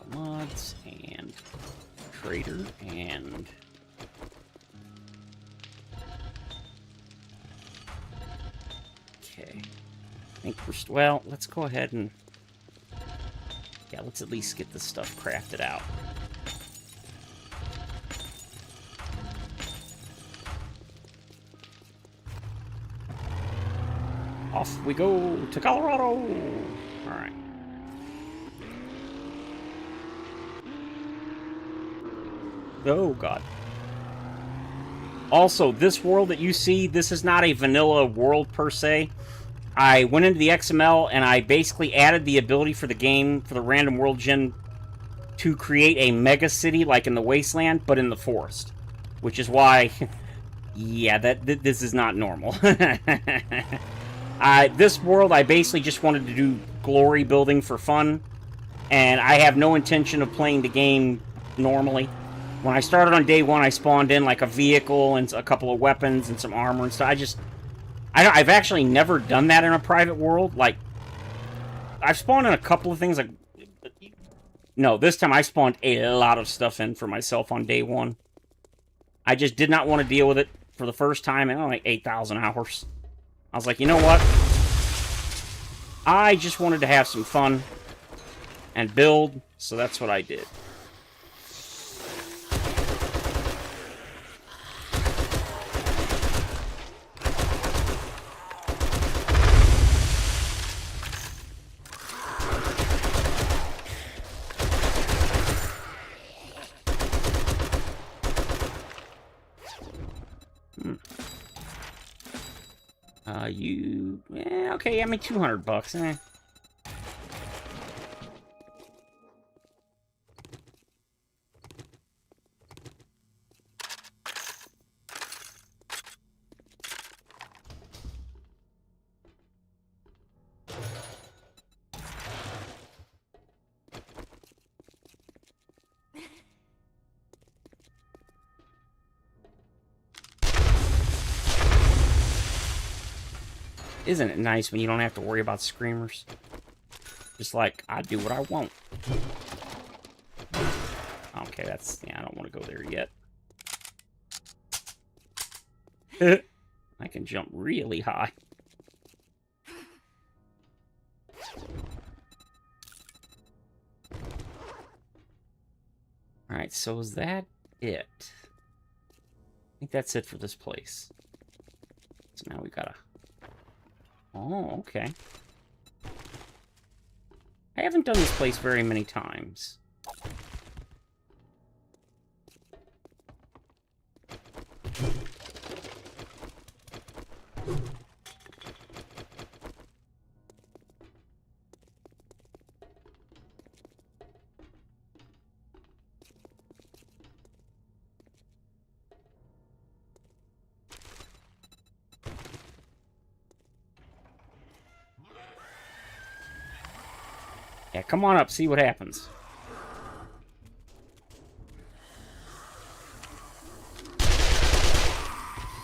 Mods and trader and okay. I think we're well. Let's go ahead and yeah. Let's at least get this stuff crafted out. Off we go to Colorado. All right. Oh, God. Also, this world that you see, this is not a vanilla world per se. I went into the XML and I basically added the ability for the game, for the random world gen, to create a mega city like in the Wasteland, but in the forest. Which is why, yeah, this is not normal. This world, I basically just wanted to do glory building for fun, and I have no intention of playing the game normally. When I started on day one, I spawned in like a vehicle and a couple of weapons and some armor and stuff. I've actually never done that in a private world. Like, I've spawned in a couple of things. Like, no, this time I spawned a lot of stuff in for myself on day one. I just did not want to deal with it for the first time in like 8,000 hours. I was like, you know what? I just wanted to have some fun and build, so that's what I did. Okay, I mean, $200, eh. Isn't it nice when you don't have to worry about screamers? Just like, I do what I want. Okay, that's... yeah, I don't want to go there yet. I can jump really high. Alright, so is that it? I think that's it for this place. So now we gotta... oh, okay. I haven't done this place very many times. Yeah, come on up, see what happens.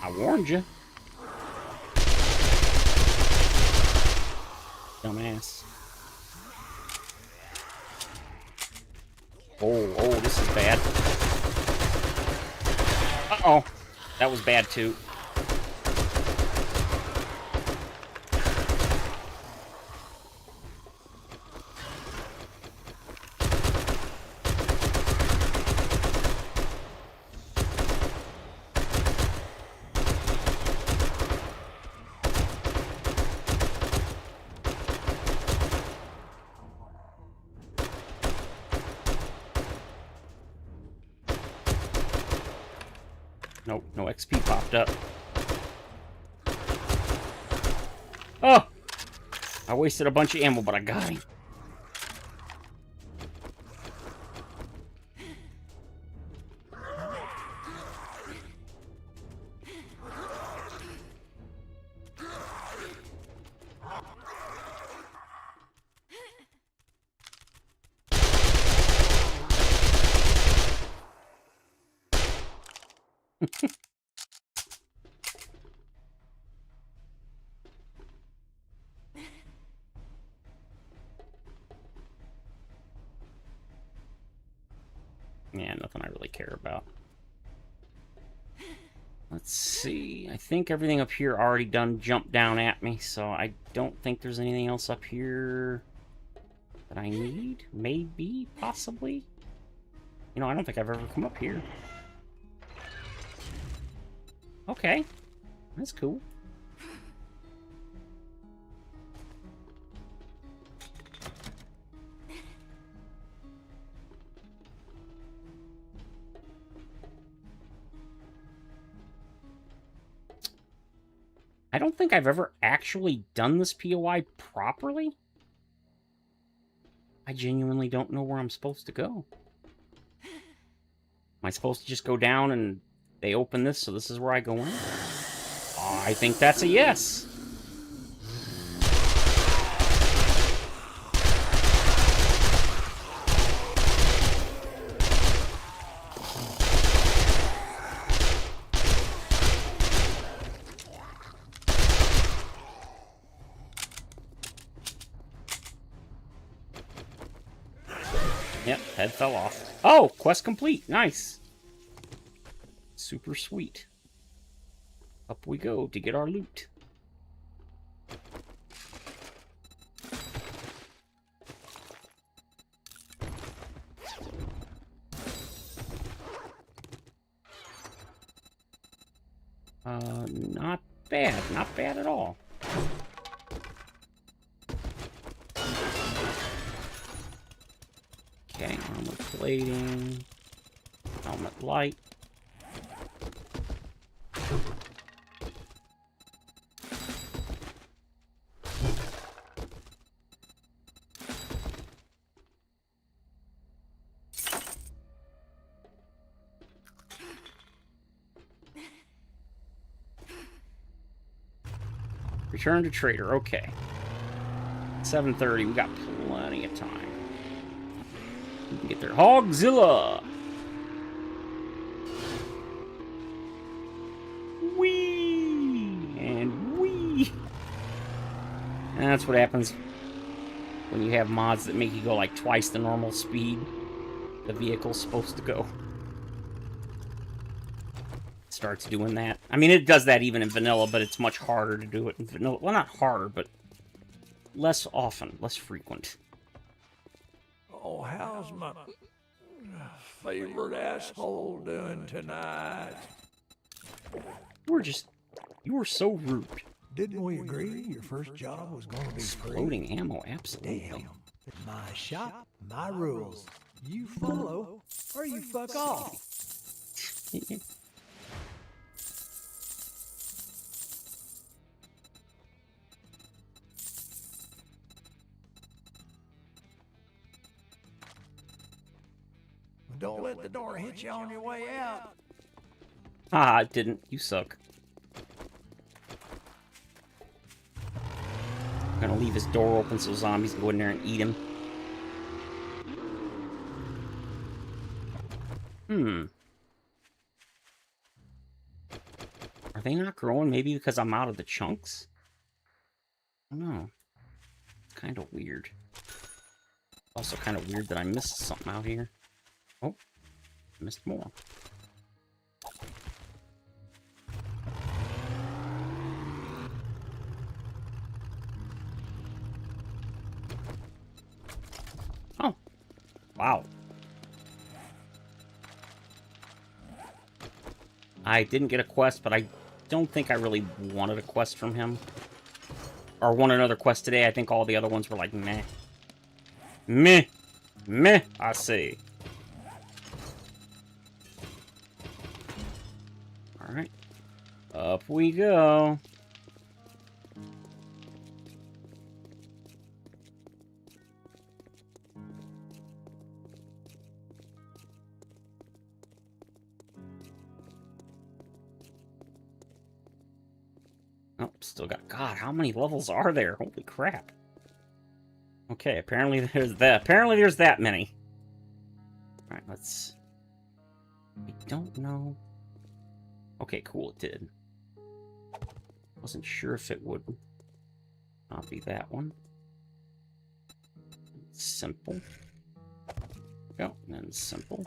I warned you. Dumbass. Oh, this is bad. Uh-oh. That was bad, too. Nope, no XP popped up. Oh! I wasted a bunch of ammo, but I got him. Yeah, nothing I really care about. Let's see. I think everything up here already done jumped down at me, so I don't think there's anything else up here that I need. Maybe, possibly. You know, I don't think I've ever come up here. Okay. That's cool. I don't think I've ever actually done this POI properly. I genuinely don't know where I'm supposed to go. Am I supposed to just go down and they open this, so this is where I go in? I think that's a yes. Yep, head fell off. Oh, quest complete. Nice. Super sweet. Up we go to get our loot. Not bad. Not bad at all. Okay, armor plating. Helmet light. Return to trader. Okay. 7:30. We got plenty of time. We can get there. Hogzilla! Whee! And whee! And that's what happens when you have mods that make you go like twice the normal speed the vehicle's supposed to go. It starts doing that. I mean, it does that even in vanilla, but it's much harder to do it in vanilla. Well, not harder, but less often, less frequent. Oh, how's my favorite asshole doing tonight? You were so rude. Didn't we agree your first job was going to be free? Exploding ammo, absolutely. Damn. My shop, my rules. You follow, or you fuck off. Don't let the door hit you on your way out. Ah, it didn't. You suck. I'm gonna leave his door open so zombies can go in there and eat him. Are they not growing? Maybe because I'm out of the chunks? I don't know. It's kind of weird. Also kind of weird that I missed something out here. Oh, missed more. Oh, wow. I didn't get a quest, but I don't think I really wanted a quest from him. Or want another quest today. I think all the other ones were like, meh. Meh. Meh, I say. Alright. Up we go. Oh, still got... God, how many levels are there? Holy crap. Okay, apparently there's that. Apparently there's that many. Alright, let's... I don't know... Okay, cool, it did. Wasn't sure if it would not be that one. Simple. Go, and then simple.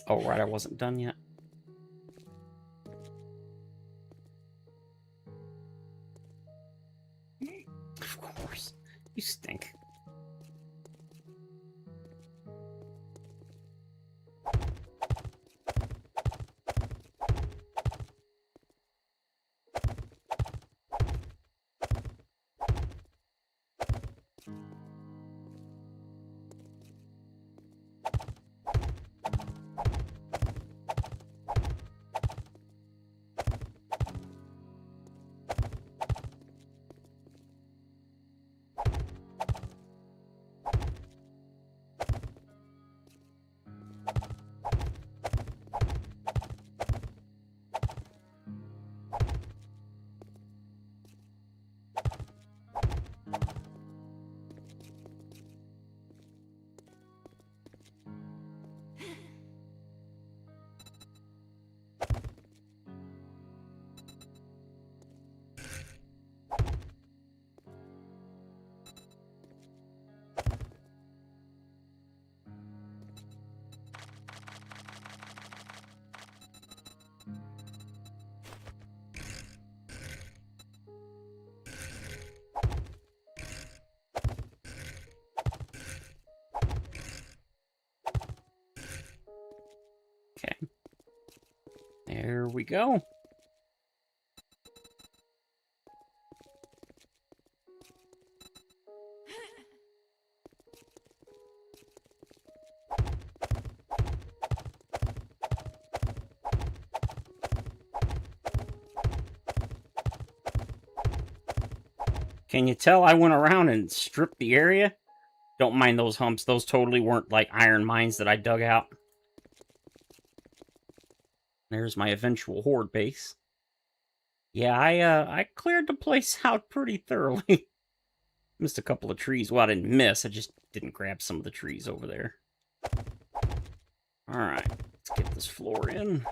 Oh, right, I wasn't done yet. Of course. You stink. Okay. There we go. Can you tell I went around and stripped the area? Don't mind those humps. Those totally weren't like iron mines that I dug out. There's my eventual Horde base. Yeah, I cleared the place out pretty thoroughly. Missed a couple of trees. Well, I didn't miss. I just didn't grab some of the trees over there. Alright, let's get this floor in.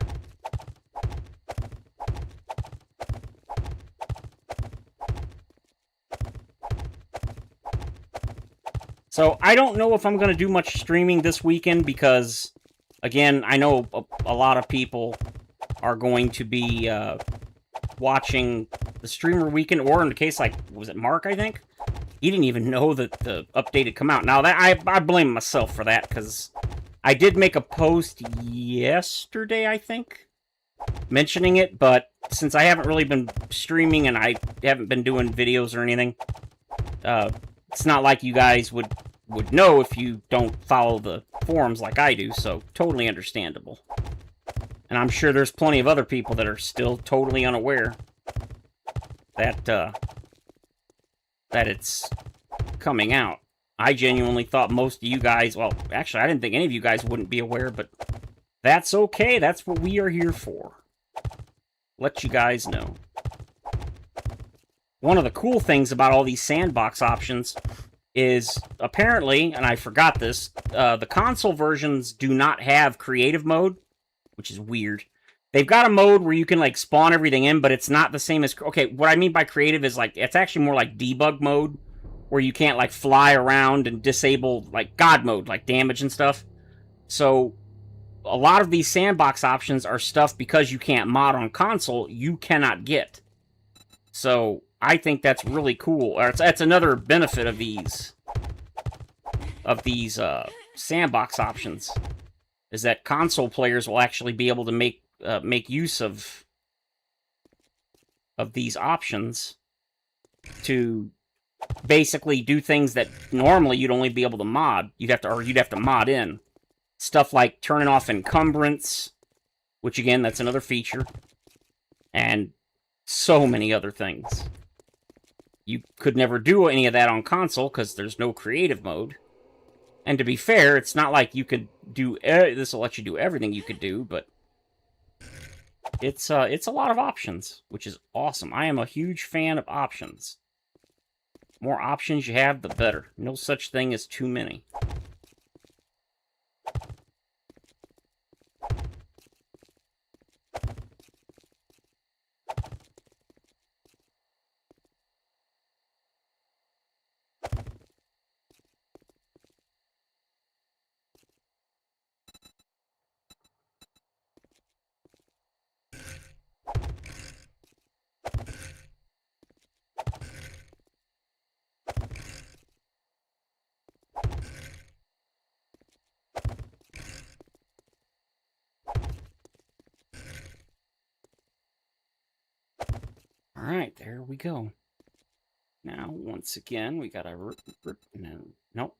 So, I don't know if I'm going to do much streaming this weekend because, again, I know a lot of people are going to be watching the streamer weekend, or in the case, like, was it Mark, I think? He didn't even know that the update had come out. Now, that I blame myself for that, because I did make a post yesterday, I think, mentioning it, but since I haven't really been streaming and I haven't been doing videos or anything, it's not like you guys would know if you don't follow the forums like I do, so totally understandable. And I'm sure there's plenty of other people that are still totally unaware that that it's coming out. I genuinely thought most of you guys, well, actually, I didn't think any of you guys wouldn't be aware, but that's okay. That's what we are here for. Let you guys know. One of the cool things about all these sandbox options is apparently, and I forgot this, the console versions do not have creative mode, which is weird. They've got a mode where you can, like, spawn everything in, but it's not the same as... Okay, what I mean by creative is, like, it's actually more like debug mode, where you can't, like, fly around and disable, like, God mode, like, damage and stuff. So, a lot of these sandbox options are stuff, because you can't mod on console, you cannot get. So, I think that's really cool. Or that's another benefit of these sandbox options, is that console players will actually be able to make use of these options to basically do things that normally you'd only be able to mod. You'd have to mod in stuff like turning off encumbrance, which again, that's another feature, and so many other things. You could never do any of that on console because there's no creative mode. And to be fair, it's not like you could do... this will let you do everything you could do, but it's a lot of options, which is awesome. I am a huge fan of options. The more options you have, the better. No such thing as too many. Alright, there we go. Now, once again, we gotta... No.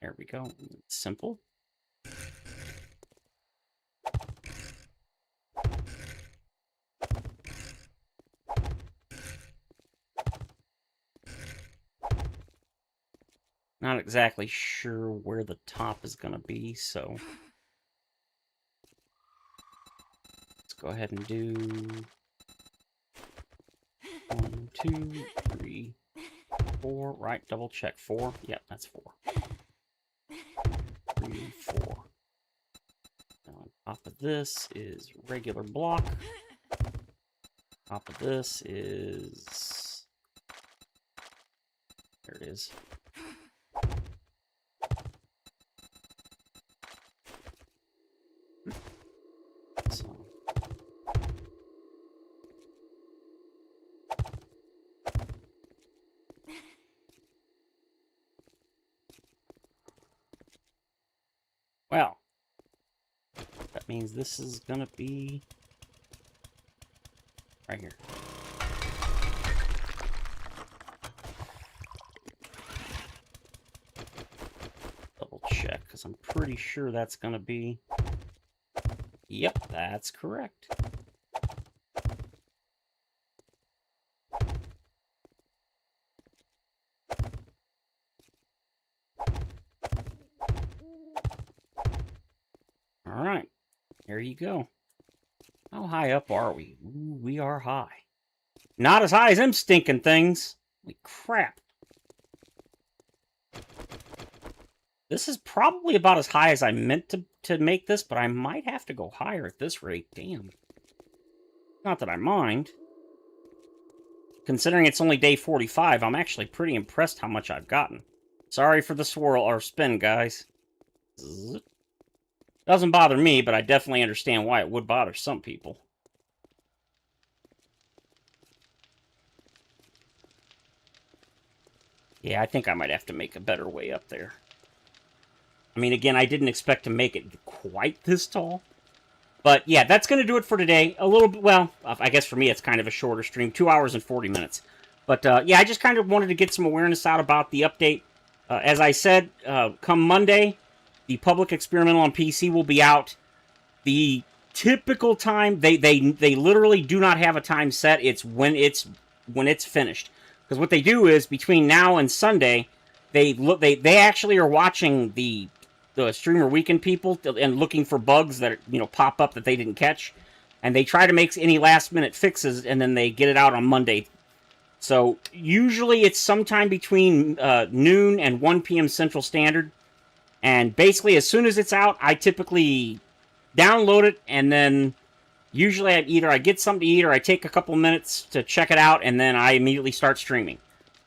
There we go. Simple. Not exactly sure where the top is gonna be, so... let's go ahead and do... 1, 2, 3, 4. Right, double check. 4. Yep, that's 4. 3, 4. Now on top of this is regular block. Top of this is... there it is. So... well, that means this is gonna be right here. Double check, because I'm pretty sure that's gonna be... yep, that's correct. Alright, there you go. How high up are we? Ooh, we are high. Not as high as them stinking things. Holy crap. This is probably about as high as I meant to make this, but I might have to go higher at this rate. Damn. Not that I mind. Considering it's only day 45, I'm actually pretty impressed how much I've gotten. Sorry for the swirl or spin, guys. Zzz. Doesn't bother me, but I definitely understand why it would bother some people. Yeah, I think I might have to make a better way up there. I mean, again, I didn't expect to make it quite this tall. But yeah, that's going to do it for today. A little bit, well, I guess for me it's kind of a shorter stream, 2 hours and 40 minutes. But yeah, I just kind of wanted to get some awareness out about the update. As I said, come Monday, the public experimental on PC will be out. The typical time, they literally do not have a time set. It's when it's finished. Because what they do is between now and Sunday, they actually are watching the streamer weekend people and looking for bugs that pop up that they didn't catch, and they try to make any last minute fixes, and then they get it out on Monday So usually it's sometime between noon and 1 p.m. Central Standard. And basically, as soon as it's out, I typically download it, and then usually I get something to eat or I take a couple minutes to check it out, and then I immediately start streaming.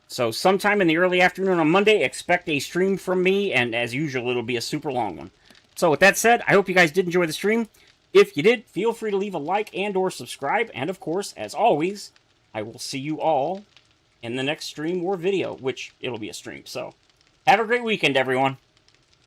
So sometime in the early afternoon on Monday, expect a stream from me, and as usual, it'll be a super long one. So with that said, I hope you guys did enjoy the stream. If you did, feel free to leave a like and or subscribe, and of course, as always, I will see you all in the next stream or video, which it'll be a stream. So have a great weekend, everyone.